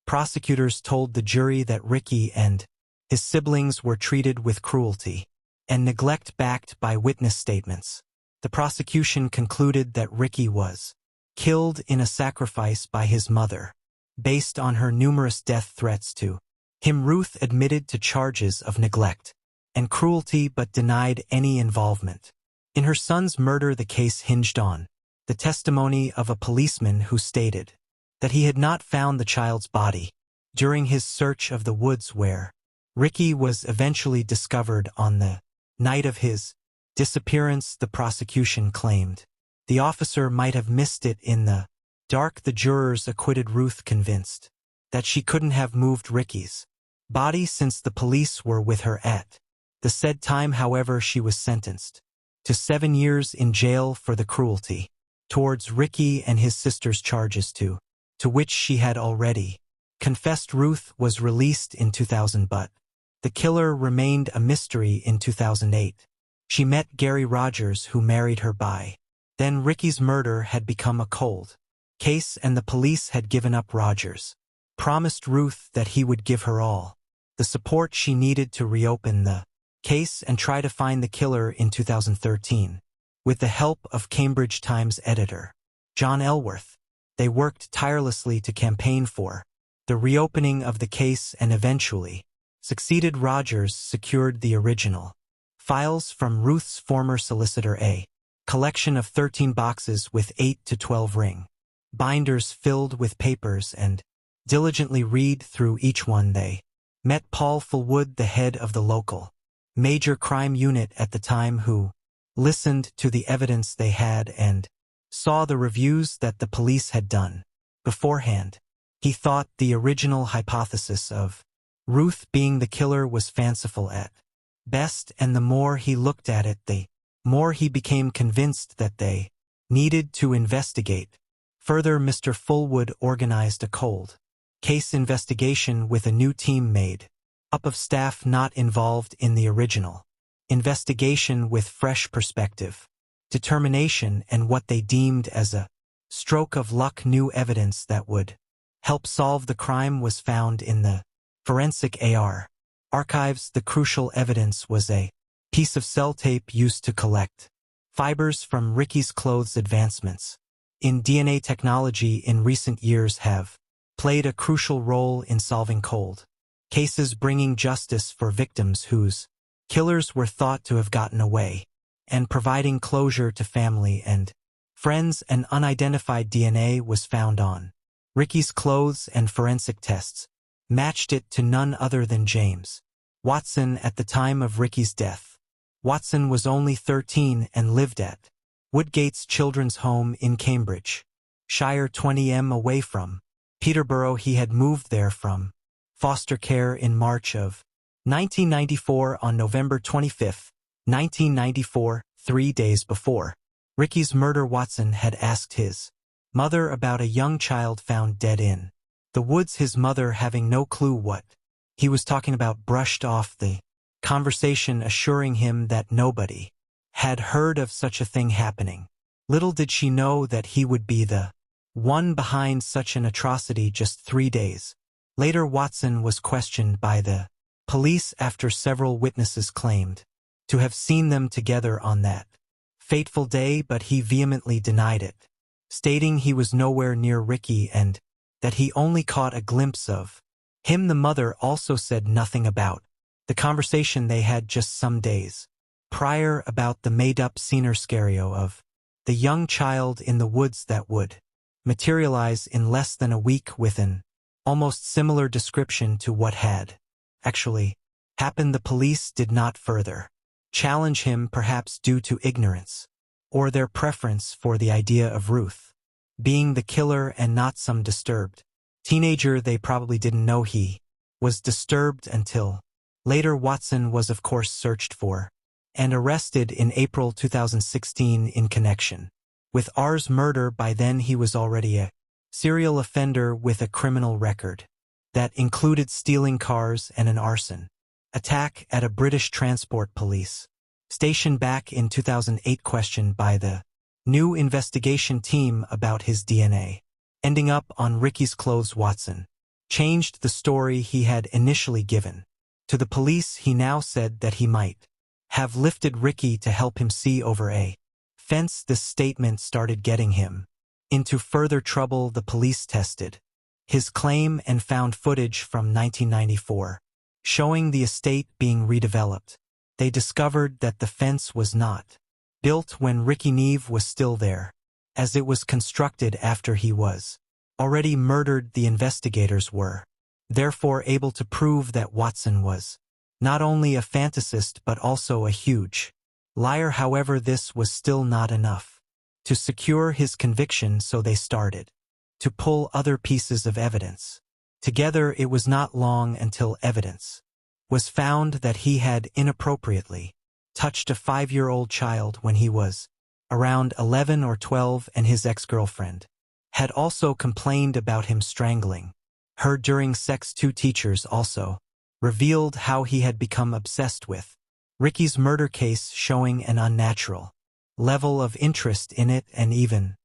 [SPEAKER 1] prosecutors told the jury that Ricky and his siblings were treated with cruelty and neglect backed by witness statements. The prosecution concluded that Ricky was killed in a sacrifice by his mother, based on her numerous death threats to him. Ruth admitted to charges of neglect and cruelty but denied any involvement in her son's murder. The case hinged on the testimony of a policeman who stated that he had not found the child's body during his search of the woods where Ricky was eventually discovered on the night of his disappearance. The prosecution claimed the officer might have missed it in the dark. The jurors acquitted Ruth, convinced that she couldn't have moved Ricky's body since the police were with her at the said time. However, she was sentenced to 7 years in jail for the cruelty towards Ricky and his sister's charges to which she had already confessed. Ruth was released in 2000, but the killer remained a mystery. In 2008, she met Gary Rogers, who married her. By then, Ricky's murder had become a cold case and the police had given up. Rogers promised Ruth that he would give her all the support she needed to reopen the case and try to find the killer. In 2013, with the help of Cambridge Times editor John Elworth, they worked tirelessly to campaign for the reopening of the case and eventually succeeded. Rogers secured the original files from Ruth's former solicitor, a collection of 13 boxes with 8 to 12 ring binders filled with papers, and diligently read through each one. They met Paul Fullwood, the head of the local major crime unit at the time, who listened to the evidence they had and saw the reviews that the police had done beforehand. He thought the original hypothesis of Ruth being the killer was fanciful at best, and the more he looked at it, the more he became convinced that they needed to investigate further. Mr. Fullwood organized a cold case investigation with a new team made up of staff not involved in the original investigation, with fresh perspective, determination, and what they deemed as a stroke of luck. New evidence that would help solve the crime was found in the forensic archives. The crucial evidence was a piece of cell tape used to collect fibers from Ricky's clothes. Advancements in DNA technology in recent years have played a crucial role in solving cold cases, bringing justice for victims whose killers were thought to have gotten away, and providing closure to family and friends. An unidentified DNA was found on Ricky's clothes, and forensic tests matched it to none other than James Watson at the time of Ricky's death. Watson was only 13 and lived at Woodgates Children's Home in Cambridge, Shire, 20 mi away from Peterborough. He had moved there from foster care in March of 1994. On November 25, 1994, 3 days before Ricky's murder, Watson had asked his mother about a young child found dead in the woods. His mother, having no clue what he was talking about, brushed off the conversation, assuring him that nobody had heard of such a thing happening. Little did she know that he would be the one behind such an atrocity. Just 3 days later, Watson was questioned by the police after several witnesses claimed to have seen them together on that fateful day, but he vehemently denied it, stating he was nowhere near Ricky and that he only caught a glimpse of him. The mother also said nothing about the conversation they had just some days prior about the made-up scenario of the young child in the woods that would materialize in less than a week, with an almost similar description to what had actually happened. The police did not further challenge him, perhaps due to ignorance or their preference for the idea of Ruth being the killer and not some disturbed teenager. They probably didn't know he was disturbed until later. Watson was of course searched for and arrested in April 2016 in connection with R's murder. By then he was already a serial offender with a criminal record that included stealing cars and an arson attack at a British transport police station back in 2008. Questioned by the new investigation team about his DNA ending up on Ricky's clothes, Watson changed the story he had initially given to the police. He now said that he might have lifted Ricky to help him see over a fence. This statement started getting him into further trouble. The police tested his claim and found footage from 1994 showing the estate being redeveloped. They discovered that the fence was not built when Ricky Neve was still there, as it was constructed after he was already murdered. The investigators were therefore able to prove that Watson was not only a fantasist but also a huge liar. However, this was still not enough to secure his conviction, so they started to pull other pieces of evidence together. It was not long until evidence was found that he had inappropriately touched a 5-year-old child when he was around 11 or 12, and his ex-girlfriend had also complained about him strangling her during sex. 2 teachers also revealed how he had become obsessed with Ricky's murder case, showing an unnatural level of interest in it and even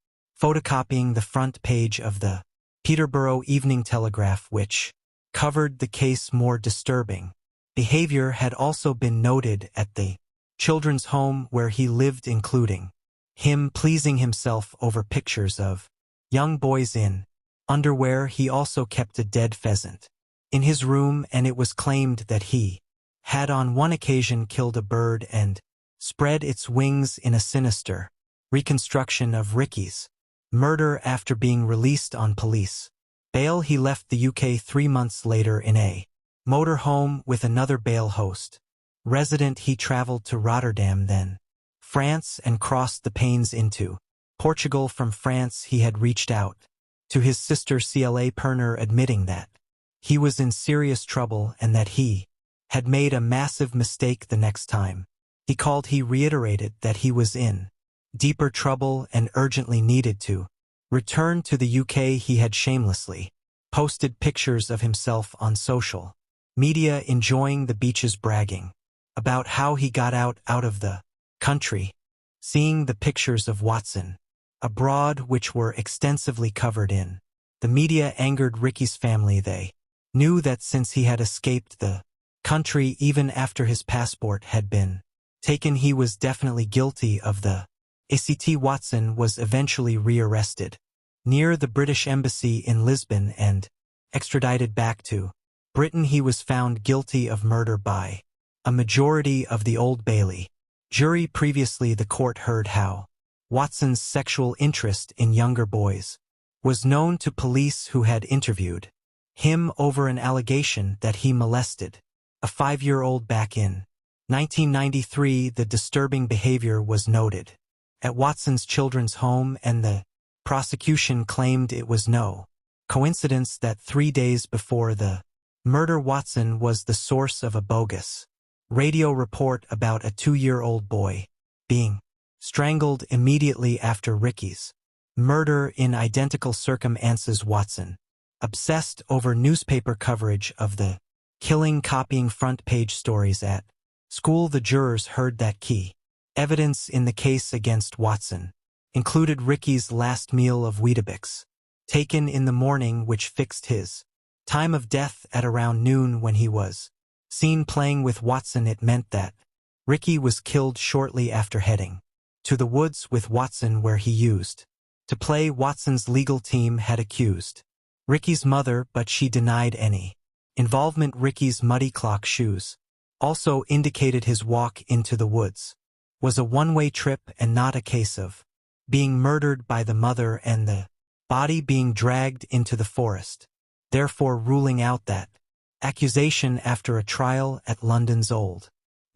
[SPEAKER 1] photocopying the front page of the Peterborough Evening Telegraph, which covered the case. More disturbing behavior had also been noted at the children's home where he lived, including him pleasing himself over pictures of young boys in underwear. He also kept a dead pheasant in his room, and it was claimed that he had on one occasion killed a bird and spread its wings in a sinister reconstruction of Ricky's murder. After being released on police bail, he left the UK 3 months later in a motorhome with another bail host resident. He traveled to Rotterdam, then France, and crossed the Paynes into Portugal. From France he had reached out to his sister Cla Perner, admitting that he was in serious trouble and that he had made a massive mistake. The next time he called, he reiterated that he was in deeper trouble and urgently needed to return to the UK. He had shamelessly posted pictures of himself on social media enjoying the beaches, bragging about how he got out of the country. Seeing the pictures of Watson abroad, which were extensively covered in the media, angered Ricky's family. They knew that since he had escaped the country even after his passport had been taken, he was definitely guilty of the ACT. Watson was eventually rearrested near the British Embassy in Lisbon and extradited back to Britain. He was found guilty of murder by a majority of the Old Bailey jury. Previously, the court heard how Watson's sexual interest in younger boys was known to police who had interviewed him over an allegation that he molested a 5-year-old back in 1993. The disturbing behavior was noted at Watson's children's home, and the prosecution claimed it was no coincidence that 3 days before the Murder Watson was the source of a bogus radio report about a 2-year-old boy being strangled immediately after Ricky's murder in identical circumstances. Watson, obsessed over newspaper coverage of the killing, copying front-page stories at school. The jurors heard that key evidence in the case against Watson included Ricky's last meal of Weetabix, taken in the morning, which fixed his time of death at around noon when he was seen playing with Watson. It meant that Ricky was killed shortly after heading to the woods with Watson, where he used to play. Watson's legal team had accused Ricky's mother, but she denied any involvement. Ricky's muddy clock shoes also indicated his walk into the woods was a one-way trip and not a case of being murdered by the mother and the body being dragged into the forest, therefore ruling out that accusation after a trial at London's Old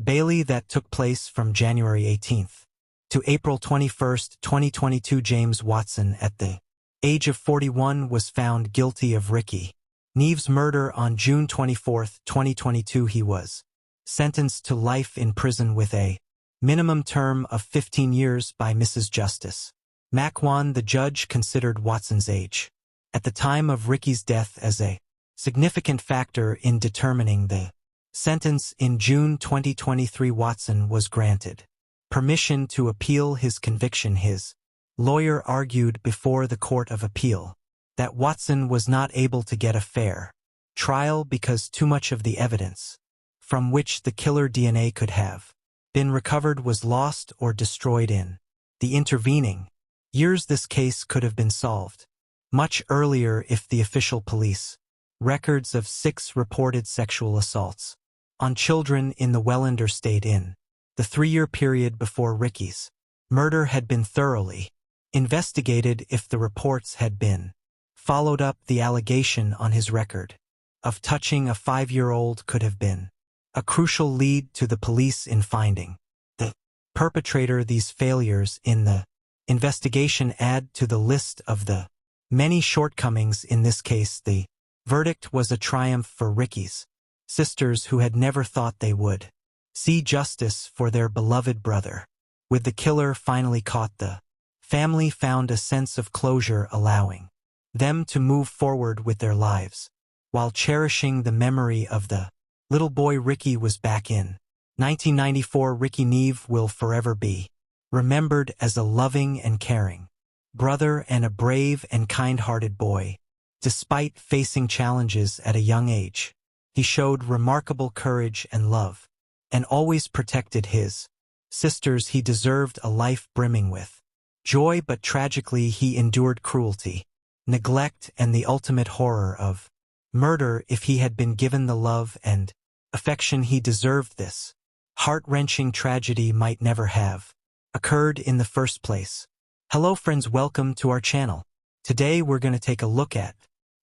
[SPEAKER 1] Bailey that took place from January 18th to April 21st, 2022. James Watson, at the age of 41, was found guilty of Ricky Neve's murder on June 24, 2022. He was sentenced to life in prison with a minimum term of 15 years by Mrs. Justice McWan. The judge considered Watson's age at the time of Ricky's death as a significant factor in determining the sentence. In June 2023, Watson was granted permission to appeal his conviction. His lawyer argued before the Court of Appeal that Watson was not able to get a fair trial because too much of the evidence from which the killer DNA could have been recovered was lost or destroyed in the intervening years. This case could have been solved much earlier if the official police records of 6 reported sexual assaults on children in the Welland estate in the 3-year period before Ricky's murder had been thoroughly investigated. If the reports had been followed up, the allegation on his record of touching a 5-year-old could have been a crucial lead to the police in finding the perpetrator. These failures in the investigation add to the list of the many shortcomings in this case. The verdict was a triumph for Ricky's sisters, who had never thought they would see justice for their beloved brother. With the killer finally caught, the family found a sense of closure, allowing them to move forward with their lives while cherishing the memory of the little boy Ricky was back in 1994. Ricky Neve will forever be remembered as a loving and caring brother and a brave and kind-hearted boy. Despite facing challenges at a young age, he showed remarkable courage and love, and always protected his sisters. He deserved a life brimming with joy, but tragically he endured cruelty, neglect, and the ultimate horror of murder. If he had been given the love and affection he deserved, this heart-wrenching tragedy might never have occurred in the first place. Hello friends, welcome to our channel. Today we're going to take a look at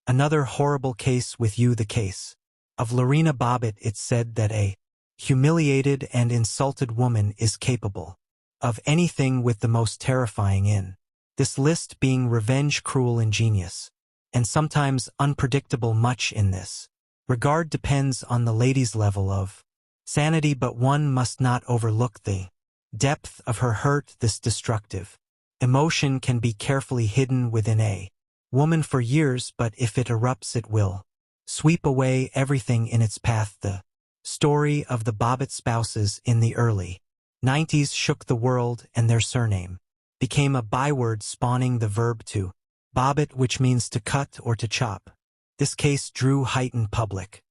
[SPEAKER 1] another horrible case with you, the case of Lorena Bobbitt. It's said that a humiliated and insulted woman is capable of anything, with the most terrifying in this list being revenge, cruel, ingenious, and sometimes unpredictable. Much in this regard depends on the lady's level of sanity, but one must not overlook the depth of her hurt. This destructive emotion can be carefully hidden within a woman for years, but if it erupts, it will sweep away everything in its path. The story of the Bobbitt spouses in the early 90s shook the world, and their surname became a byword, spawning the verb to bobbit, which means to cut or to chop. This case drew heightened public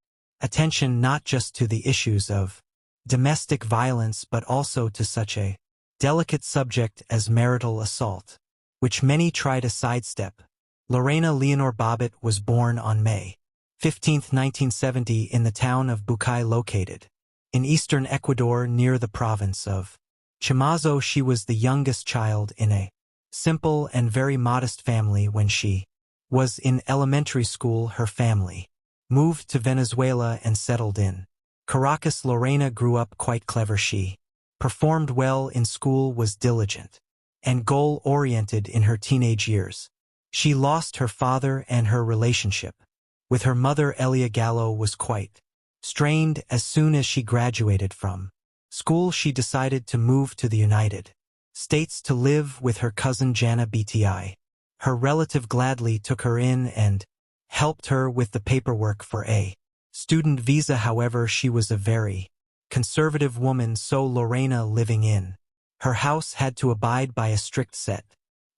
[SPEAKER 1] attention not just to the issues of domestic violence, but also to such a delicate subject as marital assault, which many try to sidestep. Lorena Leonore Bobbitt was born on May 15, 1970 in the town of Bucay, located in eastern Ecuador near the province of Chimborazo. She was the youngest child in a simple and very modest family. When she was in elementary school, her family moved to Venezuela and settled in Caracas. Lorena grew up quite clever. She performed well in school, was diligent, and goal-oriented. In her teenage years, she lost her father, and her relationship with her mother Elia Gallo was quite strained. As soon as she graduated from school, she decided to move to the United States to live with her cousin Jana Bti. Her relative gladly took her in and helped her with the paperwork for a student visa. However, she was a very conservative woman, so Lorena, living in her house, had to abide by a strict set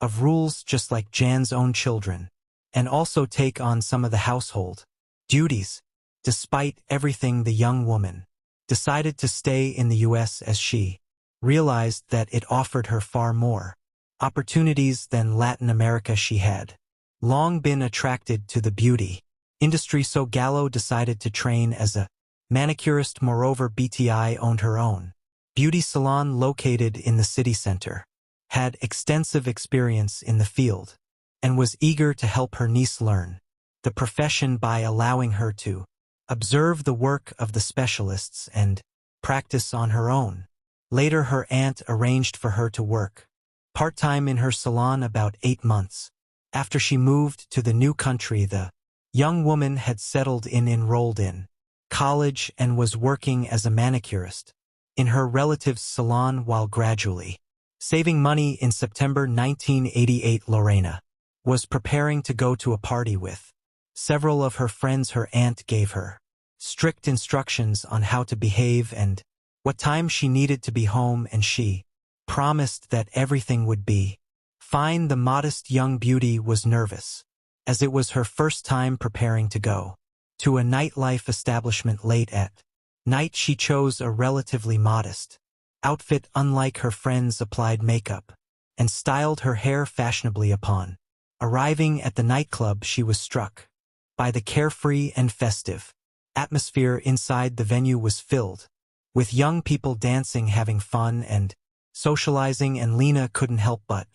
[SPEAKER 1] of rules just like Jan's own children, and also take on some of the household duties. Despite everything, the young woman decided to stay in the U.S. as she realized that it offered her far more opportunities than Latin America. She had long been attracted to the beauty industry, so Gallo decided to train as a manicurist. Moreover, Bti owned her own beauty salon located in the city center, had extensive experience in the field, and was eager to help her niece learn the profession by allowing her to observe the work of the specialists and practice on her own. Later, her aunt arranged for her to work part-time in her salon. About 8 months after she moved to the new country, the young woman had settled in, enrolled in college, and was working as a manicurist in her relative's salon while gradually saving money. In September 1988, Lorena was preparing to go to a party with several of her friends. Her aunt gave her strict instructions on how to behave and what time she needed to be home, and she promised that everything would be fine. The modest young beauty was nervous, as it was her first time preparing to go to a nightlife establishment late at night. She chose a relatively modest outfit. Unlike her friends, applied makeup and styled her hair fashionably. Upon arriving at the nightclub, she was struck by the carefree and festive atmosphere inside. The venue was filled with young people dancing, having fun, and socializing, and Lena couldn't help but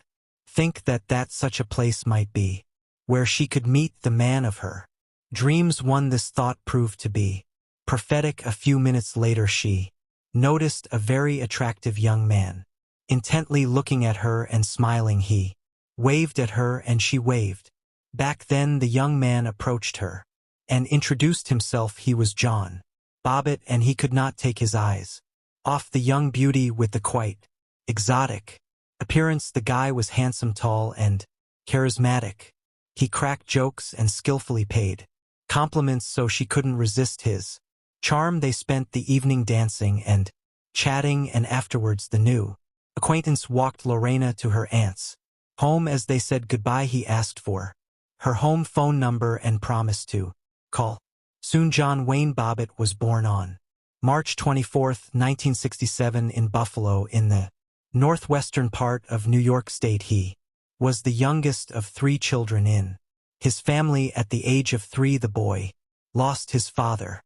[SPEAKER 1] think that such a place might be where she could meet the man of her dreams. This thought proved to be prophetic. A few minutes later, she noticed a very attractive young man intently looking at her and smiling. He waved at her and she waved back. Then the young man approached her and introduced himself. He was John Bobbitt, and he could not take his eyes off the young beauty with the quite exotic appearance. The guy was handsome, tall, and charismatic. He cracked jokes and skillfully paid compliments, so she couldn't resist his charm. They spent the evening dancing and chatting, and afterwards the new acquaintance walked Lorena to her aunt's home. As they said goodbye, he asked for her home phone number and promised to call soon. John Wayne Bobbitt was born on March 24, 1967 in Buffalo, in the northwestern part of New York State. He was the youngest of 3 children in his family. At the age of 3, the boy lost his father,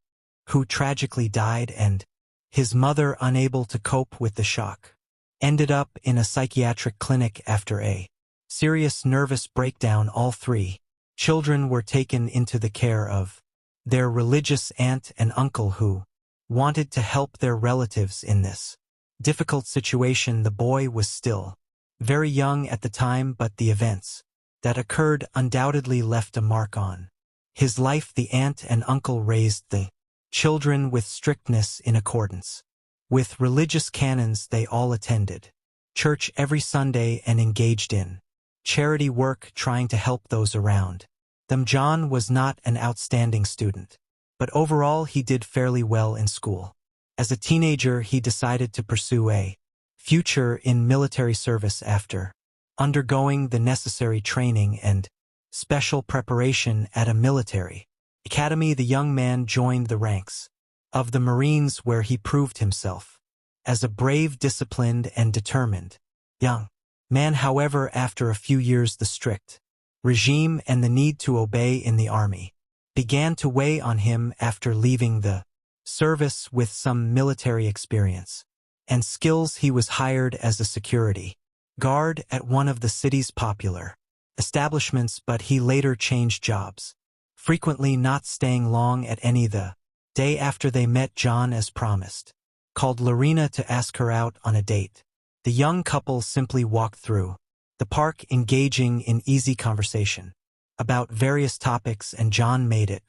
[SPEAKER 1] who tragically died, and his mother, unable to cope with the shock, ended up in a psychiatric clinic after a serious nervous breakdown. All 3 children were taken into the care of their religious aunt and uncle, who wanted to help their relatives in this difficult situation. The boy was still very young at the time, but the events that occurred undoubtedly left a mark on his life. The aunt and uncle raised the children with strictness in accordance with religious canons. They all attended church every Sunday and engaged in charity work, trying to help those around them. John was not an outstanding student, but overall he did fairly well in school. As a teenager, he decided to pursue a future in military service. After undergoing the necessary training and special preparation at a military academy, the young man joined the ranks of the Marines, where he proved himself as a brave, disciplined, and determined young man. However, after a few years, the strict regime and the need to obey in the army began to weigh on him. After leaving the service with some military experience and skills, he was hired as a security guard at one of the city's popular establishments, but he later changed jobs, frequently not staying long at any. The day after they met, John, as promised, called Lorena to ask her out on a date. The young couple simply walked through the park, engaging in easy conversation about various topics, and John made it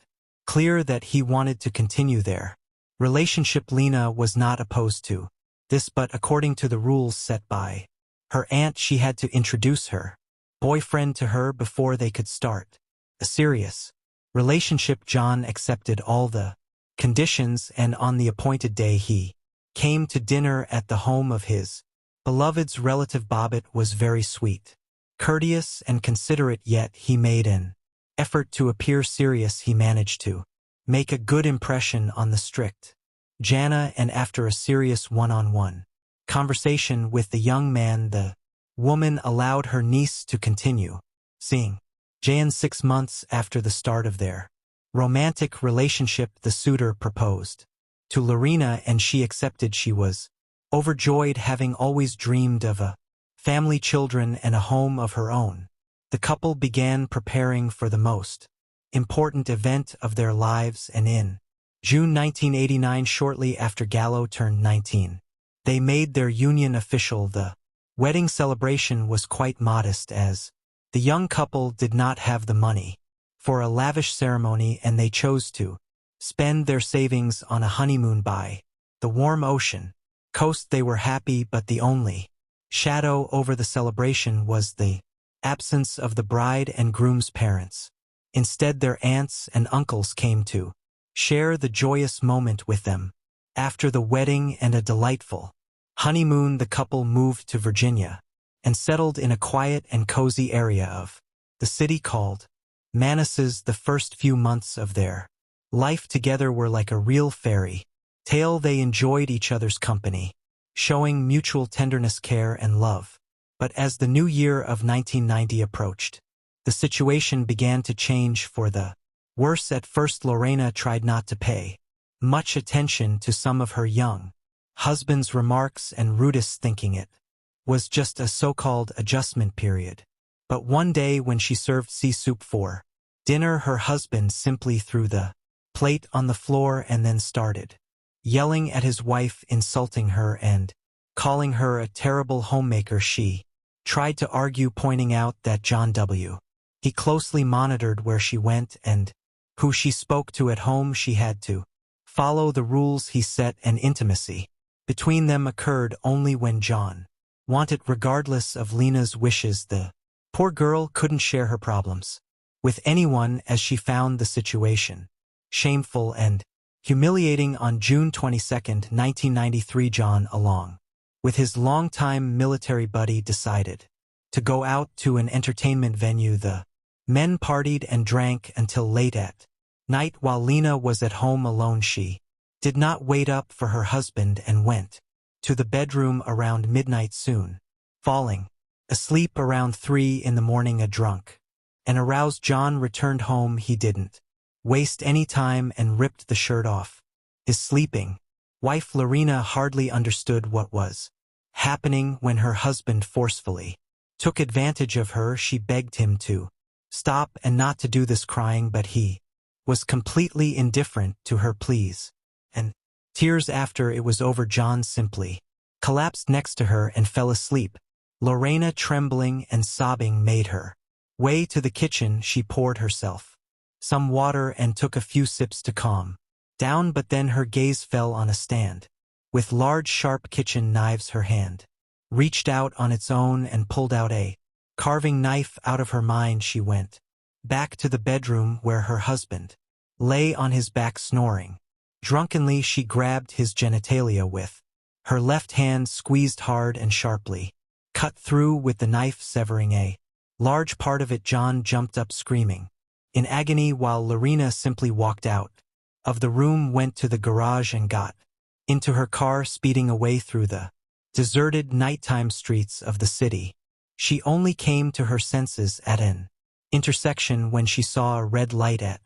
[SPEAKER 1] clear that he wanted to continue their relationship. Lena was not opposed to this, but according to the rules set by her aunt, she had to introduce her boyfriend to her before they could start a serious relationship. John accepted all the conditions, and on the appointed day he came to dinner at the home of his beloved's relative. Bobbitt was very sweet, courteous, and considerate, yet he made an effort to appear serious. He managed to make a good impression on the strict Jana, and after a serious one-on-one conversation with the young man, the woman allowed her niece to continue seeing Jan. 6 months after the start of their romantic relationship, the suitor proposed to Lorena, and she accepted. She was overjoyed, having always dreamed of a family, children, and a home of her own. The couple began preparing for the most important event of their lives, and in June 1989, shortly after Gallo turned 19, they made their union official. The wedding celebration was quite modest, as the young couple did not have the money for a lavish ceremony, and they chose to spend their savings on a honeymoon by the warm ocean coast. They were happy, but the only shadow over the celebration was the absence of the bride and groom's parents. Instead, their aunts and uncles came to share the joyous moment with them. After the wedding and a delightful honeymoon, the couple moved to Virginia and settled in a quiet and cozy area of the city called Manassas. The first few months of their life together were like a real fairy tale. They enjoyed each other's company, showing mutual tenderness, care, and love. But as the new year of 1990 approached, the situation began to change for the worse. At first, Lorena tried not to pay much attention to some of her young husband's remarks and rudest, thinking it was just a so-called adjustment period. But one day, when she served sea soup for dinner, her husband simply threw the plate on the floor and then started yelling at his wife, insulting her and calling her a terrible homemaker. She tried to argue, pointing out that John W. He closely monitored where she went and who she spoke to at home. She had to follow the rules he set, and intimacy between them occurred only when John wanted, regardless of Lena's wishes. The poor girl couldn't share her problems with anyone, as she found the situation shameful and humiliating. On June 22, 1993, John, along with his longtime military buddy, decided to go out to an entertainment venue. The men partied and drank until late at night. While Lena was at home alone, she did not wait up for her husband and went to the bedroom around midnight, soon falling asleep around 3 in the morning. A drunk and aroused John returned home. He didn't waste any time and ripped the shirt off his sleeping wife. Lorena hardly understood what was happening when her husband forcefully took advantage of her. She begged him to stop and not to do this, crying, but he was completely indifferent to her pleas and tears. After it was over, John simply collapsed next to her and fell asleep. Lorena, trembling and sobbing, made her way to the kitchen. She poured herself some water and took a few sips to calm down, but then her gaze fell on a stand with large, sharp kitchen knives. Her hand reached out on its own and pulled out a carving knife. Out of her mind, she went back to the bedroom where her husband lay on his back, snoring. Drunkenly, she grabbed his genitalia with her left hand, squeezed hard and sharply cut through with the knife, severing a large part of it. John jumped up, screaming in agony, while Lorena simply walked out of the room, went to the garage, and got into her car, speeding away through the deserted nighttime streets of the city. She only came to her senses at an intersection when she saw a red light at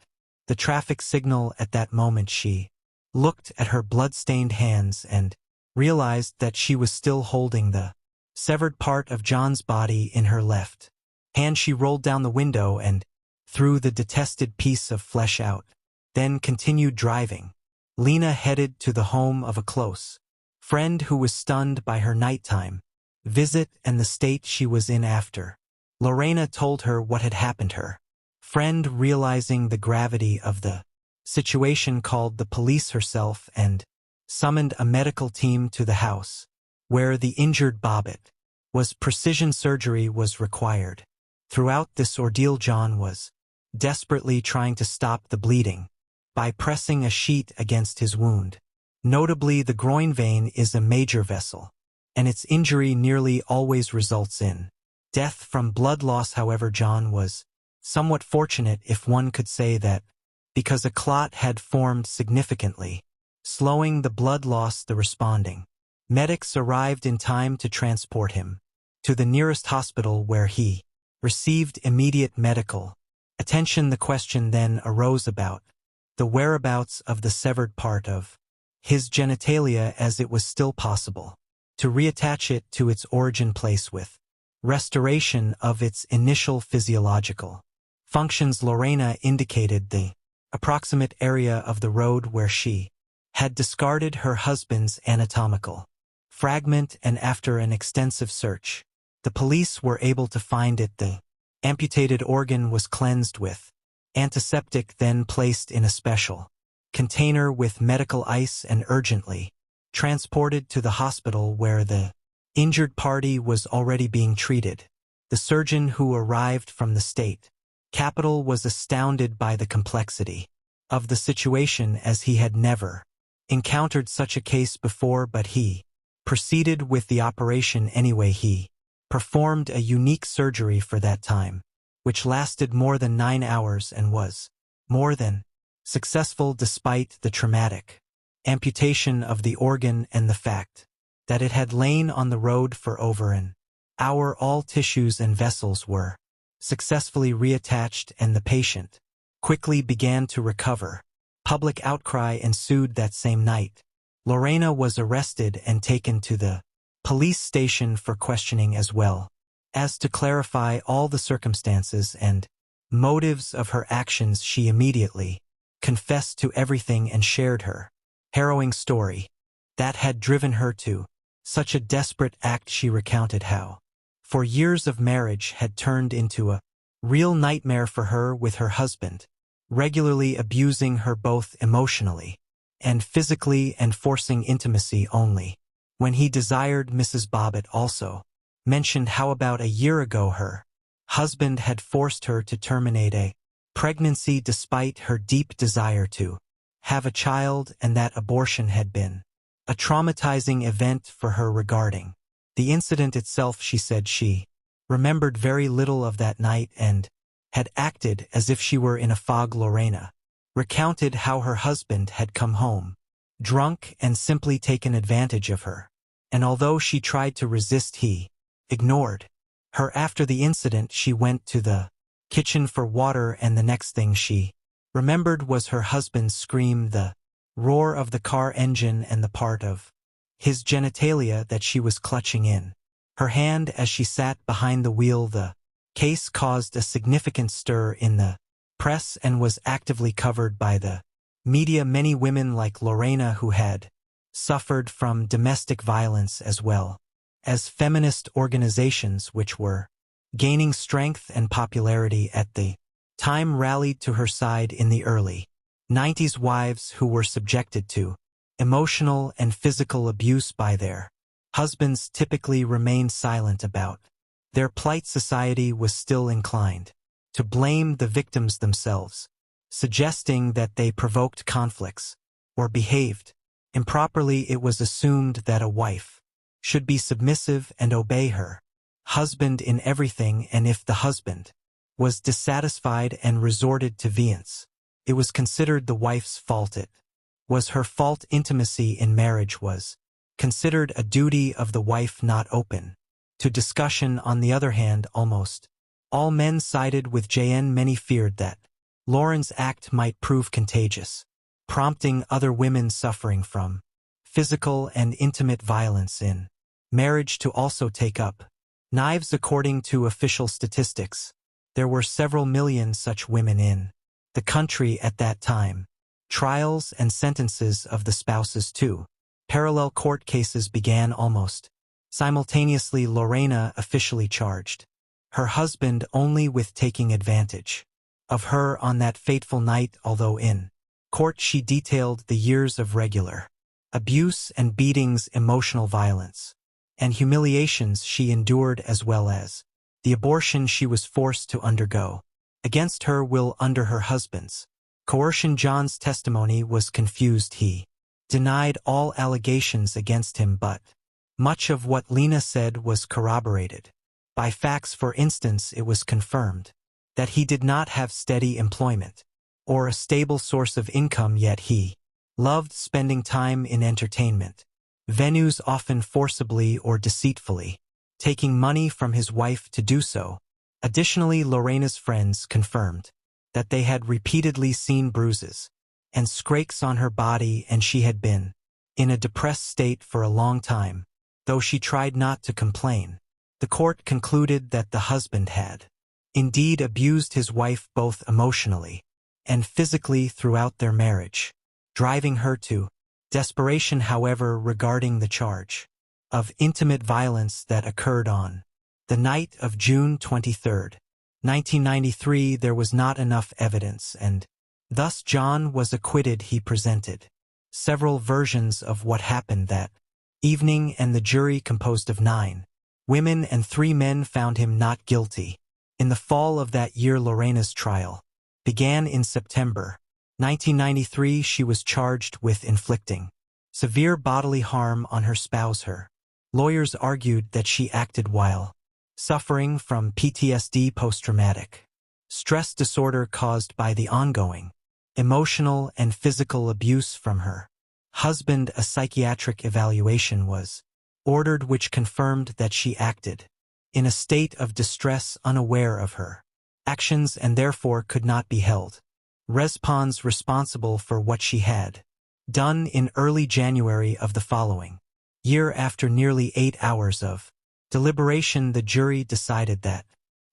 [SPEAKER 1] the traffic signal. At that moment, she looked at her blood-stained hands and realized that she was still holding the severed part of John's body in her left hand. She rolled down the window and threw the detested piece of flesh out, then continued driving. Lena headed to the home of a close friend who was stunned by her nighttime visit and the state she was in after. Lorena told her what had happened. Her friend, realizing the gravity of the situation called the police herself and summoned a medical team to the house, where the injured Bobbitt was. Precision surgery was required. Throughout this ordeal, John was desperately trying to stop the bleeding by pressing a sheet against his wound. Notably, the groin vein is a major vessel, and its injury nearly always results in death from blood loss. However, John was somewhat fortunate, if one could say that, because a clot had formed significantly, slowing the blood loss. The responding medics arrived in time to transport him to the nearest hospital, where he received immediate medical attention. The question then arose about the whereabouts of the severed part of his genitalia, as it was still possible to reattach it to its origin place with restoration of its initial physiological functions. Lorena indicated the approximate area of the road where she had discarded her husband's anatomical fragment, and after an extensive search, the police were able to find it. The amputated organ was cleansed with antiseptic, then placed in a special container with medical ice and urgently transported to the hospital, where the injured party was already being treated. The surgeon who arrived from the state capital was astounded by the complexity of the situation, as he had never encountered such a case before, but he proceeded with the operation anyway. He performed a unique surgery for that time, which lasted more than 9 hours and was more than successful despite the traumatic amputation of the organ and the fact that it had lain on the road for over an hour. All tissues and vessels were successfully reattached, and the patient quickly began to recover. Public outcry ensued that same night. Lorena was arrested and taken to the police station for questioning, as well as to clarify all the circumstances and motives of her actions. She immediately confessed to everything and shared her harrowing story that had driven her to such a desperate act. She recounted how 4 years of marriage had turned into a real nightmare for her, with her husband regularly abusing her both emotionally and physically, and forcing intimacy only when he desired. Mrs. Bobbitt also mentioned how about a year ago her husband had forced her to terminate a pregnancy despite her deep desire to have a child, and that abortion had been a traumatizing event for her. Regarding the incident itself, she said she remembered very little of that night and had acted as if she were in a fog. Lorena recounted how her husband had come home drunk and simply taken advantage of her, and although she tried to resist, he ignored her. After the incident, she went to the kitchen for water, and the next thing she remembered was her husband's scream, the roar of the car engine, and the part of his genitalia that she was clutching in her hand as she sat behind the wheel. The case caused a significant stir in the press and was actively covered by the media. Many women like Lorena, who had suffered from domestic violence, as well as feminist organizations which were gaining strength and popularity at the time, rallied to her side. In the early 90s, wives who were subjected to emotional and physical abuse by their husbands typically remained silent about their plight. Society was still inclined to blame the victims themselves, suggesting that they provoked conflicts or behaved improperly. It was assumed that a wife should be submissive and obey her husband in everything, and if the husband was dissatisfied and resorted to violence, it was considered the wife's fault. It was her fault. Intimacy in marriage was considered a duty of the wife, not open to discussion. On the other hand, almost all men sided with JN. Many feared that Lauren's act might prove contagious, prompting other women suffering from physical and intimate violence in marriage to also take up knives. According to official statistics, there were several million such women in the country at that time. Trials and sentences of the spouses to parallel court cases began almost simultaneously. Lorena officially charged her husband only with taking advantage of her on that fateful night, although in court she detailed the years of regular abuse and beatings, emotional violence, and humiliations she endured, as well as the abortion she was forced to undergo against her will under her husband's coercion. John's testimony was confused. He denied all allegations against him, but much of what Lena said was corroborated by facts. For instance, it was confirmed that he did not have steady employment or a stable source of income, yet he loved spending time in entertainment venues, often forcibly or deceitfully, taking money from his wife to do so. Additionally, Lorena's friends confirmed that they had repeatedly seen bruises and scrapes on her body, and she had been in a depressed state for a long time, though she tried not to complain. The court concluded that the husband had indeed abused his wife both emotionally and physically throughout their marriage, driving her to desperation. However, regarding the charge of intimate violence that occurred on the night of June 23, 1993, there was not enough evidence, and thus John was acquitted. He presented several versions of what happened that evening, and the jury, composed of 9 women and 3 men, found him not guilty. In the fall of that year, Lorena's trial began in September 1993. She was charged with inflicting severe bodily harm on her spouse. Her lawyers argued that she acted while suffering from PTSD, post-traumatic stress disorder, caused by the ongoing emotional and physical abuse from her husband. A psychiatric evaluation was ordered which confirmed that she acted in a state of distress, unaware of her actions, and therefore could not be held responsible for what she had done. In early January of the following year, after nearly 8 hours of deliberation, the jury decided that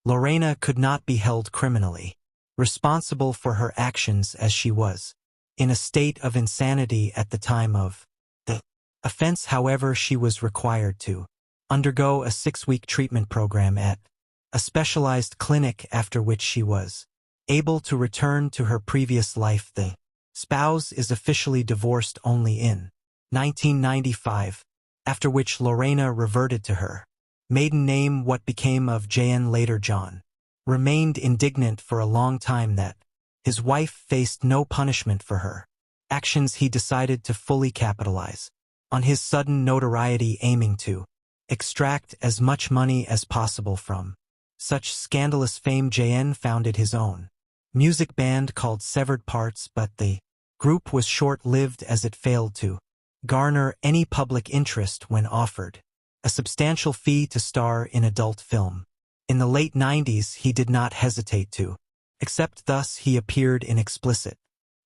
[SPEAKER 1] Lorena could not be held criminally responsible for her actions, as she was in a state of insanity at the time of the offense. However, she was required to undergo a 6-week treatment program at a specialized clinic, after which she was able to return to her previous life. The spouse is officially divorced only in 1995, after which Lorena reverted to her maiden name. What became of JN later? John remained indignant for a long time that his wife faced no punishment for her actions. He decided to fully capitalize on his sudden notoriety, aiming to extract as much money as possible from such scandalous fame. JN founded his own music band called Severed Parts, but the group was short-lived as it failed to garner any public interest when offered a substantial fee to star in adult film. In the late 90s, he did not hesitate to accept. Thus, he appeared in explicit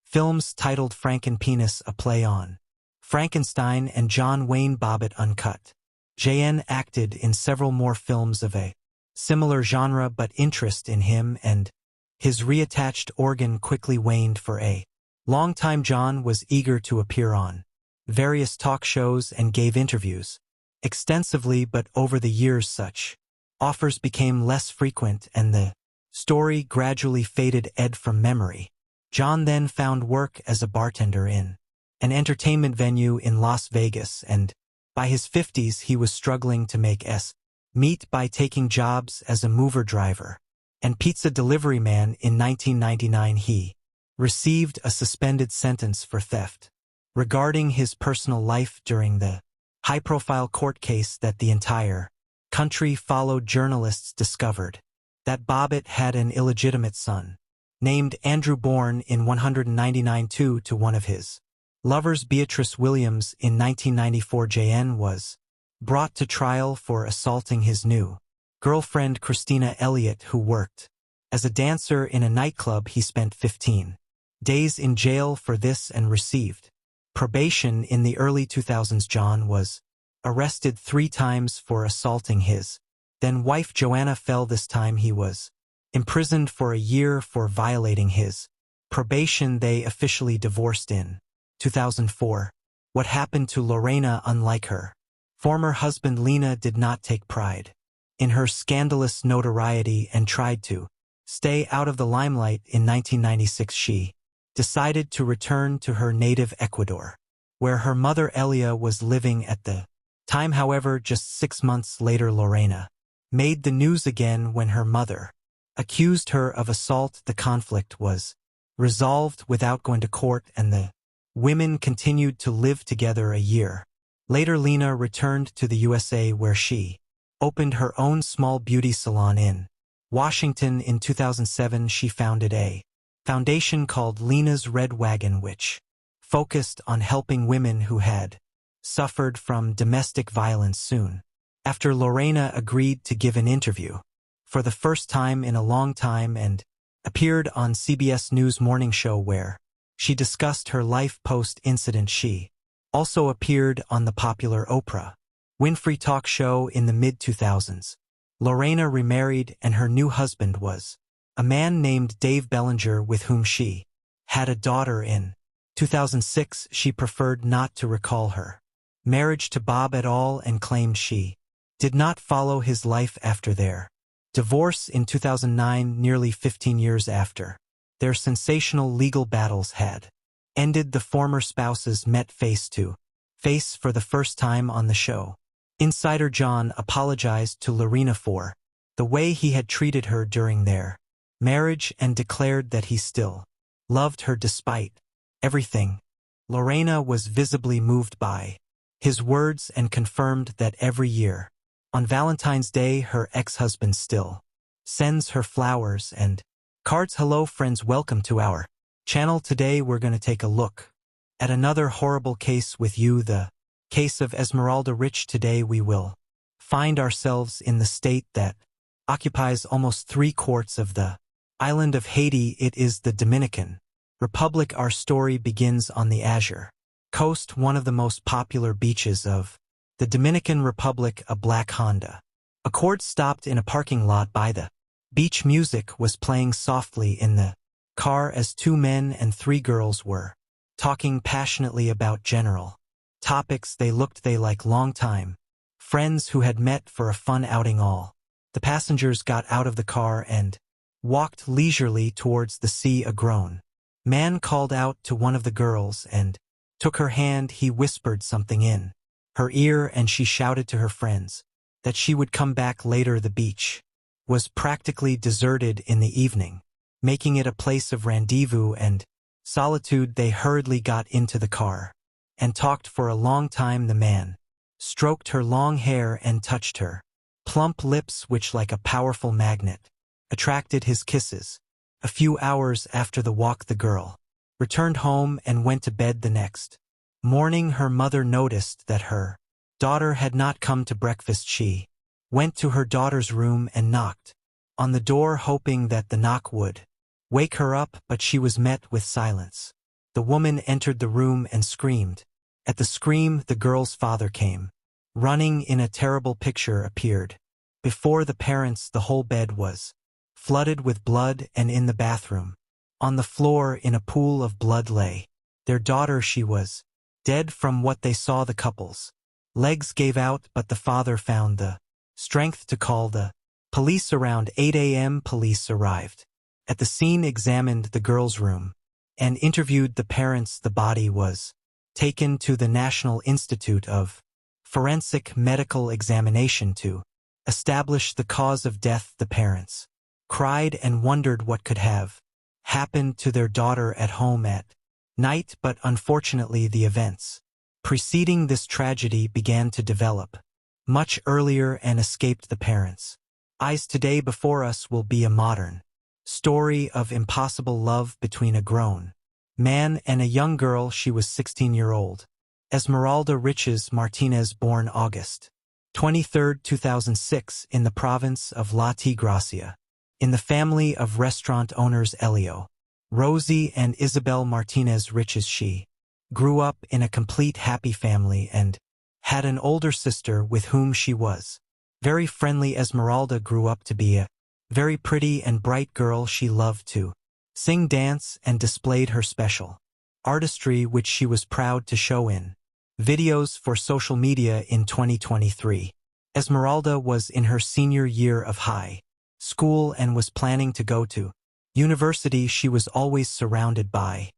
[SPEAKER 1] films titled Frankenpenis, a play on Frankenstein, and John Wayne Bobbitt Uncut. JN acted in several more films of a similar genre, but interest in him and his reattached organ quickly waned. For a long time, John was eager to appear on various talk shows and gave interviews extensively, but over the years such offers became less frequent and the story gradually faded from memory. John then found work as a bartender in an entertainment venue in Las Vegas, and by his 50s he was struggling to make ends meet by taking jobs as a mover driver and pizza delivery man. In 1999 he received a suspended sentence for theft. Regarding his personal life during the high-profile court case that the entire country followed, journalists discovered that Bobbitt had an illegitimate son named Andrew, born in 1999 to one of his lovers, Beatrice Williams. In 1994, JN was brought to trial for assaulting his new girlfriend, Christina Elliott, who worked as a dancer in a nightclub. He spent 15 days in jail for this and received probation. In the early 2000s, John was arrested 3 times for assaulting his then-wife, Joanna Fell. This time he was imprisoned for a year for violating his probation. They officially divorced in 2004. What happened to Lorena? Unlike her former husband, Lena did not take pride in her scandalous notoriety and tried to stay out of the limelight. In 1996, she decided to return to her native Ecuador, where her mother Elia was living at the time. However, just 6 months later, Lorena made the news again when her mother accused her of assault. The conflict was resolved without going to court, and the women continued to live together. A year later, Lena returned to the USA, where she opened her own small beauty salon in Washington. In 2007, she founded a foundation called Lena's Red Wagon, which focused on helping women who had suffered from domestic violence. Soon after, Lorena agreed to give an interview for the first time in a long time and appeared on CBS News morning show, where she discussed her life post-incident. She also appeared on the popular Oprah Winfrey talk show in the mid-2000s. Lorena remarried, and her new husband was a man named Dave Bellinger, with whom she had a daughter. In 2006, she preferred not to recall her marriage to Bob at all and claimed she did not follow his life after their divorce in 2009. Nearly 15 years after their sensational legal battles had ended, the former spouses met face to face for the first time on the show. Insider John apologized to Lorena for the way he had treated her during their marriage and declared that he still loved her despite everything. Lorena was visibly moved by his words and confirmed that every year on Valentine's Day, her ex-husband still sends her flowers and cards. Hello friends, welcome to our channel. Today we're going to take a look at another horrible case with you, the case of Esmeralda Rich. Today we will find ourselves in the state that occupies almost 3/4 of the island of Haiti. It is the Dominican Republic. Our story begins on the Azure Coast, one of the most popular beaches of the Dominican Republic. A black Honda Accord stopped in a parking lot by the beach. Music was playing softly in the car as 2 men and 3 girls were talking passionately about general topics. They looked like long-time friends who had met for a fun outing. All the passengers got out of the car and walked leisurely towards the sea. A grown man called out to one of the girls and took her hand. He whispered something in her ear, and she shouted to her friends that she would come back later. The beach was practically deserted in the evening, making it a place of rendezvous and solitude. They hurriedly got into the car and talked for a long time. The man stroked her long hair and touched her plump lips, which, like a powerful magnet, attracted his kisses. A few hours after the walk, the girl returned home and went to bed. The next morning, her mother noticed that her daughter had not come to breakfast. She went to her daughter's room and knocked on the door, hoping that the knock would wake her up, but she was met with silence. The woman entered the room and screamed. At the scream, the girl's father came running in. A terrible picture appeared before the parents. The whole bed was flooded with blood, and in the bathroom, on the floor in a pool of blood, lay their daughter. She was dead. From what they saw, the couple's legs gave out, but the father found the strength to call the police. Around 8 a.m., police arrived at the scene, examined the girl's room, and interviewed the parents. The body was taken to the National Institute of Forensic Medical Examination to establish the cause of death. The parents cried and wondered what could have happened to their daughter at home at night, but unfortunately the events preceding this tragedy began to develop much earlier and escaped the parents' eyes. Today before us will be a modern story of impossible love between a grown man and a young girl. She was 16-year-old Esmeralda Riches Martinez, born August 23, 2006, in the province of La Gracia, in the family of restaurant owners Elio, Rosie, and Isabel Martinez Riches. She grew up in a complete happy family and had an older sister with whom she was very friendly. Esmeralda grew up to be a very pretty and bright girl. She loved to sing, dance, and displayed her special artistry, which she was proud to show in videos for social media. In 2023, Esmeralda was in her senior year of high school and was planning to go to university. She was always surrounded by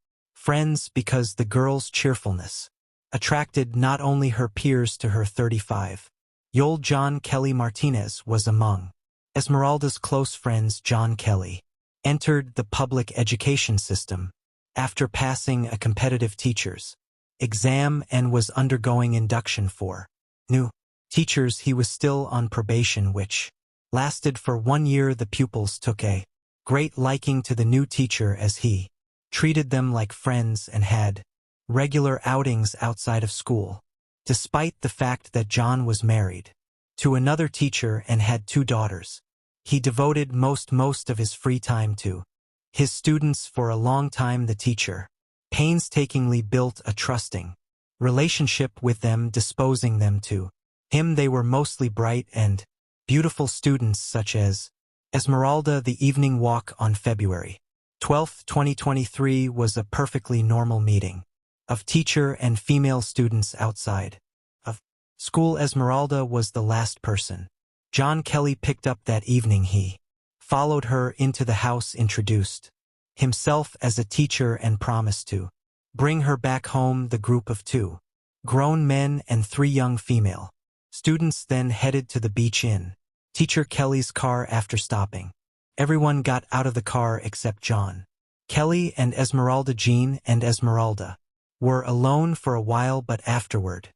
[SPEAKER 1] Friends because the girl's cheerfulness attracted not only her peers to her 35-year-old John Kelly Martinez was among Esmeralda's close friends. John Kelly entered the public education system after passing a competitive teacher's exam and was undergoing induction for new teachers. He was still on probation, which lasted for 1 year. The pupils took a great liking to the new teacher as he treated them like friends and had regular outings outside of school. Despite the fact that John was married to another teacher and had 2 daughters, he devoted most of his free time to his students. For a long time, the teacher painstakingly built a trusting relationship with them, disposing them to him. They were mostly bright and beautiful students, such as Esmeralda. The evening walk on February 12, 2023 was a perfectly normal meeting of teacher and female students outside of school. Esmeralda was the last person John Kelly picked up that evening. He followed her into the house, introduced himself as a teacher, and promised to bring her back home. The group of 2 grown men and 3 young female students then headed to the beach in Teacher Kelly's car. After stopping, everyone got out of the car except John Kelly and Esmeralda. Jean and Esmeralda were alone for a while, but afterward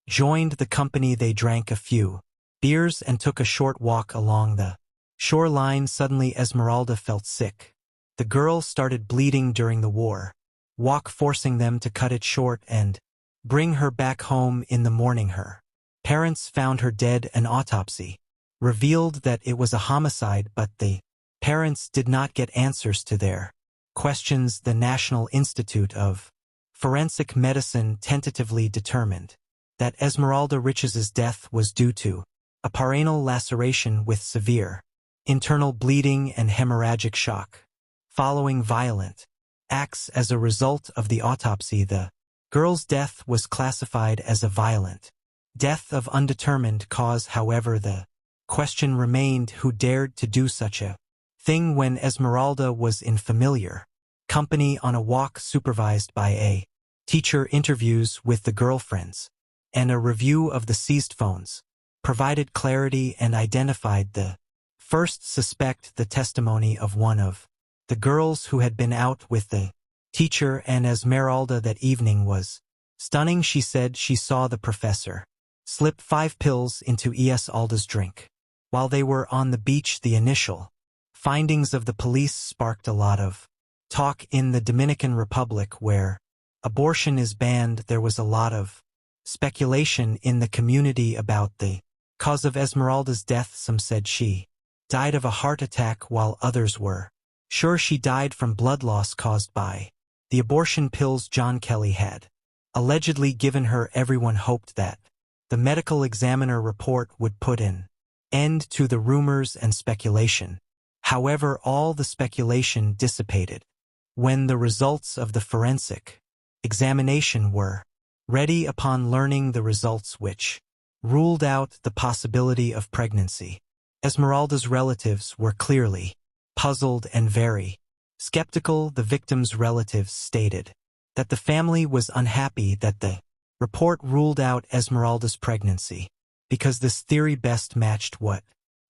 [SPEAKER 1] joined the company. They drank a few beers and took a short walk along the shoreline. Suddenly Esmeralda felt sick. The girl started bleeding during the walk, forcing them to cut it short and bring her back home. In the morning, her parents found her dead. An autopsy revealed that it was a homicide, but the parents did not get answers to their questions. The National Institute of Forensic Medicine tentatively determined that Esmeralda Riches's death was due to a paranal laceration with severe internal bleeding and hemorrhagic shock following violent acts. As a result of the autopsy, the girl's death was classified as a violent death of undetermined cause. However, the question remained, who dared to do such a thing when Esmeralda was in familiar company on a walk, supervised by a teacher? Interviews with the girlfriends and a review of the seized phones provided clarity and identified the first suspect. The testimony of one of the girls who had been out with the teacher and Esmeralda that evening was stunning. She said she saw the professor slip 5 pills into Esmeralda's drink while they were on the beach. The initial findings of the police sparked a lot of talk in the Dominican Republic, where abortion is banned. There was a lot of speculation in the community about the cause of Esmeralda's death. Some said she died of a heart attack, while others were sure she died from blood loss caused by the abortion pills John Kelly had allegedly given her. Everyone hoped that the medical examiner report would put an end to the rumors and speculation. However, all the speculation dissipated when the results of the forensic examination were ready. Upon learning the results, which ruled out the possibility of pregnancy, Esmeralda's relatives were clearly puzzled and very skeptical. The victim's relatives stated that the family was unhappy that the report ruled out Esmeralda's pregnancy, because this theory best matched what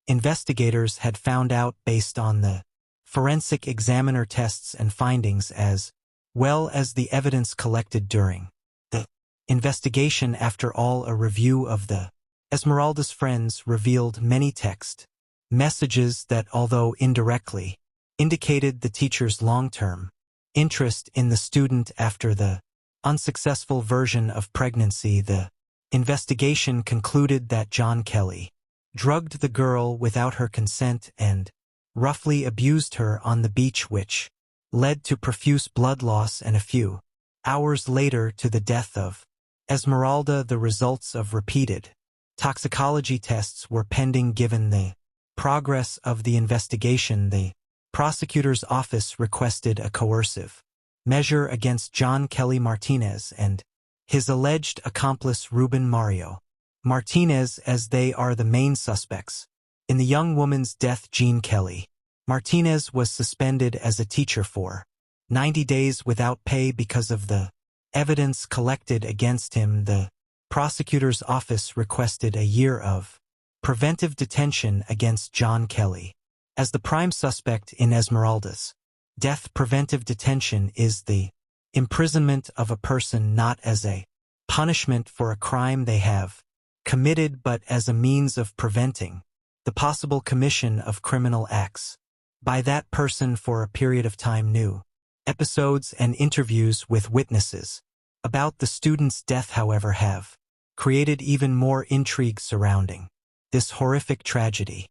[SPEAKER 1] investigators had found out based on the forensic examiner tests and findings, as well as the evidence collected during the investigation. After all, a review of the Esmeralda's friends revealed many text messages that, although indirectly, indicated the teacher's long-term interest in the student after the unsuccessful version of pregnancy. The investigation concluded that John Kelly drugged the girl without her consent and roughly abused her on the beach, which led to profuse blood loss and a few hours later to the death of Esmeralda. The results of repeated toxicology tests were pending. Given the progress of the investigation, the prosecutor's office requested a coercive measure against John Kelly Martinez and his alleged accomplice Ruben Mario Martinez, as they are the main suspects in the young woman's death. Jean Kelly Martinez was suspended as a teacher for 90 days without pay because of the evidence collected against him. The prosecutor's office requested a year of preventive detention against John Kelly. As the prime suspect in Esmeralda's death, preventive detention is the imprisonment of a person not as a punishment for a crime they have committed but as a means of preventing the possible commission of criminal acts by that person for a period of time. New episodes and interviews with witnesses about the student's death, however, have created even more intrigue surrounding this horrific tragedy.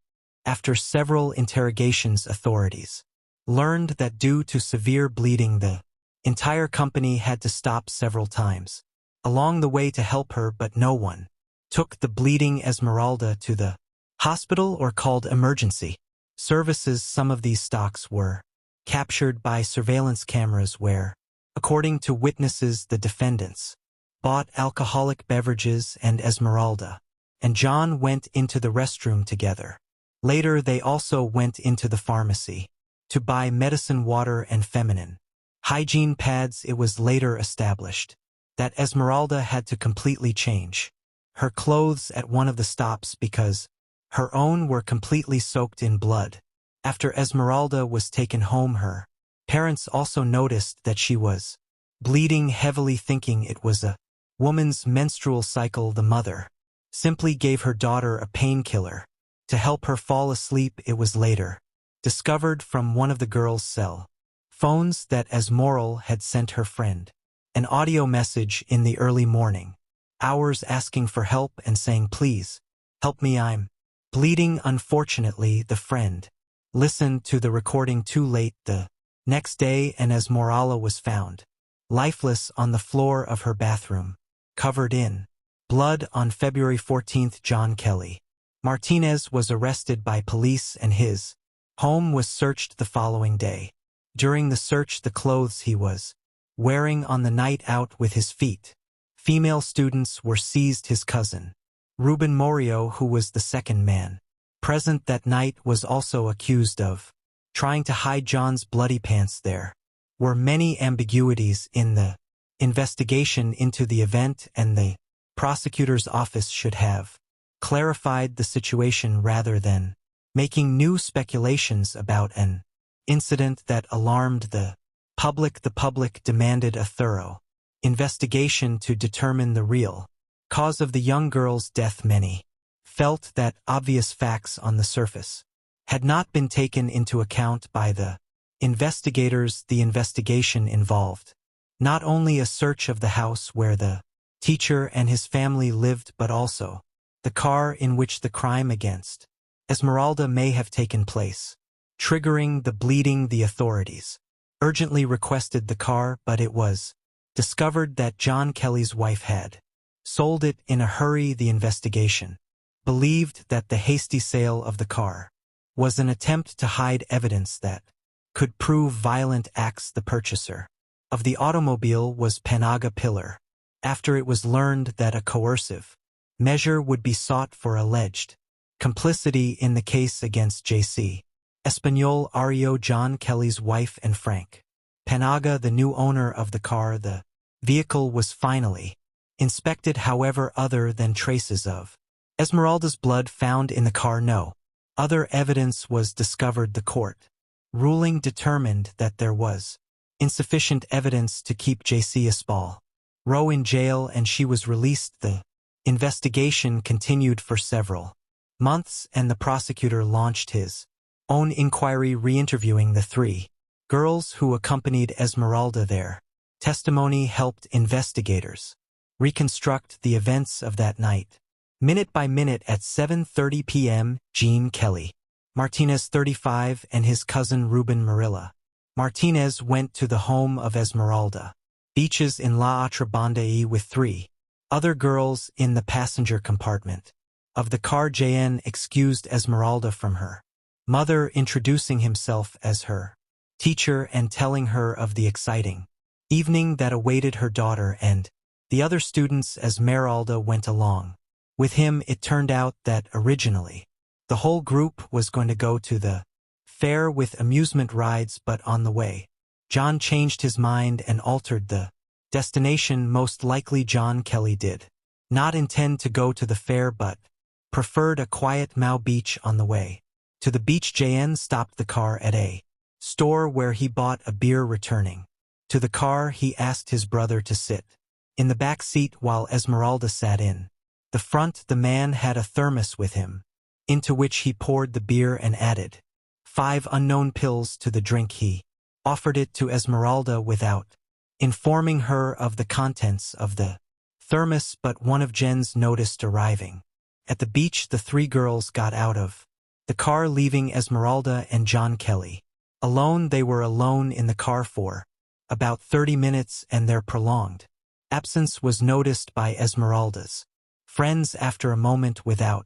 [SPEAKER 1] After several interrogations, authorities learned that due to severe bleeding, the entire company had to stop several times along the way to help her, but no one took the bleeding Esmeralda to the hospital or called emergency services. Some of these stocks were captured by surveillance cameras where, according to witnesses, the defendants bought alcoholic beverages and Esmeralda and John went into the restroom together. Later, they also went into the pharmacy to buy medicine, water, and feminine hygiene pads. It was later established that Esmeralda had to completely change her clothes at one of the stops because her own were completely soaked in blood. After Esmeralda was taken home, her parents also noticed that she was bleeding heavily. Thinking it was a woman's menstrual cycle, the mother simply gave her daughter a painkiller to help her fall asleep. It was later discovered from one of the girl's cell phones that Esmeralda had sent her friend an audio message in the early morning hours asking for help and saying, "Please help me, I'm bleeding." Unfortunately, the friend listened to the recording too late. The next day, and Esmeralda was found lifeless on the floor of her bathroom, covered in blood. On February 14th, John Kelly Martinez was arrested by police and his home was searched the following day. During the search, the clothes he was wearing on the night out with his feet female students were seized. His cousin, Ruben Morio, who was the second man present that night, was also accused of trying to hide John's bloody pants. There were many ambiguities in the investigation into the event, and the prosecutor's office should have clarified the situation rather than making new speculations about an incident that alarmed the public. The public demanded a thorough investigation to determine the real cause of the young girl's death. Many felt that obvious facts on the surface had not been taken into account by the investigators. The investigation involved not only a search of the house where the teacher and his family lived, but also the car in which the crime against Esmeralda may have taken place, triggering the bleeding. The authorities urgently requested the car, but it was discovered that John Kelly's wife had sold it in a hurry. The investigation believed that the hasty sale of the car was an attempt to hide evidence that could prove violent acts. The purchaser of the automobile was Panaga Pillar. After it was learned that a coercive measure would be sought for alleged complicity in the case against J.C. Espanol Ario, John Kelly's wife, and Frank Panaga, the new owner of the car, the vehicle was finally inspected. However, other than traces of Esmeralda's blood found in the car, no other evidence was discovered. The court ruling determined that there was insufficient evidence to keep J.C. Espal Rowe in jail, and she was released. The investigation continued for several months, and the prosecutor launched his own inquiry, re-interviewing the three girls who accompanied Esmeralda. Their testimony helped investigators reconstruct the events of that night. Minute by minute, at 7:30 p.m., Jean Kelly Martinez, 35, and his cousin Ruben Marilla Martinez went to the home of Esmeralda Beaches in La Otra Banda with three other girls in the passenger compartment of the car. JN excused Esmeralda from her mother, introducing himself as her teacher and telling her of the exciting evening that awaited her daughter and the other students. Esmeralda went along with him. It turned out that originally the whole group was going to go to the fair with amusement rides, but on the way, John changed his mind and altered the destination. Most likely John Kelly did not intend to go to the fair but preferred a quiet Mao Beach on the way to the beach. JN stopped the car at a store where he bought a beer. Returning to the car, he asked his brother to sit in the back seat while Esmeralda sat in the front. The man had a thermos with him, into which he poured the beer and added 5 unknown pills to the drink. He offered it to Esmeralda without informing her of the contents of the thermos, but one of Jen's noticed. Arriving at the beach, the 3 girls got out of the car, leaving Esmeralda and John Kelly alone. They were alone in the car for about 30 minutes, and their prolonged absence was noticed by Esmeralda's friends. After a moment, without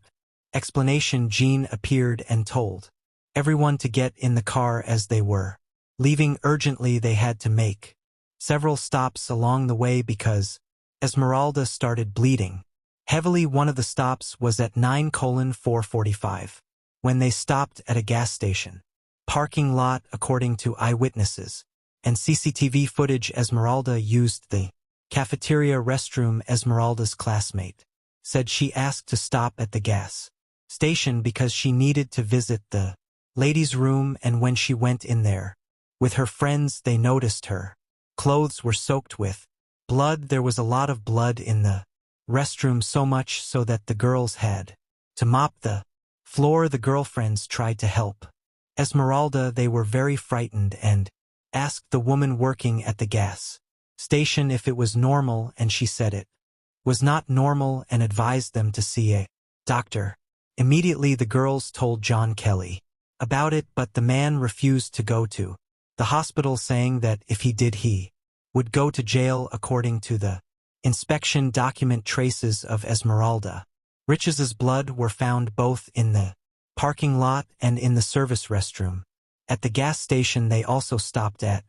[SPEAKER 1] explanation, Jean appeared and told everyone to get in the car. As they were leaving urgently, they had to make several stops along the way because Esmeralda started bleeding heavily. One of the stops was at 9:445 when they stopped at a gas station parking lot. According to eyewitnesses and CCTV footage, Esmeralda used the cafeteria restroom. Esmeralda's classmate said she asked to stop at the gas station because she needed to visit the ladies' room, and when she went in there with her friends, they noticed her clothes were soaked with blood. There was a lot of blood in the restroom, so much so that the girls had to mop the floor. The girlfriends tried to help Esmeralda. They were very frightened and asked the woman working at the gas station if it was normal, and she said it was not normal and advised them to see a doctor. Immediately the girls told John Kelly about it, but the man refused to go to the hospital, saying that if he did, he would go to jail. According to the inspection document, traces of Esmeralda Riches's blood were found both in the parking lot and in the service restroom. At the gas station, they also stopped at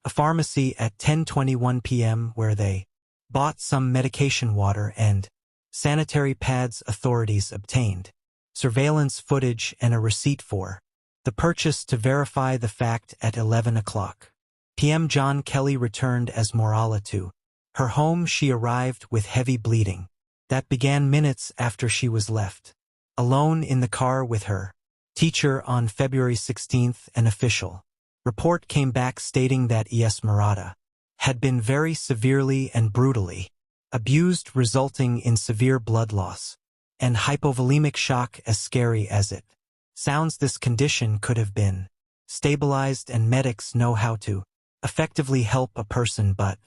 [SPEAKER 1] a pharmacy at 10:21 p.m. where they bought some medication, water, and sanitary pads. Authorities obtained surveillance footage and a receipt for the purchase to verify the fact. At 11 o'clock p.m., John Kelly returned Esmeralda to her home. She arrived with heavy bleeding that began minutes after she was left alone in the car with her teacher on February 16th. An official report came back stating that Esmeralda had been very severely and brutally abused, resulting in severe blood loss and hypovolemic shock. As scary as it sounds, this condition could have been stabilized, and medics know how to effectively help a person, but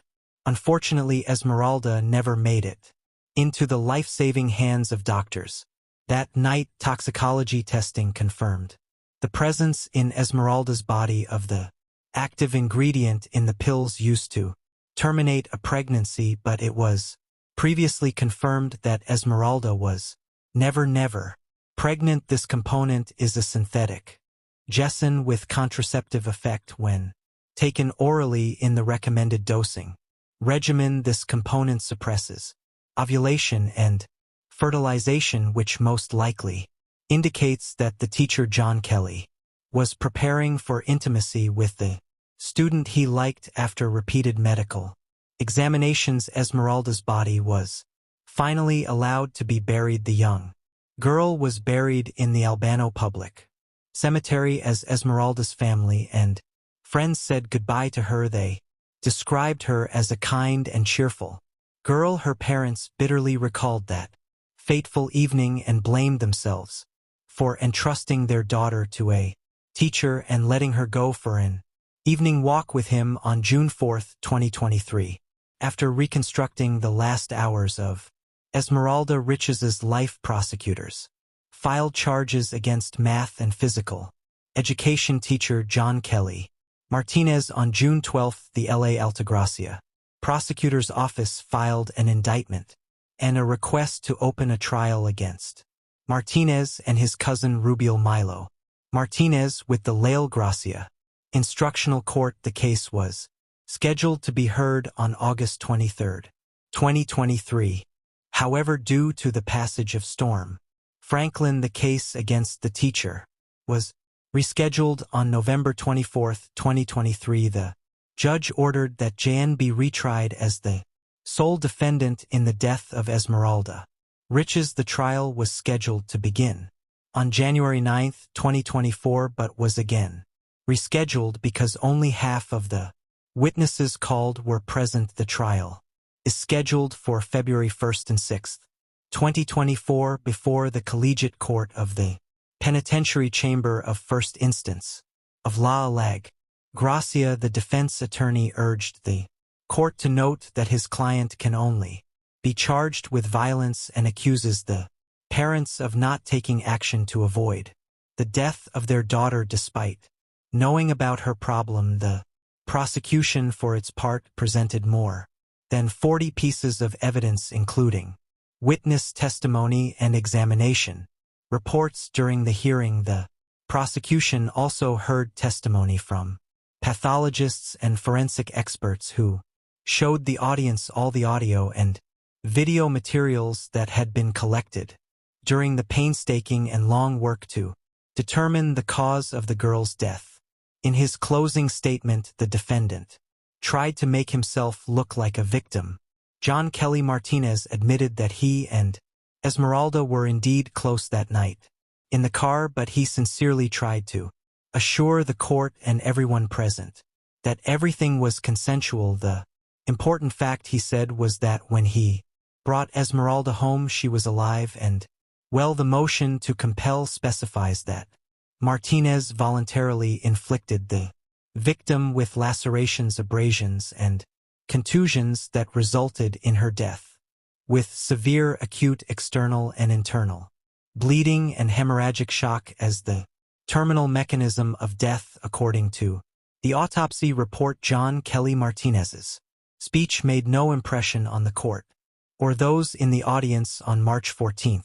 [SPEAKER 1] unfortunately Esmeralda never made it into the life-saving hands of doctors. That night, toxicology testing confirmed the presence in Esmeralda's body of the active ingredient in the pills used to terminate a pregnancy, but it was previously confirmed that Esmeralda was never pregnant. This component is a synthetic gessin with contraceptive effect when taken orally in the recommended dosing regimen. This component suppresses ovulation and fertilization, which most likely indicates that the teacher John Kelly was preparing for intimacy with the student he liked. After repeated medical examinations, Esmeralda's body was finally allowed to be buried. The young girl was buried in the Albano Public Cemetery as Esmeralda's family and friends said goodbye to her. They described her as a kind and cheerful girl. Her parents bitterly recalled that fateful evening and blamed themselves for entrusting their daughter to a teacher and letting her go for an evening walk with him on June 4, 2023. After reconstructing the last hours of Esmeralda Riches's life, prosecutors filed charges against math and physical education teacher John Kelly Martinez on June 12. The LA Altagracia prosecutor's office filed an indictment and a request to open a trial against Martinez and his cousin Rubiel Milo Martinez with the Leal Gracia Instructional Court. The case was scheduled to be heard on August 23, 2023. However, due to the passage of Storm Franklin, the case against the teacher was rescheduled on November 24, 2023. The Judge ordered that Jan be retried as the sole defendant in the death of Esmeralda. Riches. The trial was scheduled to begin on January 9, 2024, but was again rescheduled because only half of the witnesses called were present. The trial is scheduled for February 1st and 6th, 2024, before the Collegiate Court of the Penitentiary Chamber of First Instance of La Aleg. Gracia. The defense attorney urged the court to note that his client can only be charged with violence and accuses the parents of not taking action to avoid the death of their daughter despite knowing about her problem. The prosecution, for its part, presented more than 40 pieces of evidence, including witness testimony and examination reports during the hearing. The prosecution also heard testimony from pathologists and forensic experts who showed the audience all the audio and video materials that had been collected during the painstaking and long work to determine the cause of the girl's death. In his closing statement, the defendant tried to make himself look like a victim. John Kelly Martinez admitted that he and Esmeralda were indeed close that night in the car, but he sincerely tried to assure the court and everyone present that everything was consensual. The important fact, he said, was that when he brought Esmeralda home, she was alive and well. The motion to compel specifies that Martinez voluntarily inflicted the victim with lacerations, abrasions, and contusions that resulted in her death, with severe acute external and internal bleeding and hemorrhagic shock as the terminal mechanism of death. According to the autopsy report, John Kelly Martinez's speech made no impression on the court or those in the audience. On March 14,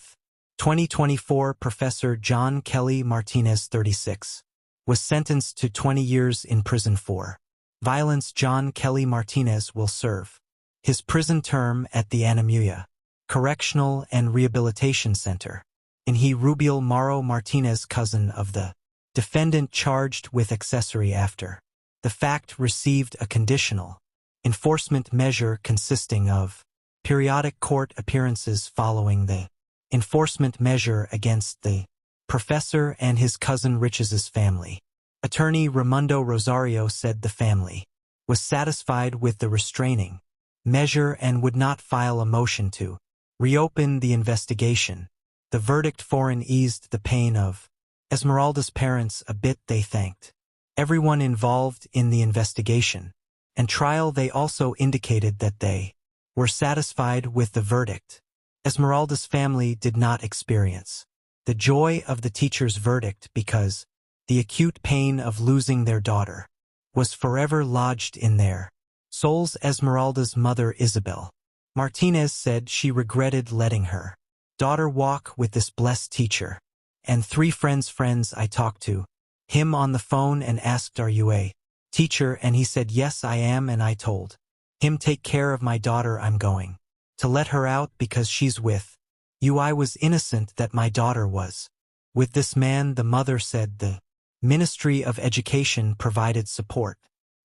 [SPEAKER 1] 2024, Professor John Kelly Martinez, 36, was sentenced to 20 years in prison for violence. John Kelly Martinez will serve his prison term at the Anamuya Correctional and Rehabilitation Center. In he Rubiel Mauro Martinez, cousin of the defendant charged with accessory after the fact, received a conditional enforcement measure consisting of periodic court appearances. Following the enforcement measure against the professor and his cousin Riches's family, attorney Raimundo Rosario said the family was satisfied with the restraining measure and would not file a motion to reopen the investigation. The verdict form eased the pain of Esmeralda's parents a bit. They thanked everyone involved in the investigation and trial. They also indicated that they were satisfied with the verdict. Esmeralda's family did not experience the joy of the teacher's verdict because the acute pain of losing their daughter was forever lodged in their souls. Esmeralda's mother, Isabel Martinez, said she regretted letting her daughter walk with this blessed teacher and 3 friends. I talked to him on the phone and asked, "Are you a teacher?" And he said, "Yes, I am." And I told him, "Take care of my daughter. I'm going to let her out because she's with you. I was innocent that my daughter was with this man." The mother said the Ministry of Education provided support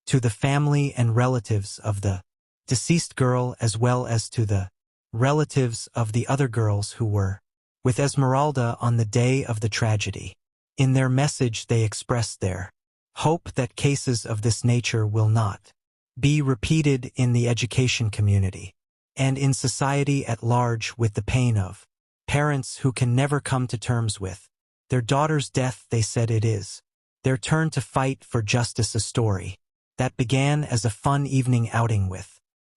[SPEAKER 1] to the family and relatives of the deceased girl as well as to the relatives of the other girls who were with Esmeralda on the day of the tragedy. In their message, they expressed their hope that cases of this nature will not be repeated in the education community and in society at large, with the pain of parents who can never come to terms with their daughter's death. They said it is their turn to fight for justice, a story that began as a fun evening outing with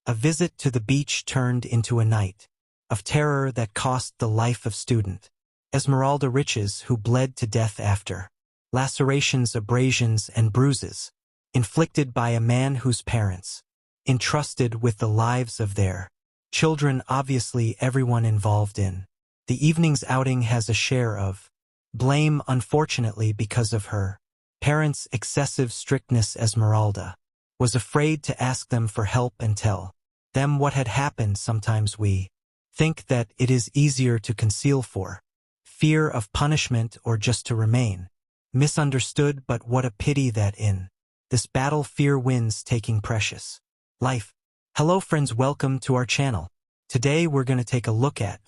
[SPEAKER 1] a visit to the beach turned into a night of terror that cost the life of student Esmeralda Riches, who bled to death after lacerations, abrasions, and bruises inflicted by a man whose parents entrusted with the lives of their children. Obviously, everyone involved in the evening's outing has a share of blame, unfortunately, because of her parents' excessive strictness. Esmeralda was afraid to ask them for help and tell them what had happened. Sometimes we think that it is easier to conceal for fear of punishment or just to remain misunderstood, but what a pity that in This battle fear wins, taking precious life. Hello friends, welcome to our channel. Today we're going to take a look at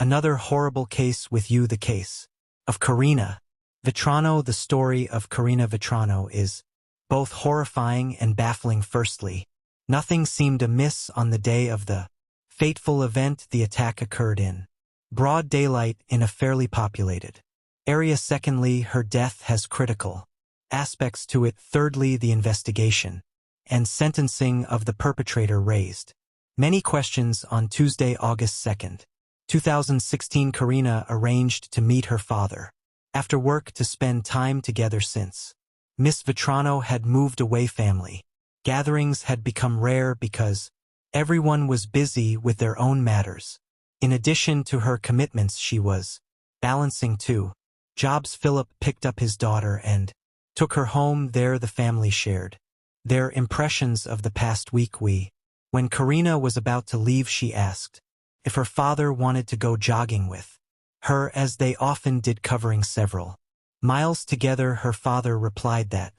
[SPEAKER 1] another horrible case with you, the case of Karina Vetrano. The story of Karina Vetrano is both horrifying and baffling. Firstly, nothing seemed amiss on the day of the fateful event. The attack occurred in broad daylight in a fairly populated area. Secondly, her death has critical aspects to it. Thirdly, the investigation and sentencing of the perpetrator raised many questions. On Tuesday, August 2nd, 2016, Karina arranged to meet her father after work to spend time together. Since Miss Vetrano had moved away, family gatherings had become rare because everyone was busy with their own matters. In addition to her commitments, she was balancing two jobs. Philip picked up his daughter and took her home. There the family shared their impressions of the past week. When Karina was about to leave, she asked if her father wanted to go jogging with her, as they often did, covering several miles together. Her father replied that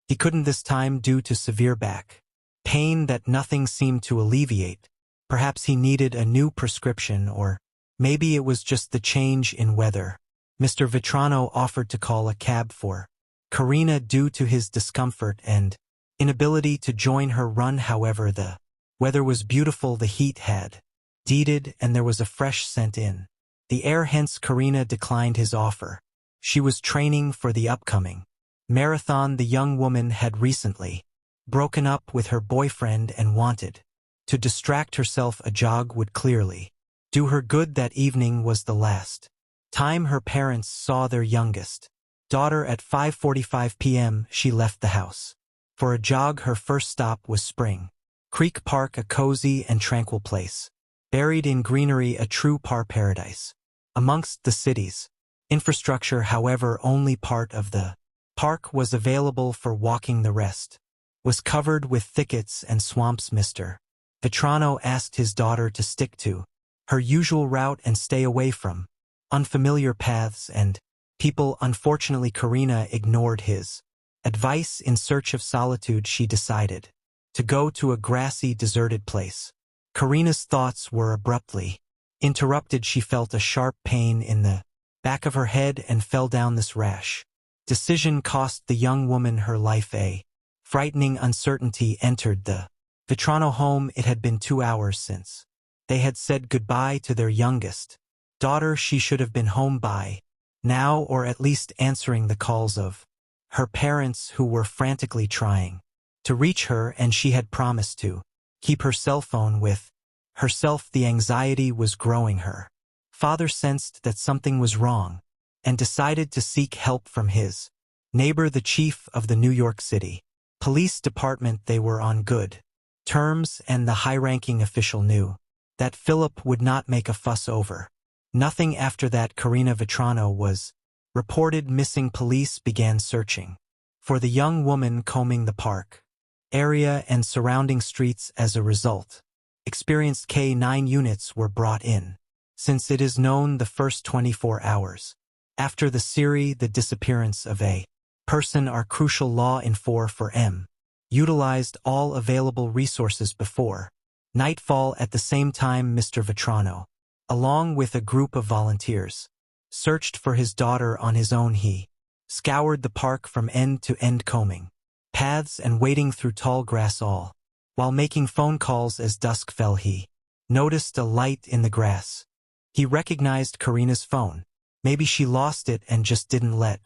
[SPEAKER 1] he couldn't this time due to severe back pain that nothing seemed to alleviate. Perhaps he needed a new prescription, or maybe it was just the change in weather. Mr. Vetrano offered to call a cab for Karina due to his discomfort and inability to join her run. However, the weather was beautiful, the heat had deeded, and there was a fresh scent in the air. Hence, Karina declined his offer. She was training for the upcoming marathon. The young woman had recently broken up with her boyfriend and wanted to distract herself. A jog would clearly do her good. That evening was the last time her parents saw their youngest daughter. At 5:45 p.m., she left the house for a jog. Her first stop was Spring Creek Park, a cozy and tranquil place buried in greenery, a true paradise amongst the city's infrastructure. However, only part of the park was available for walking. The rest was covered with thickets and swamps. Mr. Vetrano asked his daughter to stick to her usual route and stay away from unfamiliar paths and people. Unfortunately, Karina ignored his advice. In search of solitude, she decided to go to a grassy, deserted place. Karina's thoughts were abruptly interrupted. She felt a sharp pain in the back of her head and fell down. This rash decision cost the young woman her life. A frightening uncertainty entered the Vetrano home. It had been 2 hours since they had said goodbye to their youngest daughter. She should have been home by now, or at least answering the calls of her parents, who were frantically trying to reach her, and she had promised to keep her cell phone with herself. The anxiety was growing. Her father sensed that something was wrong and decided to seek help from his neighbor, the chief of the New York City Police Department. They were on good terms, and the high-ranking official knew that Philip would not make a fuss over nothing. After that, Karina Vetrano was reported missing. Police began searching for the young woman, combing the park area and surrounding streets. As a result, experienced K9 units were brought in, since it is known the first 24 hours after the disappearance of a person are crucial. Law enforcement utilized all available resources before nightfall. At the same time, Mr. Vetrano, along with a group of volunteers, searched for his daughter on his own. He scoured the park from end to end, combing paths and wading through tall grass, all while making phone calls. As dusk fell, he noticed a light in the grass. He recognized Karina's phone. Maybe she lost it and just didn't let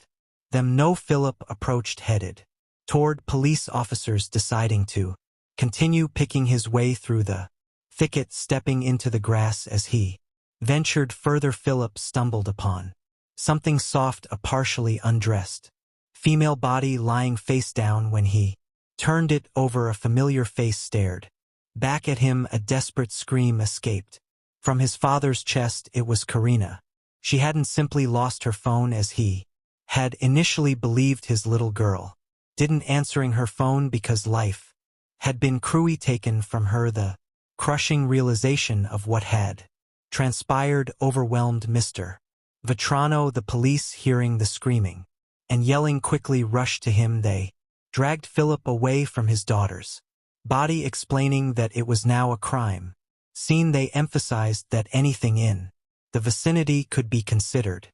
[SPEAKER 1] them know. Philip approached, headed toward police officers, deciding to continue picking his way through the thicket. Stepping into the grass as he ventured further, Philip stumbled upon something soft, a partially undressed female body lying face down. When he turned it over, a familiar face stared back at him. A desperate scream escaped from his father's chest. It was Karina. She hadn't simply lost her phone as he had initially believed. His little girl didn't answering her phone because life had been cruelly taken from her. The crushing realization of what had transpired overwhelmed Mr. Vetrano. The police, hearing the screaming and yelling, quickly rushed to him. They dragged Philip away from his daughters. Body explaining that it was now a crime. Scene they emphasized that anything in the vicinity could be considered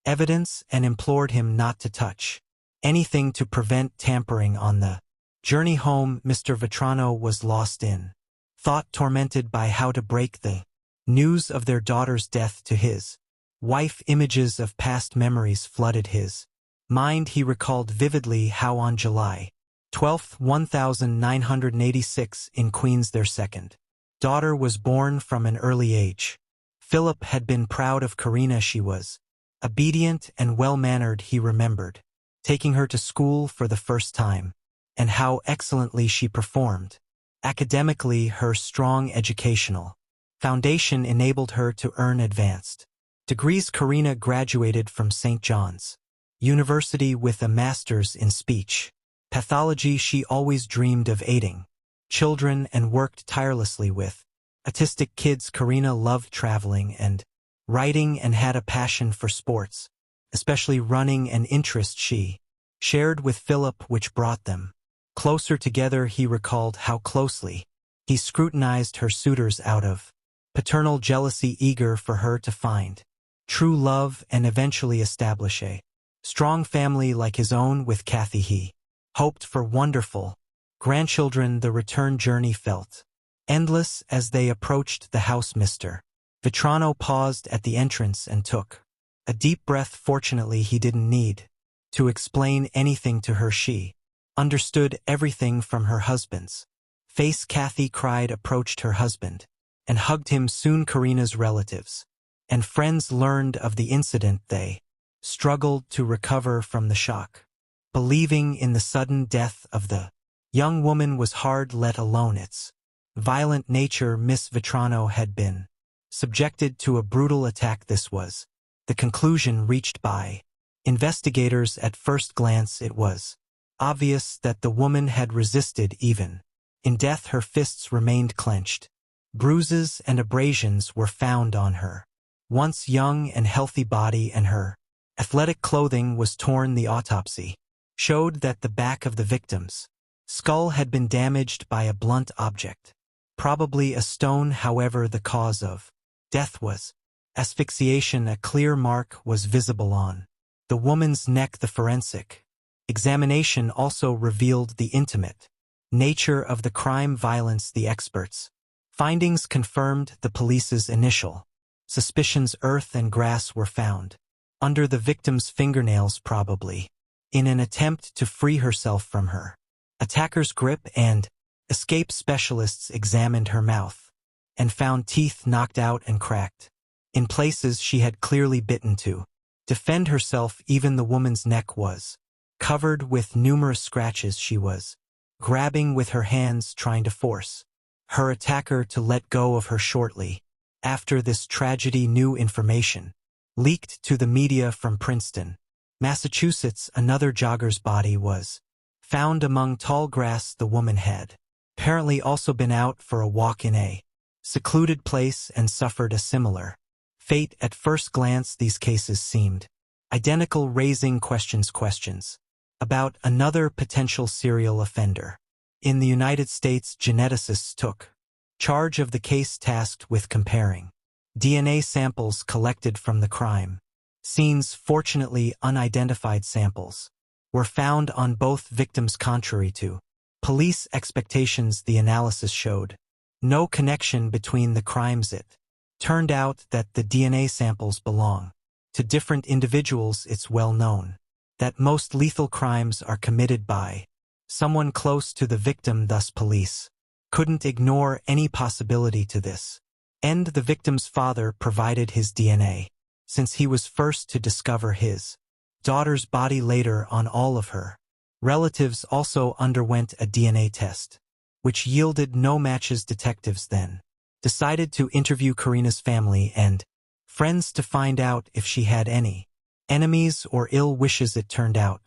[SPEAKER 1] evidence and implored him not to touch anything to prevent tampering on the journey home. Mr. Vetrano was lost in thought, tormented by how to break the news of their daughter's death to his wife. Images of past memories flooded his mind. He recalled vividly how on July 12, 1986, in Queens their second daughter was born from an early age. Philip had been proud of Karina. She was obedient and well-mannered. He remembered taking her to school for the first time, and how excellently she performed. Academically, her strong educational foundation enabled her to earn advanced degrees. Karina graduated from St. John's University with a master's in speech pathology. She always dreamed of aiding children and worked tirelessly with autistic kids. Karina loved traveling and writing and had a passion for sports, especially running, an interest she shared with Philip, which brought them closer together. He recalled how closely he scrutinized her suitors out of paternal jealousy, eager for her to find true love and eventually establish a strong family like his own. With Kathy, he hoped for wonderful grandchildren. The return journey felt endless as they approached the house. Mr. Vetrano paused at the entrance and took a deep breath. Fortunately, he didn't need to explain anything to her. She understood everything from her husband's face. Kathy cried, approached her husband, and hugged him. Soon Karina's relatives and friends learned of the incident. They struggled to recover from the shock. Believing in the sudden death of the young woman was hard, let alone its violent nature. Miss Vetrano had been subjected to a brutal attack. This was the conclusion reached by investigators. At first glance, it was obvious that the woman had resisted. Even in death, her fists remained clenched. Bruises and abrasions were found on her once young and healthy body, and her athletic clothing was torn. The autopsy showed that the back of the victim's skull had been damaged by a blunt object, probably a stone. However, the cause of death was asphyxiation. A clear mark was visible on the woman's neck. The forensic examination also revealed the intimate nature of the crime. Violence. The experts' findings confirmed the police's initial suspicions. Earth and grass were found under the victim's fingernails, probably in an attempt to free herself from her attacker's grip, and escape specialists examined her mouth and found teeth knocked out and cracked in places she had clearly bitten to defend herself. Even the woman's neck was covered with numerous scratches. She was grabbing with her hands, trying to force her attacker to let go of her. Shortly after this tragedy, new information leaked to the media from Princeton, Massachusetts. Another jogger's body was found among tall grass. The woman had apparently also been out for a walk in a secluded place and suffered a similar fate. At first glance, these cases seemed identical, raising questions about another potential serial offender. In the United States, geneticists took charge of the case, tasked with comparing DNA samples collected from the crime scenes. Fortunately, unidentified samples were found on both victims. Contrary to police expectations, the analysis showed no connection between the crimes. It turned out that the DNA samples belong to different individuals. It's well known that most lethal crimes are committed by someone close to the victim, thus police couldn't ignore any possibility to this end. The victim's father provided his DNA, since he was first to discover his daughter's body. Later on, all of her relatives also underwent a DNA test, which yielded no matches. Detectives then decided to interview Karina's family and friends to find out if she had any enemies or ill wishes. It turned out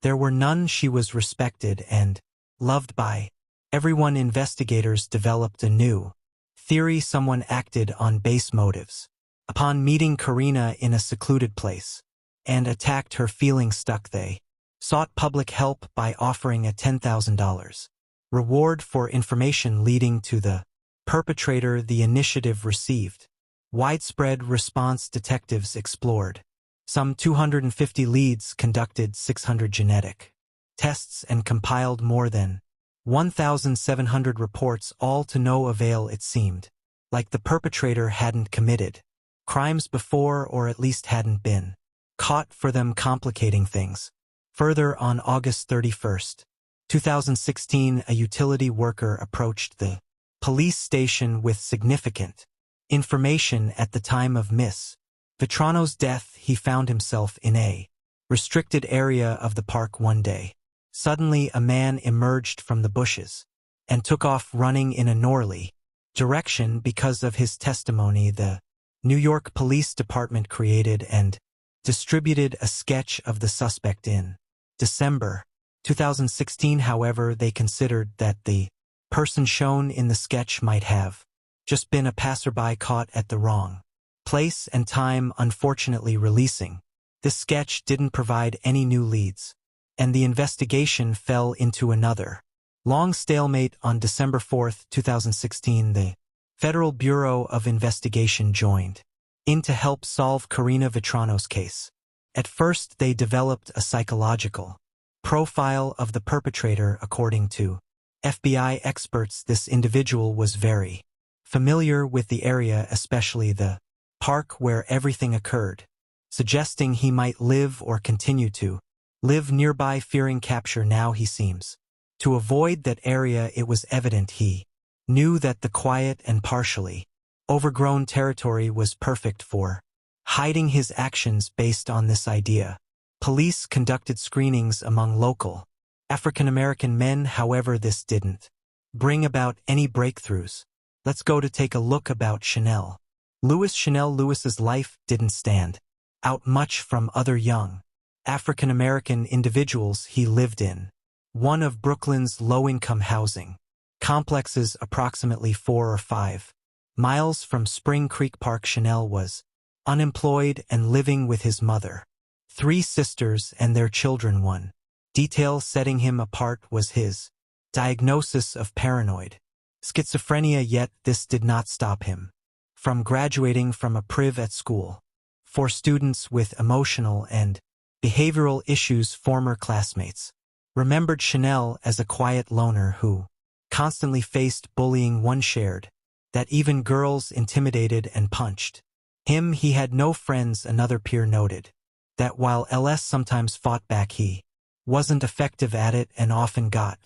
[SPEAKER 1] there were none. She was respected and loved by everyone. Investigators developed a new theory: someone acted on base motives upon meeting Karina in a secluded place and attacked her. Feeling stuck, they sought public help by offering a $10,000 reward for information leading to the perpetrator. The initiative received widespread response. Detectives explored some 250 leads, conducted 600 genetic tests, and compiled more than 1,700 reports, all to no avail. It seemed like the perpetrator hadn't committed crimes before, or at least hadn't been caught for them, complicating things further. On August 31st, 2016, a utility worker approached the police station with significant information. At the time of Miss Vetrano's death, he found himself in a restricted area of the park one day. Suddenly, a man emerged from the bushes and took off running in a northerly direction. Because of his testimony, the New York Police Department created and distributed a sketch of the suspect in December 2016. However, they considered that the person shown in the sketch might have just been a passerby caught at the wrong place and time. Unfortunately, releasing this sketch didn't provide any new leads, and the investigation fell into another long stalemate. On December 4, 2016, the Federal Bureau of Investigation joined in to help solve Karina Vetrano's case. At first, they developed a psychological profile of the perpetrator. According to FBI experts, this individual was very familiar with the area, especially the park where everything occurred, suggesting he might live or continue to live nearby. Fearing capture now, he seems to avoid that area. It was evident he knew that the quiet and partially overgrown territory was perfect for hiding his actions. Based on this idea, police conducted screenings among local African-American men. However, this didn't bring about any breakthroughs. Let's go to take a look about Chanel Lewis. Chanel Lewis's life didn't stand out much from other young African-American individuals. He lived in one of Brooklyn's low-income housing complexes, approximately 4 or 5 miles from Spring Creek Park. Chanel was unemployed and living with his mother, 3 sisters, and their children. One detail setting him apart was his diagnosis of paranoid schizophrenia, yet this did not stop him from graduating from a private school for students with emotional and behavioral issues. Former classmates remembered Chanel as a quiet loner who constantly faced bullying. One shared that even girls intimidated and punched him. He had no friends. Another peer noted that while LS sometimes fought back, he wasn't effective at it and often got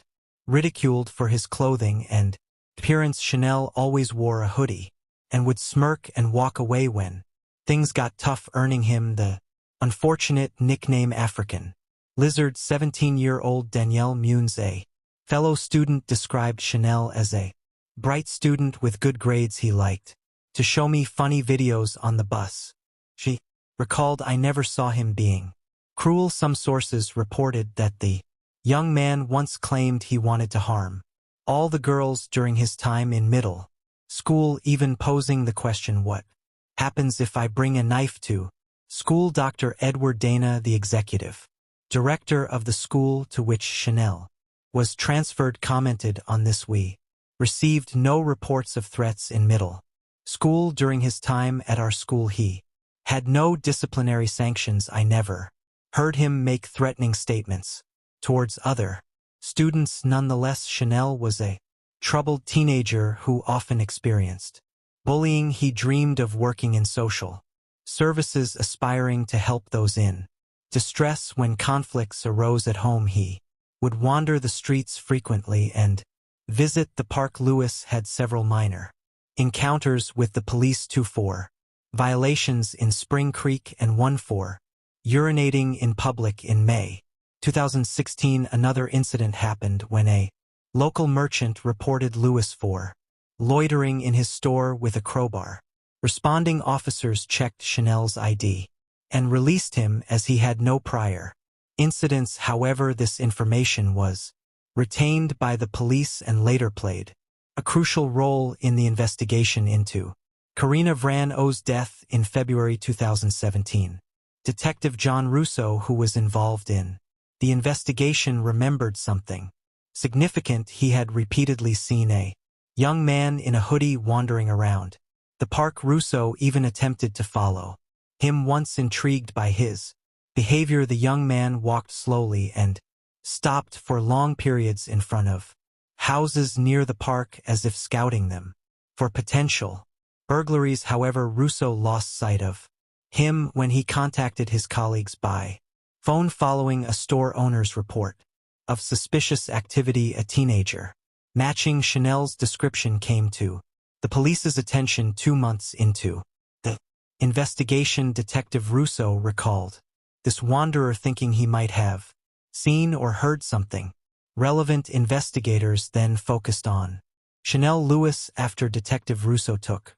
[SPEAKER 1] ridiculed for his clothing and appearance. Chanel always wore a hoodie and would smirk and walk away when things got tough, earning him the unfortunate nickname African Lizard. 17-year-old Danielle Munes, a fellow student, described Chanel as a bright student with good grades. He liked to show me funny videos on the bus. She recalled, I never saw him being cruel. Some sources reported that the young man once claimed he wanted to harm all the girls during his time in middle school, even posing the question, what happens if I bring a knife to school? Dr. Edward Dana, the executive director of the school to which Chanel was transferred, commented on this. We received no reports of threats in middle school during his time at our school. He had no disciplinary sanctions. I never heard him make threatening statements towards other students. Nonetheless, Chanel was a troubled teenager who often experienced bullying. He dreamed of working in social services, aspiring to help those in distress. When conflicts arose at home, he would wander the streets frequently and visit the park. Lewis had several minor encounters with the police, 2 for violations in Spring Creek and 1 for urinating in public. In May 2016, another incident happened when a local merchant reported Lewis for loitering in his store with a crowbar. Responding officers checked Chanel's ID and released him as he had no prior incidents. However, this information was retained by the police and later played a crucial role in the investigation into Karina Vetrano's death in February 2017. Detective John Russo, who was involved in The investigation remembered something significant. He had repeatedly seen a young man in a hoodie wandering around the park. Russo even attempted to follow him once. Intrigued by his behavior, the young man walked slowly and stopped for long periods in front of houses near the park as if scouting them for potential burglaries. However, Russo lost sight of him when he contacted his colleagues by phone following a store owner's report of suspicious activity. A teenager matching Chanel's description came to the police's attention 2 months into the investigation. Detective Russo recalled this wanderer thinking he might have seen or heard something relevant. Investigators then focused on Chanel Lewis after Detective Russo took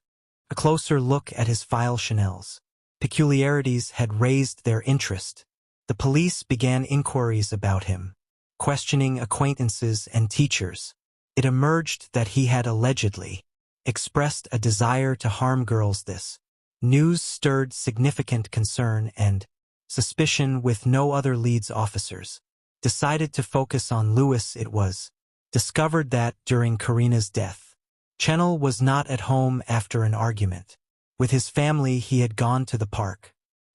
[SPEAKER 1] a closer look at his file. Chanel's peculiarities had raised their interest. The police began inquiries about him, questioning acquaintances and teachers. It emerged that he had allegedly expressed a desire to harm girls. This news stirred significant concern and suspicion. With no other leads, officers decided to focus on Lewis. It was discovered that during Karina's death, Chanel was not at home after an argument with his family. He had gone to the park.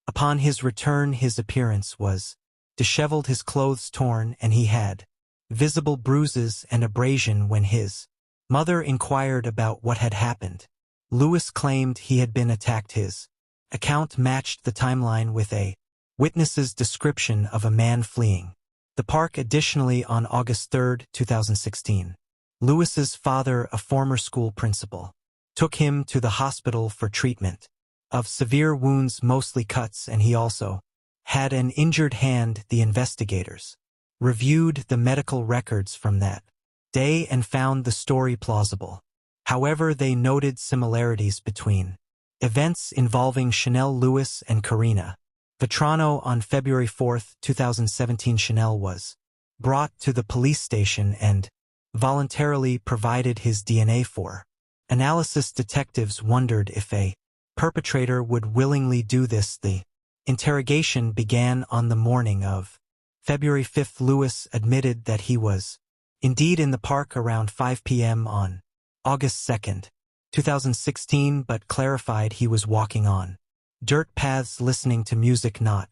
[SPEAKER 1] Upon his return, his appearance was disheveled, his clothes torn, and he had visible bruises and abrasion. When his mother inquired about what had happened, Lewis claimed he had been attacked. His account matched the timeline with a witness's description of a man fleeing the park. Additionally, on August 3, 2016, Lewis's father, a former school principal, took him to the hospital for treatment of severe wounds, mostly cuts, and he also had an injured hand. The investigators reviewed the medical records from that day and found the story plausible. However, they noted similarities between events involving Chanel Lewis and Karina Vetrano. On February 4, 2017, Chanel was brought to the police station and voluntarily provided his DNA for analysis. Detectives wondered if a perpetrator would willingly do this. The interrogation began on the morning of February 5. Lewis admitted that he was indeed in the park around 5 p.m. on August 2, 2016, but clarified he was walking on dirt paths listening to music, not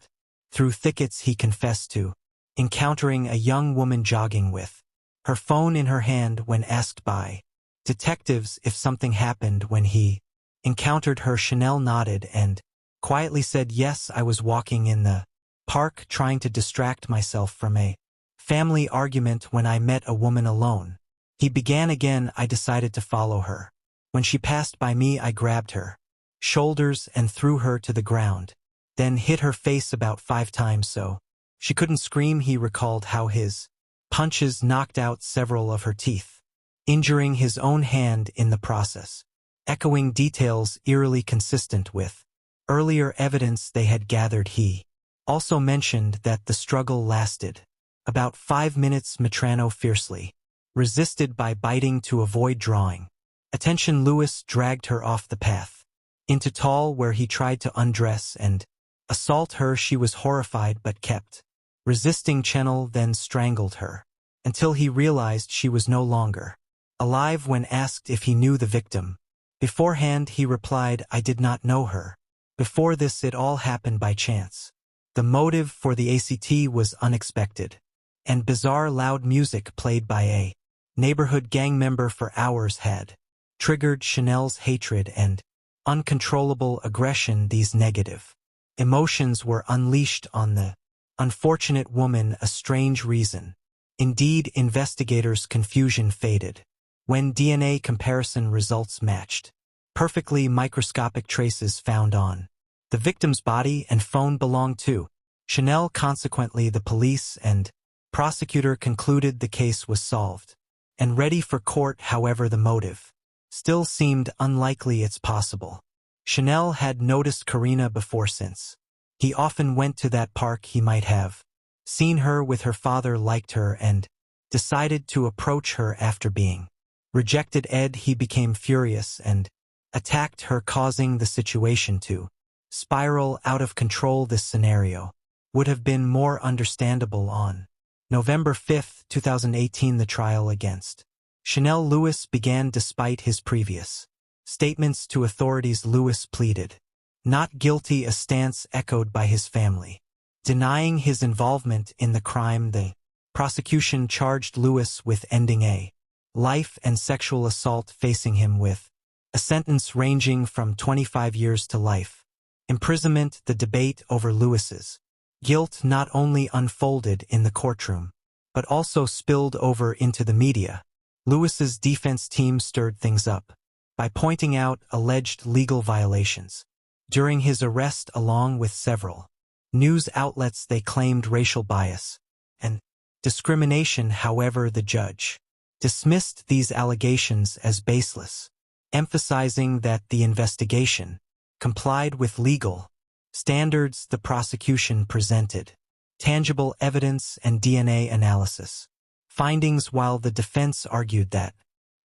[SPEAKER 1] through thickets. He confessed to encountering a young woman jogging with her phone in her hand. When asked by detectives if something happened when he encountered her, Chanel nodded and quietly said, "Yes, I was walking in the park trying to distract myself from a family argument when I met a woman alone." He began again, "I decided to follow her. When she passed by me, I grabbed her shoulders and threw her to the ground, then hit her face about 5 times so she couldn't scream." He recalled how his punches knocked out several of her teeth, injuring his own hand in the process, echoing details eerily consistent with earlier evidence they had gathered. He also mentioned that the struggle lasted about 5 minutes. Vetrano fiercely resisted by biting to avoid drawing attention. Lewis dragged her off the path into Tall, where he tried to undress and assault her. She was horrified but kept resisting. Chanel then strangled her until he realized she was no longer alive. When asked if he knew the victim beforehand, he replied, "I did not know her before this. It all happened by chance." The motive for the ACT was unexpected and bizarre. Loud music played by a neighborhood gang member for hours had triggered Chanel's hatred and uncontrollable aggression. These negative emotions were unleashed on the unfortunate woman. A strange reason. Indeed, investigators' confusion faded when DNA comparison results matched perfectly. Microscopic traces found on the victim's body and phone belonged to Chanel. Consequently, the police and prosecutor concluded the case was solved and ready for court. However, the motive still seemed unlikely. It's possible Chanel had noticed Karina before, since he often went to that park. He might have seen her with her father, liked her, and decided to approach her after being rejected. He became furious and attacked her, causing the situation to spiral out of control. This scenario would have been more understandable. On November 5, 2018, the trial against Chanel Lewis began despite his previous statements to authorities. Lewis pleaded not guilty, a stance echoed by his family. Denying his involvement in the crime, the prosecution charged Lewis with ending a life and sexual assault, facing him with a sentence ranging from 25 years to life imprisonment. The debate over Lewis's guilt not only unfolded in the courtroom, but also spilled over into the media. Lewis's defense team stirred things up by pointing out alleged legal violations during his arrest, along with several news outlets. They claimed racial bias and discrimination. However, the judge dismissed these allegations as baseless, emphasizing that the investigation complied with legal standards. The prosecution presented tangible evidence and DNA analysis findings, while the defense argued that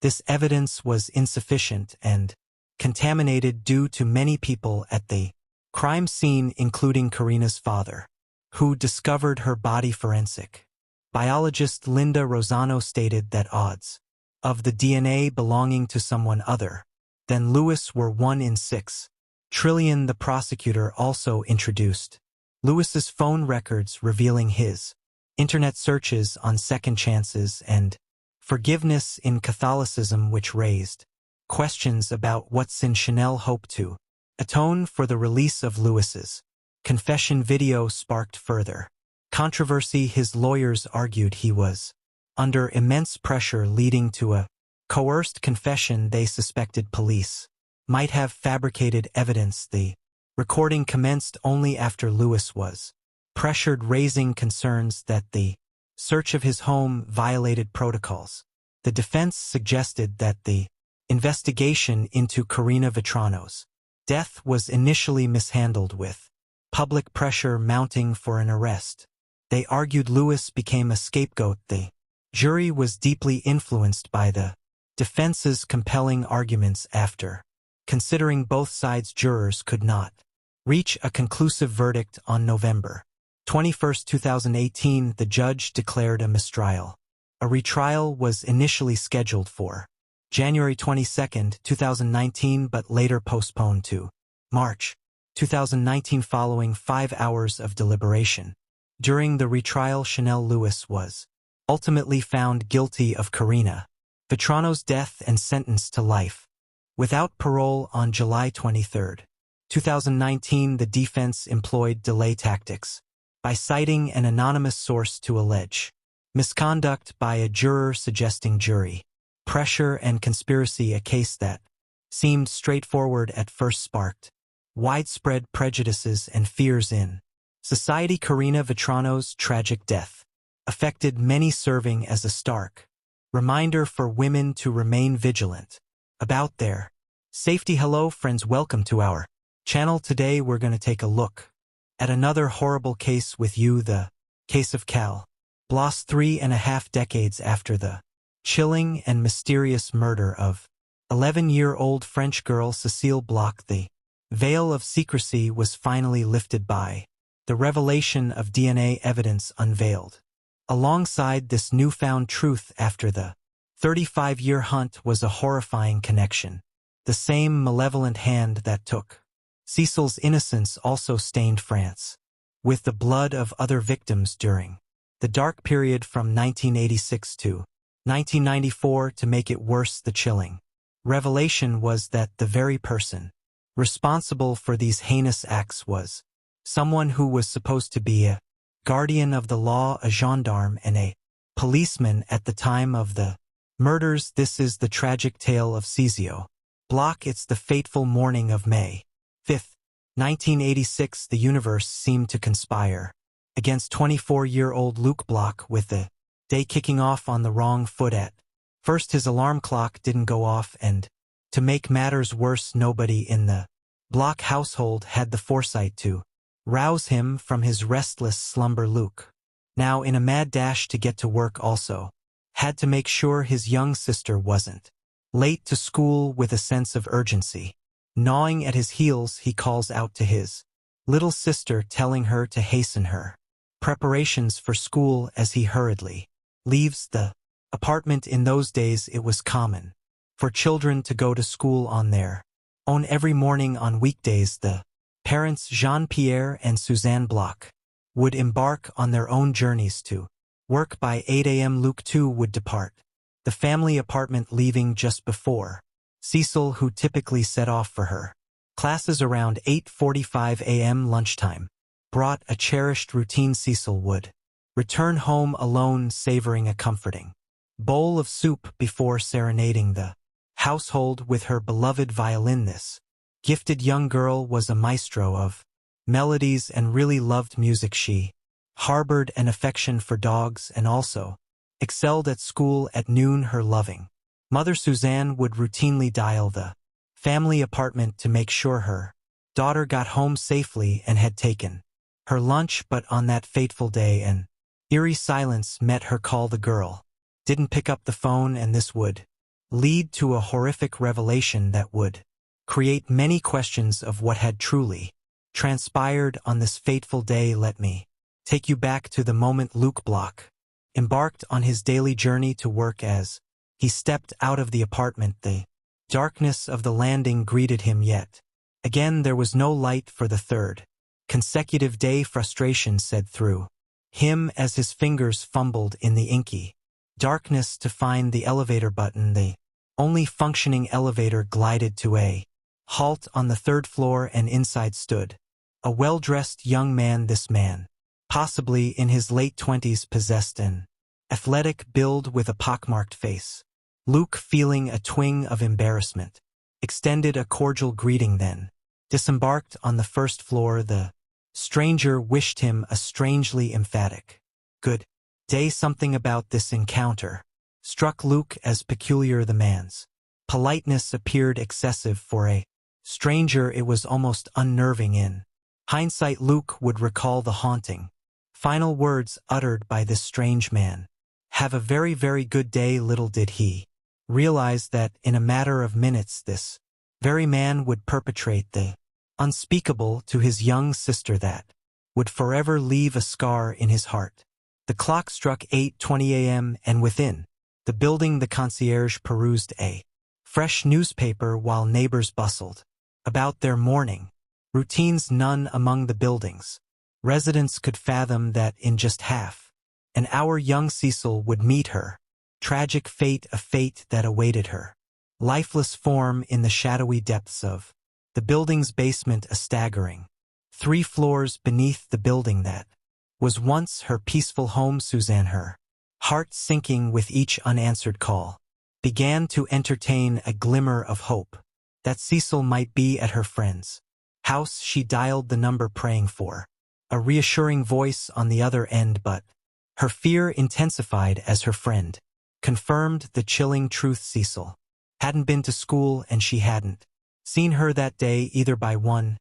[SPEAKER 1] this evidence was insufficient and contaminated due to many people at the crime scene, including Karina's father, who discovered her body. Forensic biologist Linda Rosano stated that odds of the DNA belonging to someone other than Lewis were 1 in 6 trillion. The prosecutor also introduced Lewis's phone records, revealing his internet searches on second chances and forgiveness in Catholicism, which raised questions about what sin Chanel hoped to atone for. The release of Lewis's confession video sparked further controversy. His lawyers argued he was under immense pressure, leading to a coerced confession. They suspected police might have fabricated evidence. The recording commenced only after Lewis was pressured, raising concerns that the search of his home violated protocols. The defense suggested that the investigation into Karina Vetrano's death was initially mishandled, with public pressure mounting for an arrest. They argued Lewis became a scapegoat. The jury was deeply influenced by the defense's compelling arguments. After considering both sides, jurors could not reach a conclusive verdict. On November 21, 2018, the judge declared a mistrial. A retrial was initially scheduled for January 22, 2019, but later postponed to March 2019 following 5 hours of deliberation. During the retrial, Chanel Lewis was ultimately found guilty of Karina Vetrano's death and sentenced to life without parole. On July 23, 2019, the defense employed delay tactics by citing an anonymous source to allege misconduct by a juror, suggesting jury pressure and conspiracy. A case that seemed straightforward at first sparked widespread prejudices and fears in society. Karina Vetrano's tragic death affected many, serving as a stark reminder for women to remain vigilant about their safety. Hello friends, welcome to our channel. Today we're going to take a look at another horrible case with you, the case of Cal Bloss. 3.5 decades after the chilling and mysterious murder of 11-year-old French girl Cécile Bloch, the veil of secrecy was finally lifted by the revelation of DNA evidence unveiled. Alongside this newfound truth, after the 35-year hunt, was a horrifying connection. The same malevolent hand that took Cécile's innocence also stained France with the blood of other victims during the dark period from 1986 to 1994. To make it worse, the chilling revelation was that the very person responsible for these heinous acts was someone who was supposed to be a guardian of the law, a gendarme, and a policeman at the time of the murders. This is the tragic tale of Cécile Bloch. It's the fateful morning of May 5, 1986. The universe seemed to conspire against 24-year-old Luc Bloch, with the day kicking off on the wrong foot. At first, his alarm clock didn't go off, and to make matters worse, nobody in the Bloch household had the foresight to rouse him from his restless slumber. Luc, now in a mad dash to get to work, also had to make sure his young sister wasn't late to school. With a sense of urgency gnawing at his heels, he calls out to his little sister, telling her to hasten her preparations for school as he hurriedly leaves the apartment. In those days it was common for children to go to school on their own every morning. On weekdays the parents Jean-Pierre and Suzanne Bloch would embark on their own journeys to work. By 8 a.m. Luc too would depart the family apartment, leaving just before Cecil, who typically set off for her classes around 8:45 a.m. lunchtime, brought a cherished routine. Cecil would return home alone, savoring a comforting bowl of soup before serenading the household with her beloved violin. This gifted young girl was a maestro of melodies and really loved music. She harbored an affection for dogs and also excelled at school. At noon, her loving mother Suzanne would routinely dial the family apartment to make sure her daughter got home safely and had taken her lunch. But on that fateful day an eerie silence met her call. The girl didn't pick up the phone, and this would lead to a horrific revelation that would create many questions of what had truly transpired on this fateful day. Let me take you back to the moment Luc Bloch embarked on his daily journey to work. As he stepped out of the apartment, the darkness of the landing greeted him yet again. There was no light for the third consecutive day. Frustration said through him as his fingers fumbled in the inky darkness to find the elevator button. The only functioning elevator glided to a halt on the third floor, and inside stood a well-dressed young man. This man, possibly in his late 20s, possessed an athletic build with a pockmarked face. Luc, feeling a twinge of embarrassment, extended a cordial greeting, then disembarked on the first floor. The stranger wished him a strangely emphatic good day. Something about this encounter struck Luc as peculiar. The man's politeness appeared excessive for a stranger. It was almost unnerving. In hindsight, Luc would recall the haunting final words uttered by this strange man. "Have a very, very good day." Little did he realize that in a matter of minutes this very man would perpetrate the unspeakable to his young sister that would forever leave a scar in his heart. The clock struck 8:20 a.m. and within the building the concierge perused a fresh newspaper while neighbors bustled about their morning routines. None among the building's residents could fathom that in just half an hour young Cecil would meet her tragic fate, a fate that awaited her lifeless form in the shadowy depths of the building's basement, a staggering 3 floors beneath the building that was once her peaceful home. Suzanne, her heart sinking with each unanswered call, began to entertain a glimmer of hope that Cecil might be at her friend's house. She dialed the number, praying for a reassuring voice on the other end, but her fear intensified as her friend confirmed the chilling truth. Cecil hadn't been to school, and she hadn't seen her that day either. By 1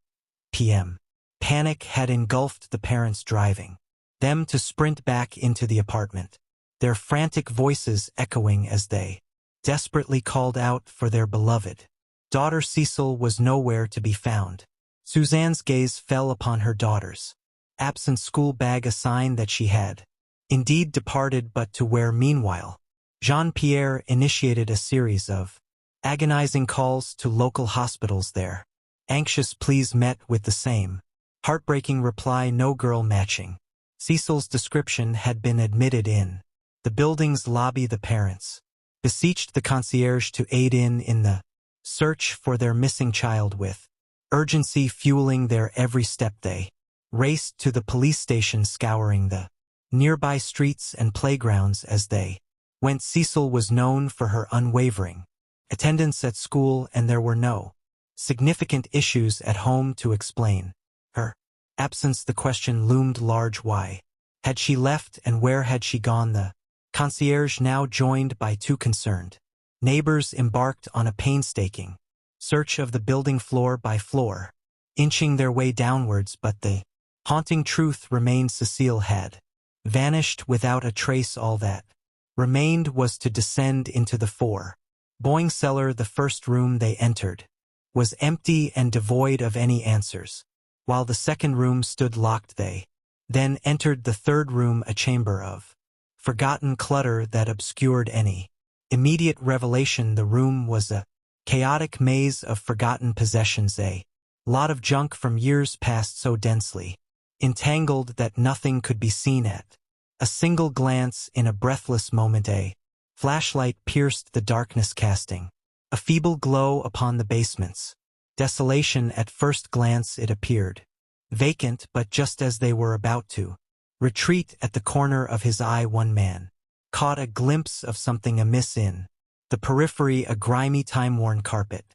[SPEAKER 1] p.m., panic had engulfed the parents, driving them to sprint back into the apartment, their frantic voices echoing as they desperately called out for their beloved daughter. Cecil was nowhere to be found. Suzanne's gaze fell upon her daughter's absent school bag, a sign that she had indeed departed, but to where? Meanwhile, Jean-Pierre initiated a series of agonizing calls to local hospitals. Their anxious pleas met with the same heartbreaking reply: no girl matching Cecil's description had been admitted. In the building's lobby, the parents beseeched the concierge to aid in the search for their missing child. With urgency fueling their every step, they raced to the police station, scouring the nearby streets and playgrounds as they went. Cecil was known for her unwavering attendance at school, and there were no significant issues at home to explain her absence. The question loomed large: why had she left, and where had she gone? The concierge, now joined by 2 concerned neighbors, embarked on a painstaking search of the building floor by floor, inching their way downwards. But the haunting truth remained: Cecile had vanished without a trace. All that remained was to descend into the 4-boing cellar. The first room they entered was empty and devoid of any answers, while the second room stood locked. They then entered the third room, a chamber of forgotten clutter that obscured any immediate revelation. The room was a chaotic maze of forgotten possessions, a lot of junk from years past, so densely entangled that nothing could be seen at a single glance. In a breathless moment, a flashlight pierced the darkness, casting a feeble glow upon the basement's desolation. At first glance it appeared vacant, but just as they were about to retreat, at the corner of his eye one man caught a glimpse of something amiss in the periphery, a grimy, time-worn carpet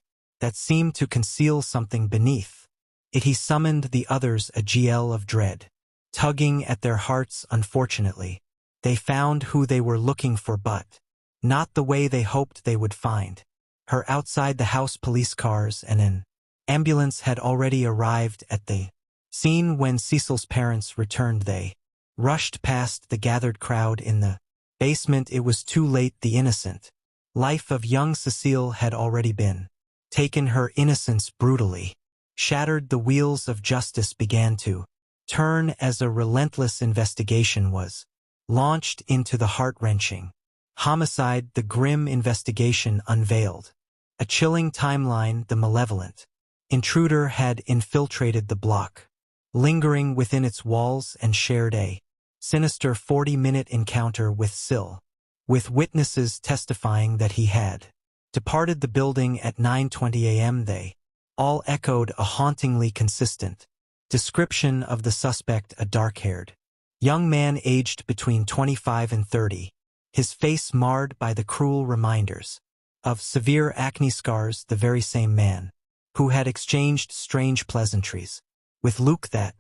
[SPEAKER 1] that seemed to conceal something beneath it. He summoned the others, a gel of dread tugging at their hearts. Unfortunately, they found who they were looking for, but not the way they hoped they would find her. Outside the house, police cars and an ambulance had already arrived at the scene. When Cecil's parents returned, they rushed past the gathered crowd in the basement. It was too late. The innocent life of young Cecile had already been taken, her innocence brutally shattered. The wheels of justice began to turn as a relentless investigation was launched into the heart-wrenching homicide. The grim investigation unveiled a chilling timeline. The malevolent intruder had infiltrated the block, lingering within its walls, and shared a sinister 40-minute encounter with Sil, with witnesses testifying that he had departed the building at 9:20 a.m. They all echoed a hauntingly consistent description of the suspect, a dark-haired young man aged between 25 and 30, his face marred by the cruel reminders of severe acne scars. The very same man who had exchanged strange pleasantries with Luke that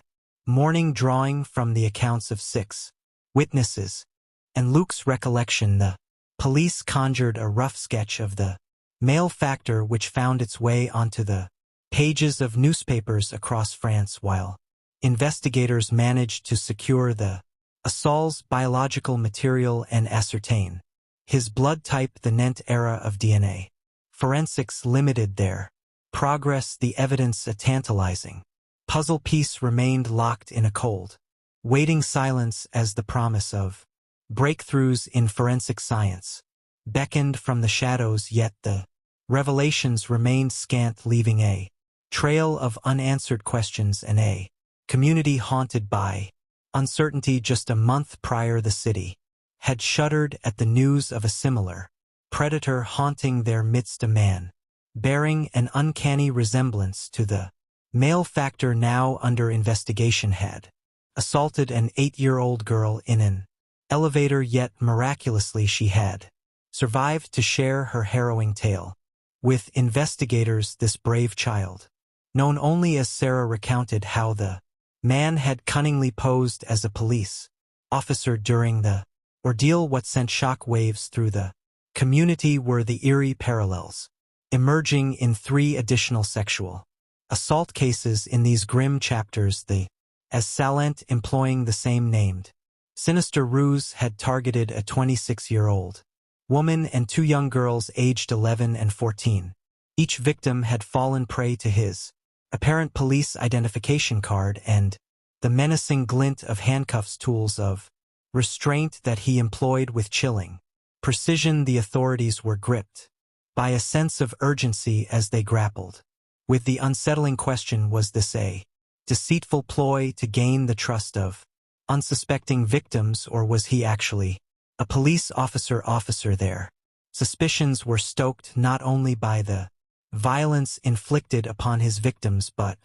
[SPEAKER 1] morning. Drawing from the accounts of 6 witnesses and Luke's recollection, the police conjured a rough sketch of the malefactor, which found its way onto the pages of newspapers across France. While investigators managed to secure the assault's biological material and ascertain his blood type, the Nantes era of DNA forensics limited their progress. The evidence, a tantalizing puzzle piece, remained locked in a cold, waiting silence as the promise of breakthroughs in forensic science beckoned from the shadows. Yet the revelations remained scant, leaving a trail of unanswered questions and a community haunted by uncertainty. Just a month prior, the city had shuddered at the news of a similar predator haunting their midst, a man bearing an uncanny resemblance to the malefactor now under investigation had assaulted an 8-year-old girl in an elevator. Yet miraculously she had survived to share her harrowing tale with investigators. This brave child, known only as Sarah, recounted how the man had cunningly posed as a police officer during the ordeal. What sent shock waves through the community were the eerie parallels emerging in 3 additional sexual assault cases in these grim chapters. The as Salent, employing the same named sinister ruse, had targeted a 26-year-old woman and 2 young girls aged 11 and 14. Each victim had fallen prey to his apparent police identification card and the menacing glint of handcuffs, tools of restraint that he employed with chilling precision. The authorities were gripped by a sense of urgency as they grappled with the unsettling question: was this a deceitful ploy to gain the trust of unsuspecting victims, or was he actually a police officer there? Suspicions were stoked not only by the violence inflicted upon his victims, but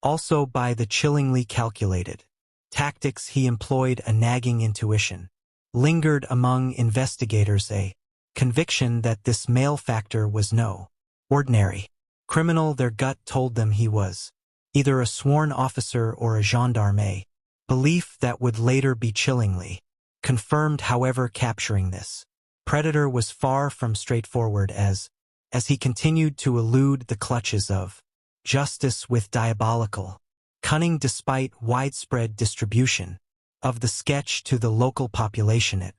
[SPEAKER 1] also by the chillingly calculated tactics he employed. A nagging intuition lingered among investigators, a conviction that this malefactor was no ordinary criminal. Their gut told them he was either a sworn officer or a gendarme, a belief that would later be chillingly confirmed. However, capturing this predator was far from straightforward as he continued to elude the clutches of justice with diabolical cunning. Despite widespread distribution of the sketch to the local population, it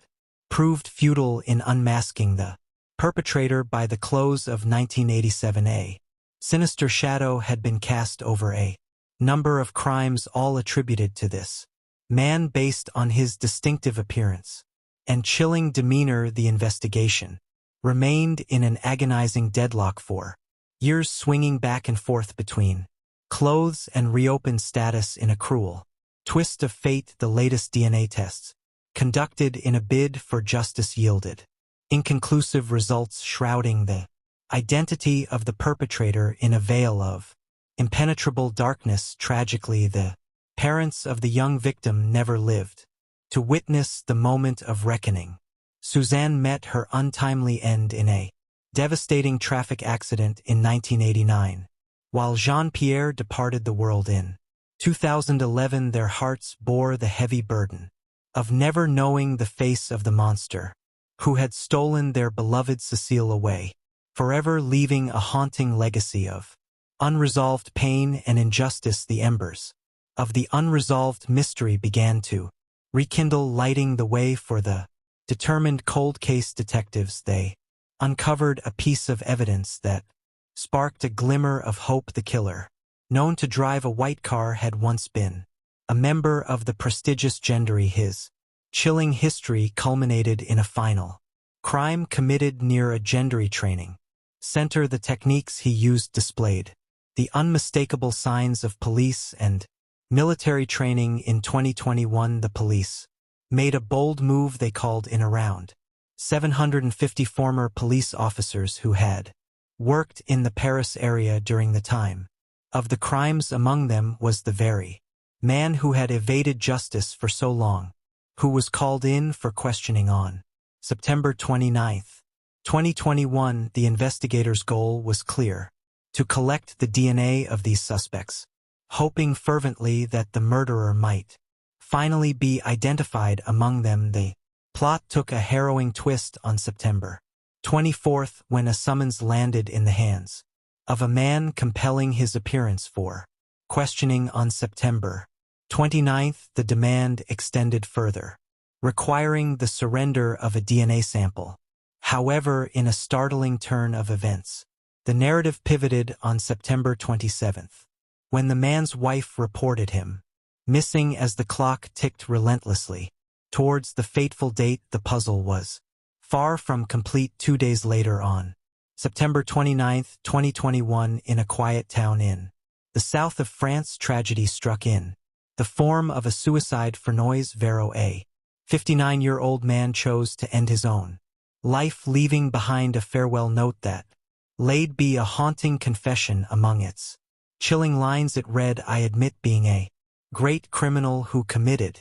[SPEAKER 1] proved futile in unmasking the perpetrator. By the close of 1987, a sinister shadow had been cast over a number of crimes, all attributed to this man based on his distinctive appearance and chilling demeanor. The investigation remained in an agonizing deadlock for years, swinging back and forth between clothes and reopened status. In a cruel twist of fate, the latest DNA tests, conducted in a bid for justice, yielded inconclusive results, shrouding the identity of the perpetrator in a veil of impenetrable darkness. Tragically, the parents of the young victim never lived to witness the moment of reckoning. Suzanne met her untimely end in a devastating traffic accident in 1989, while Jean-Pierre departed the world in 2011. Their hearts bore the heavy burden of never knowing the face of the monster who had stolen their beloved Cecile away, forever leaving a haunting legacy of unresolved pain and injustice. The embers of the unresolved mystery began to rekindle, lighting the way for the determined cold case detectives. They uncovered a piece of evidence that sparked a glimmer of hope. The killer, known to drive a white car, had once been a member of the prestigious Gendarmerie. His chilling history culminated in a final crime committed near a Gendarmerie training center. The techniques he used displayed the unmistakable signs of police and military training. In 2021, the police made a bold move. They called in around 750 former police officers who had worked in the Paris area during the time of the crimes. Among them was the very man who had evaded justice for so long, who was called in for questioning on September 29, 2021. The investigators' goal was clear: to collect the DNA of these suspects, hoping fervently that the murderer might finally be identified among them. The plot took a harrowing twist on September 24th when a summons landed in the hands of a man compelling his appearance for questioning. On September 29th, the demand extended further, requiring the surrender of a DNA sample. However, in a startling turn of events, the narrative pivoted on September 27th, when the man's wife reported him missing as the clock ticked relentlessly towards the fateful date. The puzzle was far from complete. 2 days later, on September 29, 2021, in a quiet town in the south of France, tragedy struck in the form of a suicide. Furnois-Varot, a 59-year-old man, chose to end his own life, leaving behind a farewell note that laid be a haunting confession. Among its chilling lines it read, "I admit being a great criminal who committed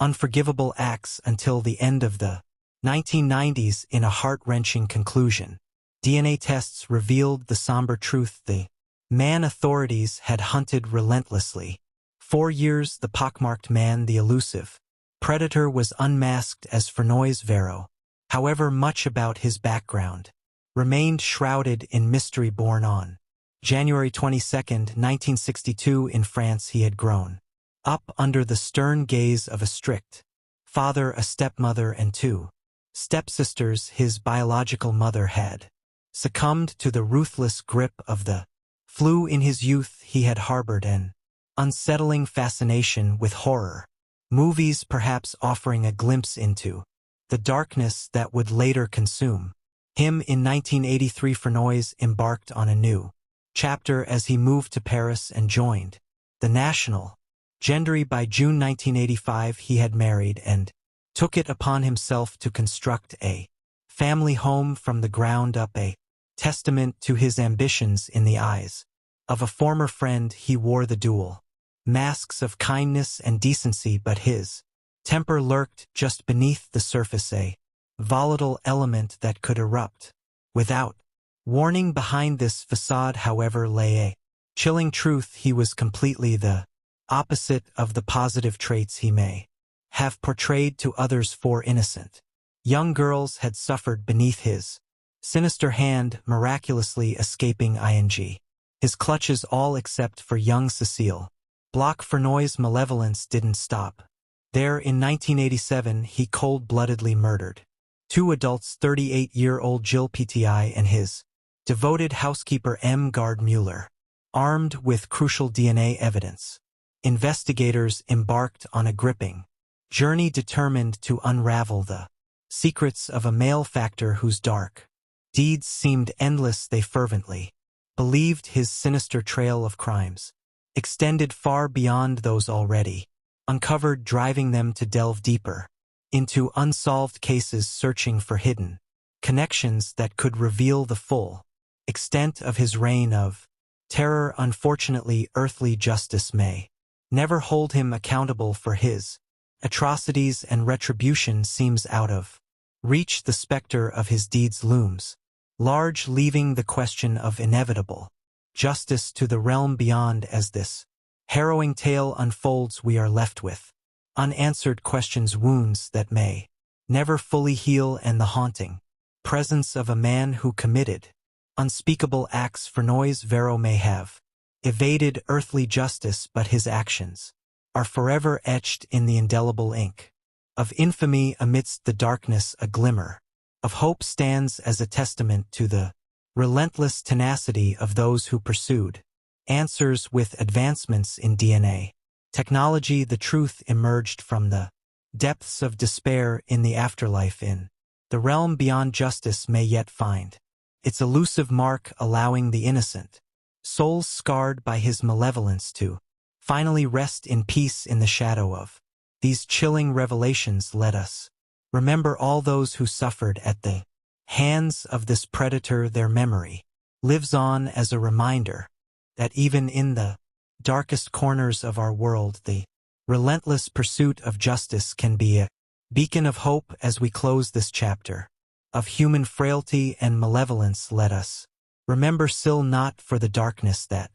[SPEAKER 1] unforgivable acts until the end of the 1990s." In a heart-wrenching conclusion, DNA tests revealed the somber truth: the man authorities had hunted relentlessly. 4 years, the pockmarked man, the elusive predator, was unmasked as Furnois-Varot. However, much about his background remained shrouded in mystery. Born on January 22, 1962 in France, he had grown up under the stern gaze of a strict father, a stepmother, and 2 stepsisters. His biological mother had succumbed to the ruthless grip of the flu. In his youth, he had harbored an unsettling fascination with horror movies, perhaps offering a glimpse into the darkness that would later consume him. In 1983, Furnois embarked on a new chapter as he moved to Paris and joined the National Gendarmerie. By June 1985, he had married and took it upon himself to construct a family home from the ground up, a testament to his ambitions. In the eyes of a former friend, he wore the dual masks of kindness and decency, but his temper lurked just beneath the surface, a volatile element that could erupt without warning. Behind this facade, however, lay a chilling truth: he was completely the opposite of the positive traits he may have portrayed to others. 4 innocent young girls had suffered beneath his sinister hand, miraculously escaping his clutches, all except for young Cecile. Furnois' malevolence didn't stop there. In 1987, he cold-bloodedly murdered 2 adults, 38-year-old Gilles Pti and his devoted housekeeper M. Gard Mueller. Armed with crucial DNA evidence, investigators embarked on a gripping journey determined to unravel the secrets of a malefactor whose dark deeds seemed endless. They fervently believed his sinister trail of crimes extended far beyond those already uncovered, driving them to delve deeper into unsolved cases, searching for hidden connections that could reveal the full extent of his reign of terror. Unfortunately, earthly justice may never hold him accountable for his atrocities, and retribution seems out of reach. The specter of his deeds looms large, leaving the question of inevitable justice to the realm beyond. As this harrowing tale unfolds, we are left with unanswered questions, wounds that may never fully heal, and the haunting presence of a man who committed unspeakable acts. For Noyes Vero may have evaded earthly justice, but his actions are forever etched in the indelible ink of infamy. Amidst the darkness, a glimmer of hope stands as a testament to the relentless tenacity of those who pursued answers. With advancements in DNA technology, the truth emerged from the depths of despair. In the afterlife, in the realm beyond, justice may yet find its elusive mark, allowing the innocent souls scarred by his malevolence to finally rest in peace. In the shadow of these chilling revelations, let us remember all those who suffered at the hands of this predator. Their memory lives on as a reminder that even in the darkest corners of our world, the relentless pursuit of justice can be a beacon of hope. As we close this chapter of human frailty and malevolence, let us remember Syl, not for the darkness that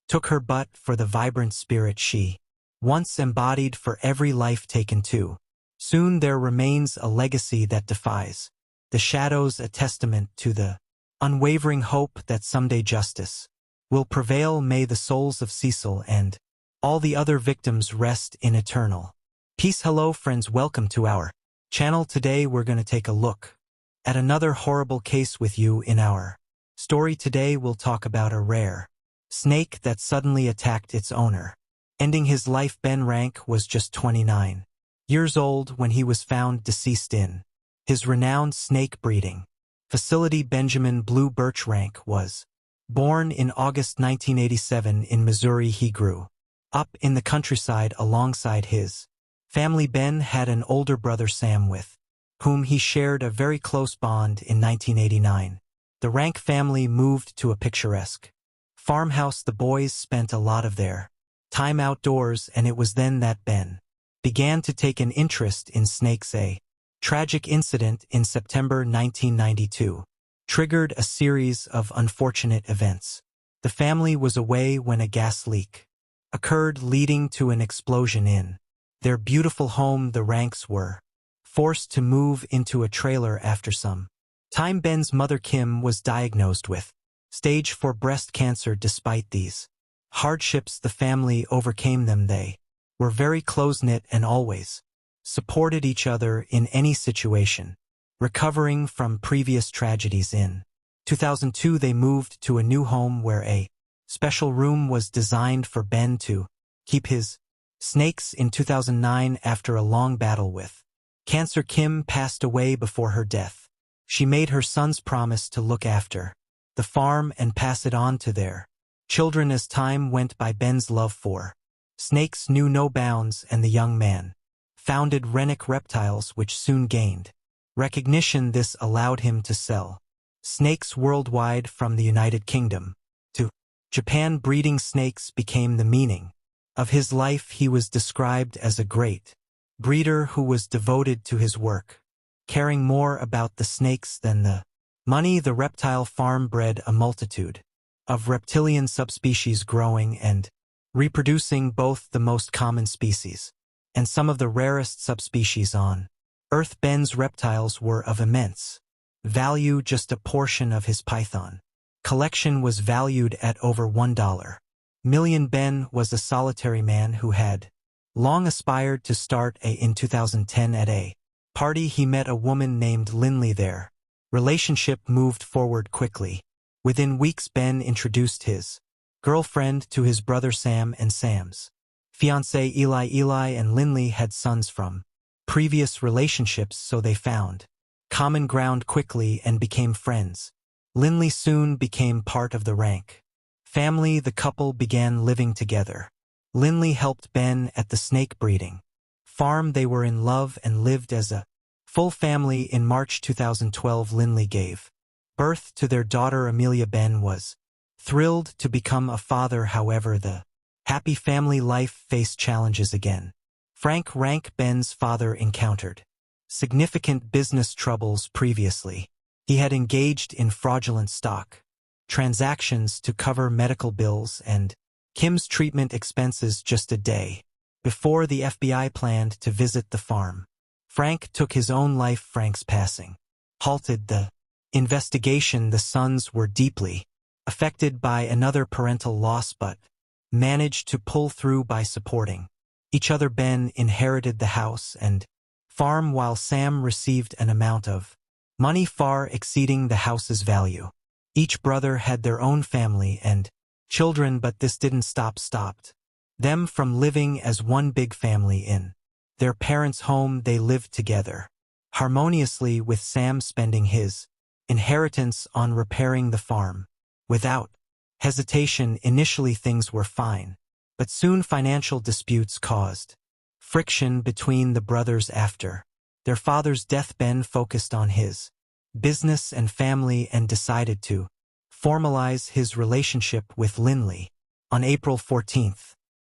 [SPEAKER 1] took her, but for the vibrant spirit she once embodied. For every life taken too soon, there remains a legacy that defies the shadows, a testament to the unwavering hope that someday justice will prevail. May the souls of Cecil and all the other victims rest in eternal peace. Hello friends, welcome to our channel. Today we're going to take a look at another horrible case with you. In our story today, we'll talk about a rare snake that suddenly attacked its owner, ending his life. Ben Rank was just 29 years old when he was found deceased in his renowned snake breeding facility. Benjamin Blue Birch Rank was born in August 1987 in Missouri. He grew up in the countryside alongside his family. Ben had an older brother, Sam, with whom he shared a very close bond. In 1989, the Rank family moved to a picturesque farmhouse. The boys spent a lot of their time outdoors, and it was then that Ben began to take an interest in snakes. A tragic incident in September 1992 triggered a series of unfortunate events. The family was away when a gas leak occurred, leading to an explosion in their beautiful home. The Ranks were forced to move into a trailer after some time. Ben's mother, Kim, was diagnosed with stage 4 breast cancer. Despite these hardships, the family overcame them. They were very close-knit and always supported each other in any situation. Recovering from previous tragedies, in 2002 they moved to a new home where a special room was designed for Ben to keep his snakes. In 2009, after a long battle with cancer, Kim passed away. Before her death, she made her sons promise to look after the farm and pass it on to their children. As time went by, Ben's love for snakes knew no bounds, and the young man founded Rennick Reptiles, which soon gained recognition. This allowed him to sell snakes worldwide, from the United Kingdom to Japan. Breeding snakes became the meaning of his life. He was described as a great breeder who was devoted to his work, caring more about the snakes than the money. The reptile farm bred a multitude of reptilian subspecies, growing and reproducing both the most common species and some of the rarest subspecies on Earth. Ben's reptiles were of immense value. Just a portion of his python collection was valued at over $1 million. Ben was a solitary man who had long aspired to start in 2010, at a party, he met a woman named Lindley. Their relationship moved forward quickly. Within weeks, Ben introduced his girlfriend to his brother Sam and Sam's fiancé Eli. Eli and Lindley had sons from previous relationships, so they found common ground quickly and became friends. Linley soon became part of the Rank family. The couple began living together. Linley helped Ben at the snake breeding farm. They were in love and lived as a full family. In March 2012, Linley gave birth to their daughter Amelia. Ben was thrilled to become a father. However, the happy family life faced challenges again. Frank Rank, Ben's father, encountered significant business troubles previously. He had engaged in fraudulent stock transactions to cover medical bills and Kim's treatment expenses. Just a day before the FBI planned to visit the farm, Frank took his own life. Frank's passing halted the investigation. The sons were deeply affected by another parental loss, but managed to pull through by supporting each other. Ben inherited the house and farm, while Sam received an amount of money far exceeding the house's value. Each brother had their own family and children, but this didn't stopped them from living as one big family in their parents' home. They lived together harmoniously, with Sam spending his inheritance on repairing the farm. Without hesitation, initially things were fine, but soon financial disputes caused friction between the brothers. After their father's death, Ben focused on his business and family and decided to formalize his relationship with Linley. On April 14,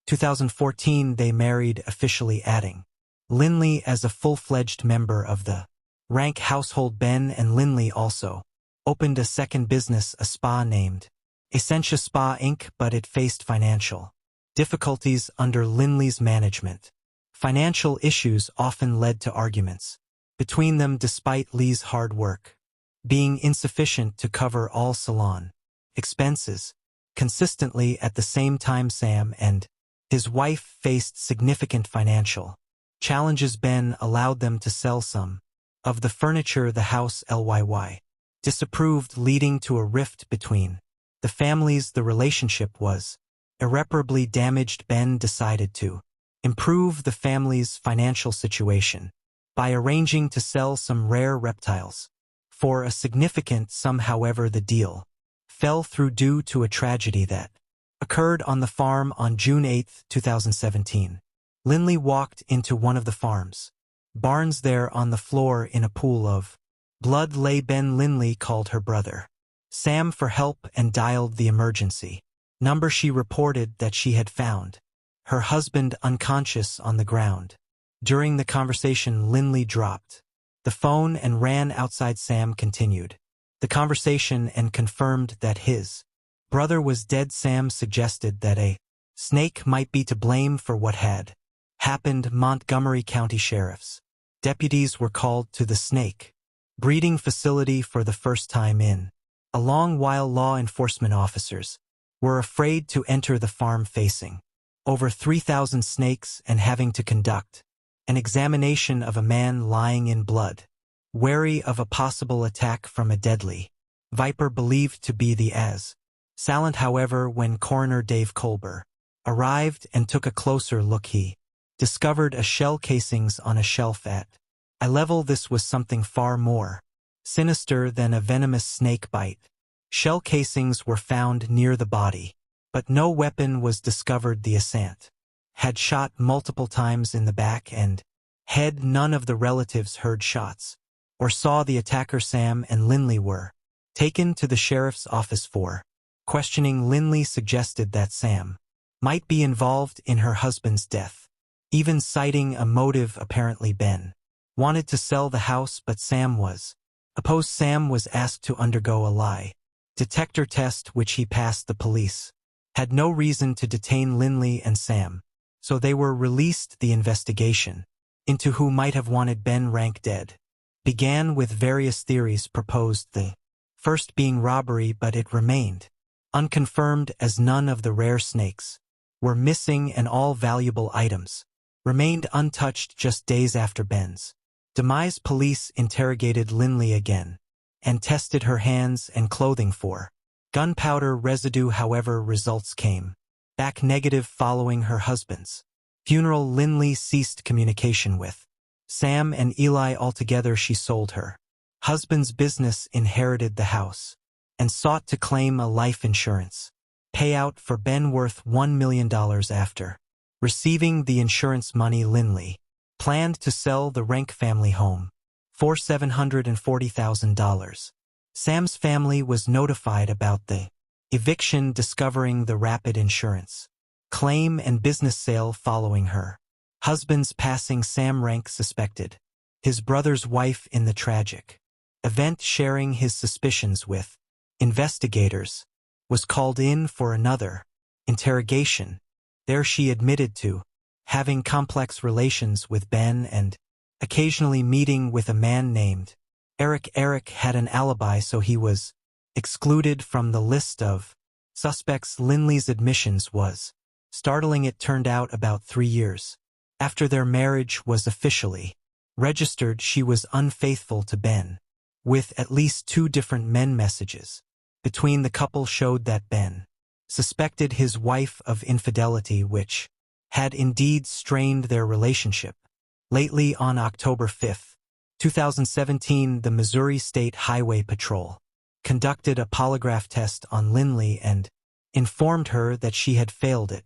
[SPEAKER 1] 2014, they married officially, adding Linley as a full-fledged member of the Rank household. Ben and Linley also opened a second business, a spa named Essentia Spa Inc., but it faced financial difficulties under Linley's management. Financial issues often led to arguments between them, despite Lee's hard work being insufficient to cover all salon expenses. Consistently, at the same time, Sam and his wife faced significant financial challenges. Ben allowed them to sell some of the furniture the house Lyy disapproved, leading to a rift between the families. The relationship was irreparably damaged. Ben decided to improve the family's financial situation by arranging to sell some rare reptiles for a significant sum. However, the deal fell through due to a tragedy that occurred on the farm on June 8, 2017. Linley walked into one of the farm's barns. There on the floor in a pool of blood lay Ben. Linley called her brother Sam for help and dialed the emergency number. She reported that she had found her husband unconscious on the ground. During the conversation, Linley dropped the phone and ran outside. Sam continued the conversation and confirmed that his brother was dead. Sam suggested that a snake might be to blame for what had happened. Montgomery County Sheriff's deputies were called to the snake breeding facility for the first time in a long while. Law enforcement officers were afraid to enter the farm, facing over 3,000 snakes and having to conduct an examination of a man lying in blood, wary of a possible attack from a deadly viper believed to be the assailant. However, when coroner Dave Colbert arrived and took a closer look, he discovered a shell casings on a shelf at eye level. This was something far more sinister than a venomous snake bite. Shell casings were found near the body, but no weapon was discovered. The assailant had shot multiple times in the back and head. None of the relatives heard shots or saw the attacker. Sam and Linley were taken to the sheriff's office for questioning. Linley suggested that Sam might be involved in her husband's death, even citing a motive. Apparently, Ben wanted to sell the house, but Sam was opposed. Sam was asked to undergo a lie detector test, which he passed. The police had no reason to detain Linley and Sam, so they were released. The investigation into who might have wanted Ben Rank dead began, with various theories proposed, the first being robbery, but it remained unconfirmed as none of the rare snakes were missing and all valuable items remained untouched. Just days after Ben's demise, police interrogated Linley again and tested her hands and clothing for gunpowder residue. However, results came back negative. Following her husband's funeral, Linley ceased communication with Sam and Eli altogether she sold her husband's business, inherited the house, and sought to claim a life insurance payout for Ben worth $1 million after receiving the insurance money. Lindley planned to sell the Renck family home for $740,000. Sam's family was notified about the eviction, discovering the rapid insurance claim and business sale following her husband's passing. Sam Renck suspected his brother's wife in the tragic event, sharing his suspicions with investigators, was called in for another interrogation. There she admitted to having complex relations with Ben and occasionally meeting with a man named Eric. Eric had an alibi, so he was excluded from the list of suspects. Lindley's admissions was startling. It turned out about 3 years after their marriage was officially registered, she was unfaithful to Ben, with at least 2 different men. Messages between the couple showed that Ben suspected his wife of infidelity, which had indeed strained their relationship. Lately, on October 5, 2017, the Missouri State Highway Patrol conducted a polygraph test on Lindley and informed her that she had failed it.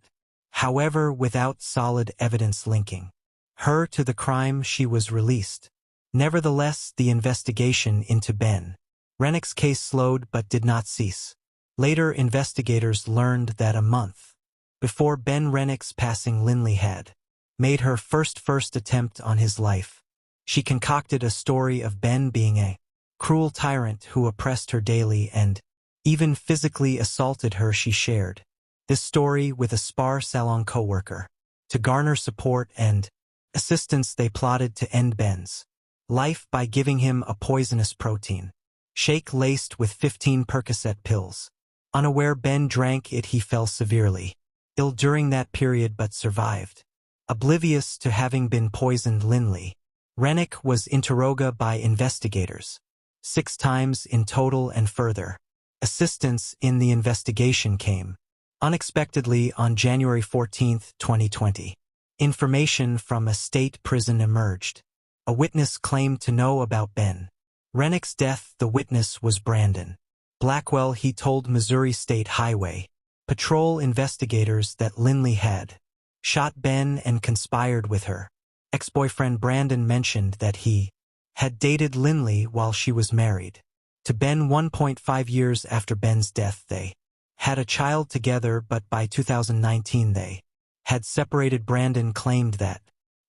[SPEAKER 1] However, without solid evidence linking her to the crime, she was released. Nevertheless, the investigation into Ben Rennick's case slowed but did not cease. Later, investigators learned that a month before Ben Rennick's passing, Lindley had made her first attempt on his life. She concocted a story of Ben being a cruel tyrant who oppressed her daily and even physically assaulted her. She shared this story with a spa salon co-worker. To garner support and assistance, they plotted to end Ben's life by giving him a poisonous protein shake laced with 15 Percocet pills. Unaware Ben drank it, he fell severely ill during that period but survived. Oblivious to having been poisoned, Lindley Rennick was interrogated by investigators 6 times in total, and further assistance in the investigation came unexpectedly on January 14, 2020. Information from a state prison emerged. A witness claimed to know about Ben Rennick's death. The witness was Brandon Blackwell. He told Missouri State Highway Patrol investigators that Lindley had shot Ben and conspired with her ex-boyfriend. Brandon mentioned that he had dated Lindley while she was married to Ben. 1.5 years after Ben's death, they had a child together, but by 2019 they had separated. Brandon claimed that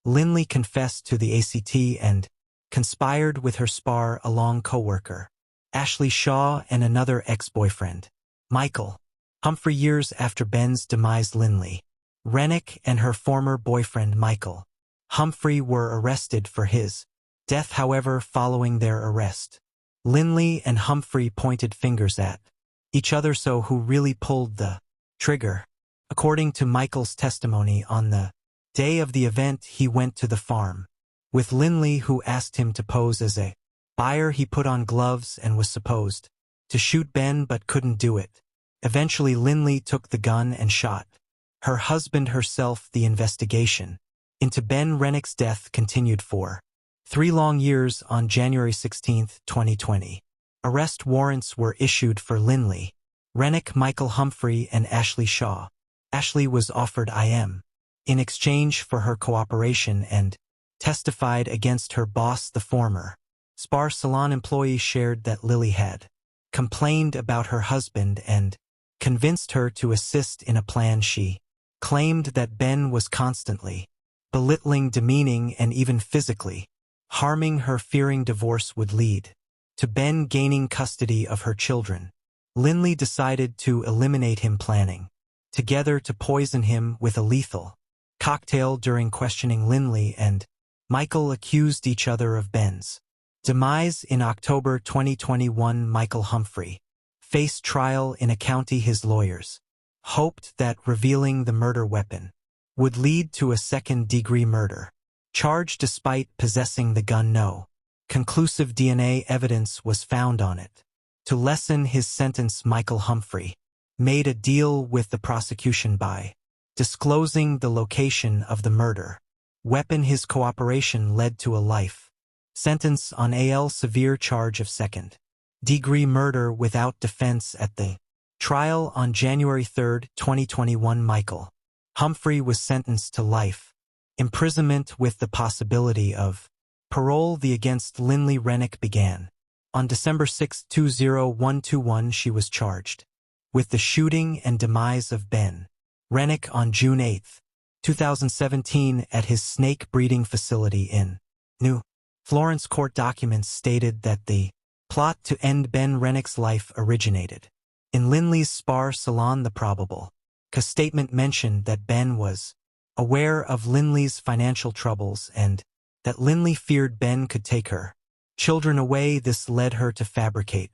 [SPEAKER 1] Lindley confessed to the ACT and conspired with her spa-along co-worker, Ashley Shaw, and another ex-boyfriend, Michael Humphrey. Years after Ben's demise, Lindley Rennick and her former boyfriend, Michael Humphrey, were arrested for his death. However, following their arrest, Lindley and Humphrey pointed fingers at each other. So who really pulled the trigger? According to Michael's testimony, on the day of the event, he went to the farm with Lindley, who asked him to pose as a buyer. He put on gloves and was supposed to shoot Ben but couldn't do it. Eventually, Lindley took the gun and shot her husband herself. The investigation into Ben Rennick's death continued for 3 long years. On January 16, 2020, arrest warrants were issued for Lindley Rennick, Michael Humphrey, and Ashley Shaw. Ashley was offered IM in exchange for her cooperation and testified against her boss. The former spa salon employee shared that Lily had complained about her husband and convinced her to assist in a plan. She claimed that Ben was constantly belittling, demeaning, and even physically harming her, fearing divorce would lead to Ben gaining custody of her children. Lindley decided to eliminate him, planning together to poison him with a lethal cocktail. During questioning, Lindley and Michael accused each other of Ben's demise. In October 2021, Michael Humphrey faced trial in a county. His lawyers hoped that revealing the murder weapon would lead to a second-degree murder charge. Despite possessing the gun, no conclusive DNA evidence was found on it. To lessen his sentence, Michael Humphrey made a deal with the prosecution by disclosing the location of the murder weapon. His cooperation led to a life sentence on a severe charge of second-degree murder without defense. At the trial on January 3, 2021, Michael Humphrey was sentenced to life imprisonment with the possibility of parole. The against Lynley Rennick began on December 6, 2021. She was charged with the shooting and demise of Ben Rennick on June 8, 2017 at his snake breeding facility in New Florence. Court documents stated that the plot to end Ben Rennick's life originated in Lynley's spa salon. The probable cause statement mentioned that Ben was aware of Lynley's financial troubles and that Lynley feared Ben could take her children away. This led her to fabricate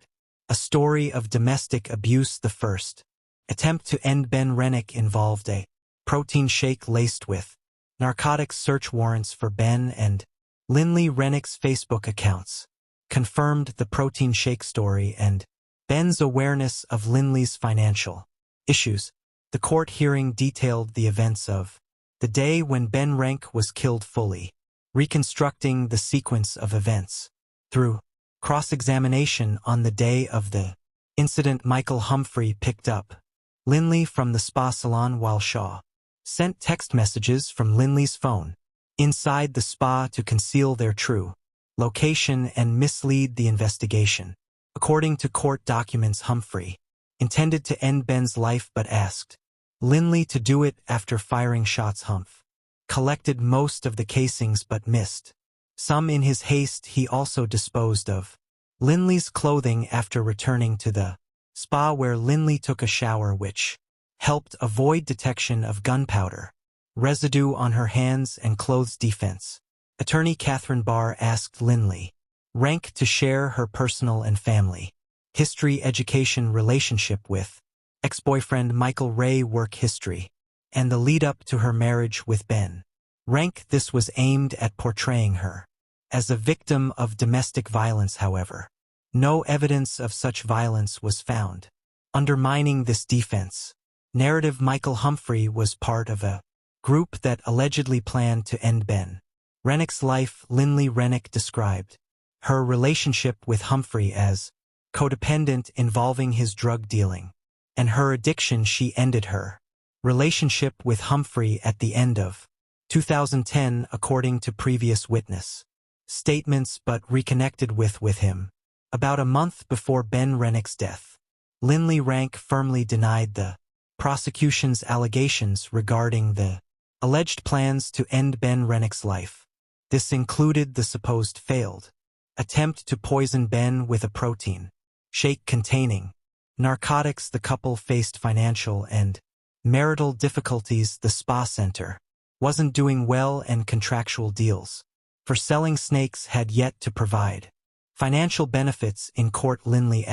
[SPEAKER 1] a story of domestic abuse. The first attempt to end Ben Rennick involved a protein shake laced with narcotics. Search warrants for Ben and Lynley Rennick's Facebook accounts confirmed the protein shake story and Ben's awareness of Lynley's financial issues. The court hearing detailed the events of the day when Ben Rennick was killed, fully reconstructing the sequence of events. Through cross-examination on the day of the incident, Michael Humphrey picked up Lynley from the spa salon while Shaw sent text messages from Lynley's phone inside the spa to conceal their true location and mislead the investigation. According to court documents, Humphrey intended to end Ben's life but asked Lynley to do it after firing shots. Humph collected most of the casings but missed some. In his haste, he also disposed of Lynley's clothing after returning to the spa where Lynley took a shower, which helped avoid detection of gunpowder residue on her hands and clothes. Defense attorney Catherine Barr asked Lynley Rennick to share her personal and family history, education, relationship with ex-boyfriend Michael Ray, work history, and the lead-up to her marriage with Ben Rennick. This was aimed at portraying her as a victim of domestic violence. However, no evidence of such violence was found. Undermining this defense narrative, Michael Humphrey was part of a group that allegedly planned to end Ben Rennick's life. Lynley Rennick described her relationship with Humphrey as codependent, involving his drug dealing and her addiction. She ended her relationship with Humphrey at the end of 2010, according to previous witness statements, but reconnected with him about a month before Ben Rennick's death. Lynley Rennick firmly denied the prosecution's allegations regarding the alleged plans to end Ben Rennick's life. This included the supposed failed attempt to poison Ben with a protein shake containing narcotics. The couple faced financial and marital difficulties. The spa center wasn't doing well and contractual deals for selling snakes had yet to provide financial benefits. In court, Lynley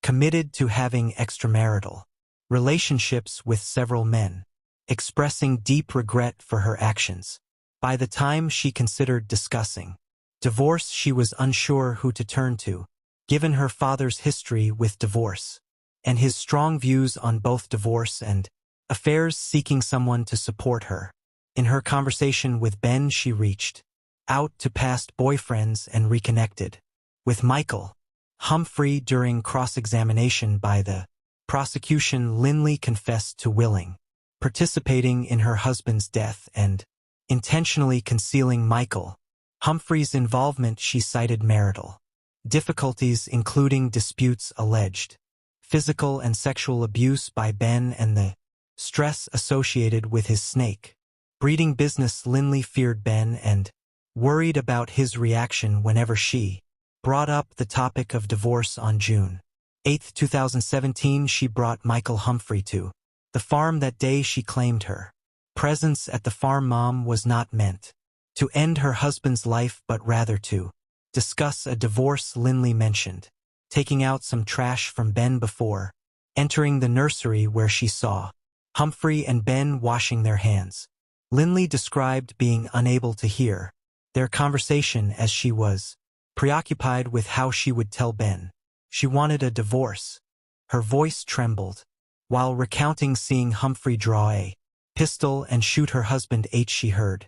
[SPEAKER 1] committed to having extramarital relationships with several men, expressing deep regret for her actions. By the time she considered discussing divorce, she was unsure who to turn to, given her father's history with divorce and his strong views on both divorce and affairs, seeking someone to support her. In her conversation with Ben, she reached out to past boyfriends and reconnected with Michael Humphrey. During cross-examination by the prosecution, Lynley confessed to willing participating in her husband's death and intentionally concealing Michael Humphrey's involvement. She cited marital difficulties, including disputes, alleged physical and sexual abuse by Ben, and the stress associated with his snake breeding business. Lynley feared Ben and worried about his reaction whenever she brought up the topic of divorce. On June 8, 2017, she brought Michael Humphrey to the farm that day. She claimed her presence at the farm mom was not meant to end her husband's life but rather to discuss a divorce. Lynley mentioned taking out some trash from Ben before entering the nursery, where she saw Humphrey and Ben washing their hands. Lynley described being unable to hear their conversation as she was preoccupied with how she would tell Ben she wanted a divorce. Her voice trembled while recounting seeing Humphrey draw a pistol and shoot her husband. She heard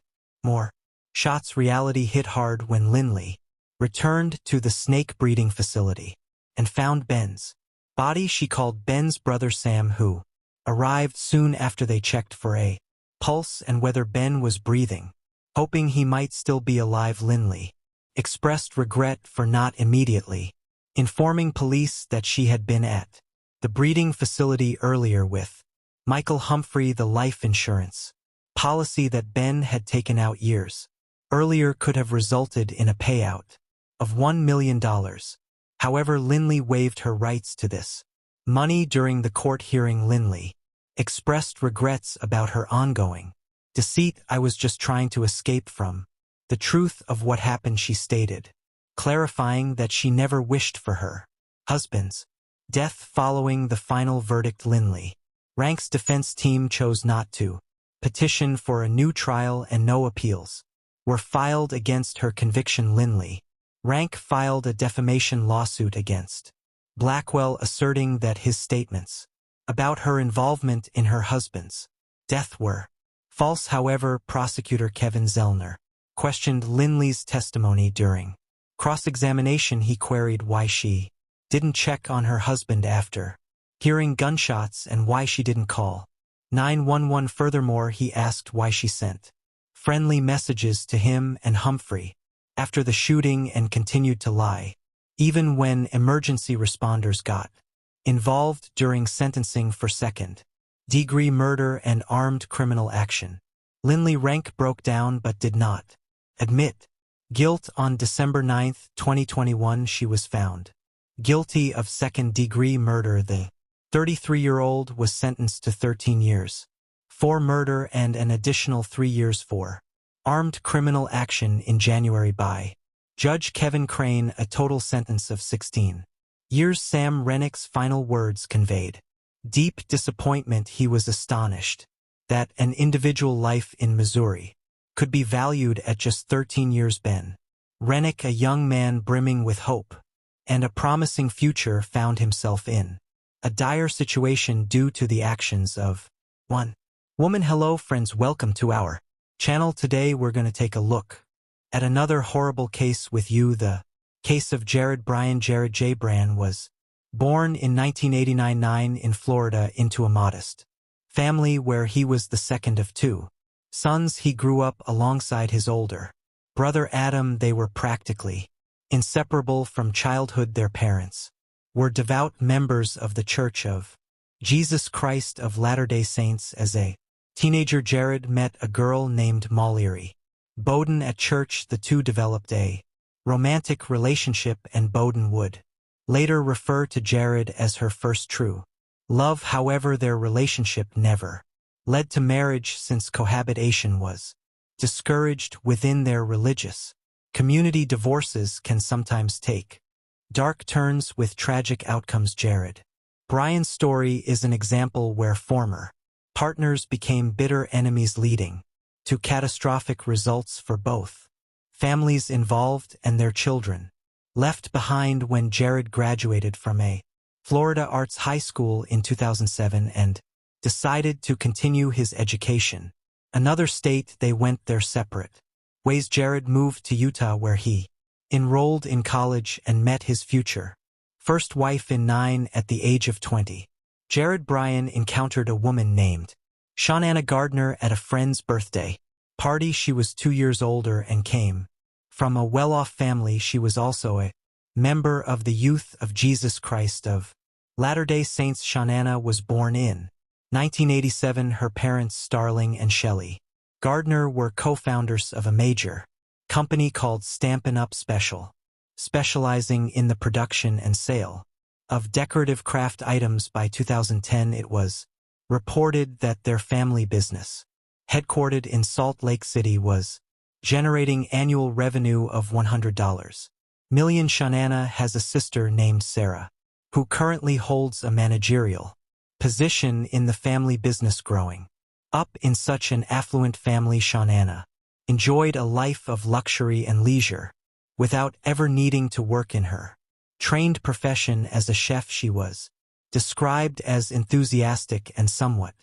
[SPEAKER 1] more shots. Reality hit hard when Lindley returned to the snake breeding facility and found Ben's body. She called Ben's brother Sam, who arrived soon after. They checked for a pulse and whether Ben was breathing, hoping he might still be alive. Lindley expressed regret for not immediately informing police that she had been at the breeding facility earlier with Michael Humphrey. The life insurance policy that Ben had taken out years earlier could have resulted in a payout of $1 million. However, Lindley waived her rights to this money during the court hearing. Lindley expressed regrets about her ongoing deceit. I was just trying to escape from the truth of what happened, she stated, clarifying that she never wished for her husband's death. Following the final verdict, Lindley Rank's defense team chose not to petition for a new trial and no appeals were filed against her conviction. Lindley Rank filed a defamation lawsuit against Blackwell, asserting that his statements about her involvement in her husband's death were false. However, prosecutor Kevin Zellner questioned Lindley's testimony during cross-examination. He queried why she didn't check on her husband after hearing gunshots and why she didn't call 911. Furthermore, he asked why she sent friendly messages to him and Humphrey after the shooting and continued to lie, even when emergency responders got involved during sentencing for second-degree murder and armed criminal action. Lindley Rank broke down but did not admit guilt. On December 9, 2021, she was found guilty of second-degree murder. The 33-year-old was sentenced to 13 years for murder and an additional 3 years for armed criminal action in January by Judge Kevin Crane, a total sentence of 16 years. Sam Rennick's final words conveyed deep disappointment. He was astonished that an individual life in Missouri could be valued at just 13 years. Ben Rennick, a young man brimming with hope and a promising future, found himself in a dire situation due to the actions of one woman. Hello friends, welcome to our channel. Today we're going to take a look at another horrible case with you, the case of Jared Bryan. Jared J. Bryan was born in 1989 in Florida into a modest family where he was the second of two sons. He grew up alongside his older brother Adam. They were practically inseparable from childhood. Their parents were devout members of the Church of Jesus Christ of Latter-day Saints. As a teenager, Jared met a girl named Mallory Bowden at church. The two developed a romantic relationship, and Bowden would later refer to Jared as her first true love. However, their relationship never led to marriage since cohabitation was discouraged within their religious community. Divorces can sometimes take dark turns with tragic outcomes. Jared Bryan's story is an example where former partners became bitter enemies, leading to catastrophic results for both families involved and their children left behind. When Jared graduated from a Florida Arts High School in 2007 and decided to continue his education in another state, they went their separate ways. Jared moved to Utah, where he enrolled in college and met his future first wife in 9 at the age of 20. Jared Bryan encountered a woman named Shawnanna Gardner at a friend's birthday party. She was 2 years older and came from a well-off family. She was also a member of the Youth of Jesus Christ of Latter-day Saints. Shawnanna was born in 1987. Her parents, Starling and Shelley Gardner, were co-founders of a major company called Stampin' Up! Special, specializing in the production and sale of decorative craft items. By 2010, it was reported that their family business, headquartered in Salt Lake City, was generating annual revenue of $100 million. Shawnanna has a sister named Sarah, who currently holds a managerial position in the family business. Growing up in such an affluent family, Shawnanna enjoyed a life of luxury and leisure without ever needing to work in her trained profession as a chef. She was described as enthusiastic and somewhat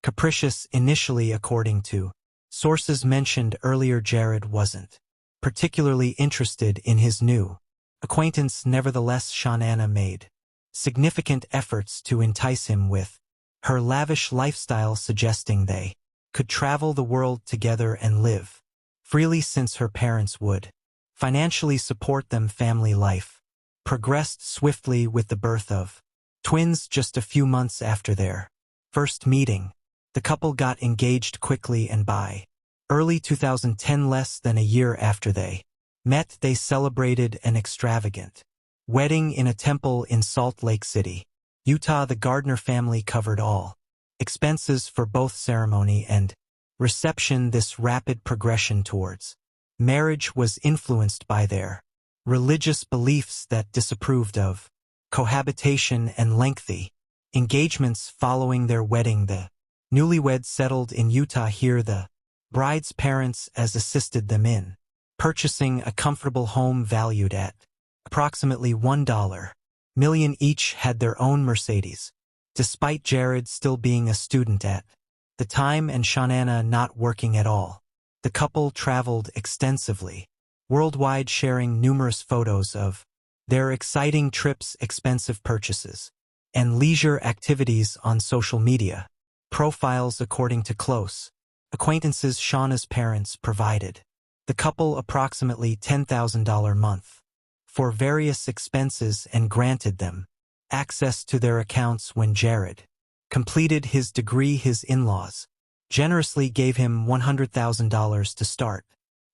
[SPEAKER 1] capricious initially, according to Sources mentioned earlier Jared wasn't particularly interested in his new acquaintance. Nevertheless, Shanana made significant efforts to entice him with her lavish lifestyle, suggesting they could travel the world together and live freely since her parents would financially support them. Family life progressed swiftly with the birth of twins just a few months after their first meeting. The couple got engaged quickly, and by early 2010, less than a year after they met, they celebrated an extravagant wedding in a temple in Salt Lake City, Utah. The Gardner family covered all expenses for both ceremony and reception. This rapid progression towards marriage was influenced by their religious beliefs that disapproved of cohabitation and lengthy engagements. Following their wedding, the newlyweds settled in Utah. Here, the bride's parents assisted them in purchasing a comfortable home valued at approximately $1 million. Each had their own Mercedes, despite Jared still being a student at the time and Shanana not working at all. The couple traveled extensively worldwide, sharing numerous photos of their exciting trips, expensive purchases, and leisure activities on social media profiles. According to close acquaintances, Shauna's parents provided the couple approximately $10,000 a month for various expenses and granted them access to their accounts. When Jared completed his degree, his in-laws generously gave him $100,000 to start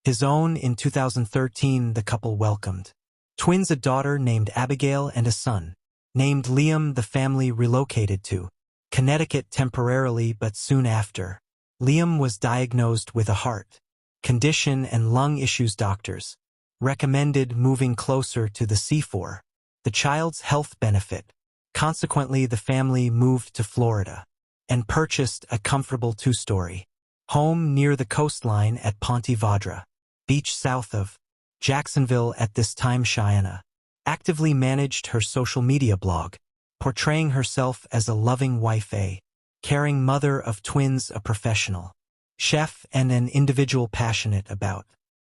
[SPEAKER 1] his own. In 2013, the couple welcomed twins, a daughter named Abigail and a son named Liam. The family relocated to Connecticut temporarily, but soon after, Liam was diagnosed with a heart condition and lung issues. Doctors recommended moving closer to the sea for the child's health benefit. Consequently, the family moved to Florida and purchased a comfortable two-story home near the coastline at Ponte Vedra Beach, south of Jacksonville. At this time, Shanana actively managed her social media blog, portraying herself as a loving wife, a caring mother of twins, a professional chef, and an individual passionate about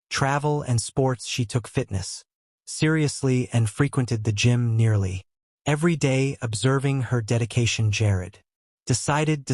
[SPEAKER 1] travel and sports. She took fitness seriously and frequented the gym nearly every day. Observing her dedication, Jared decided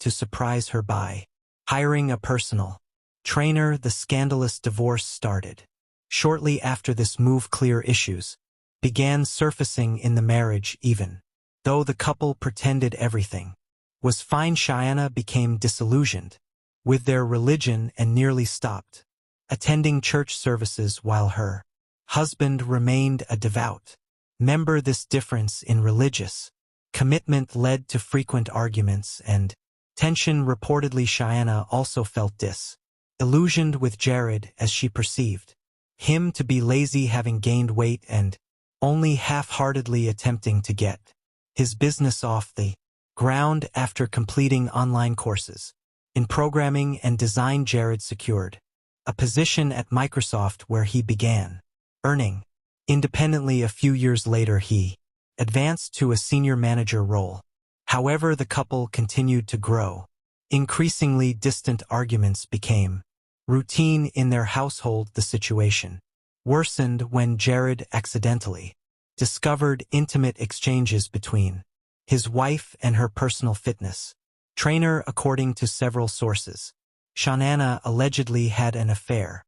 [SPEAKER 1] to surprise her by hiring a personal trainer. The scandalous divorce started shortly after this move. Clear issues began surfacing in the marriage. Even though the couple pretended everything was fine, Shanana became disillusioned with their religion and nearly stopped attending church services while her husband remained a devout member. This difference in religious commitment led to frequent arguments and tension. Reportedly, Shanana also felt disillusioned with Jared as she perceived him to be lazy, having gained weight and only half-heartedly attempting to get his business off the ground. After completing online courses in programming and design, Jared secured a position at Microsoft, where he began earning independently. A few years later, he advanced to a senior manager role. However, the couple continued to grow. Increasingly distant arguments became routine in their household. The situation worsened when Jared accidentally discovered intimate exchanges between his wife and her personal fitness trainer. According to several sources, Shanana allegedly had an affair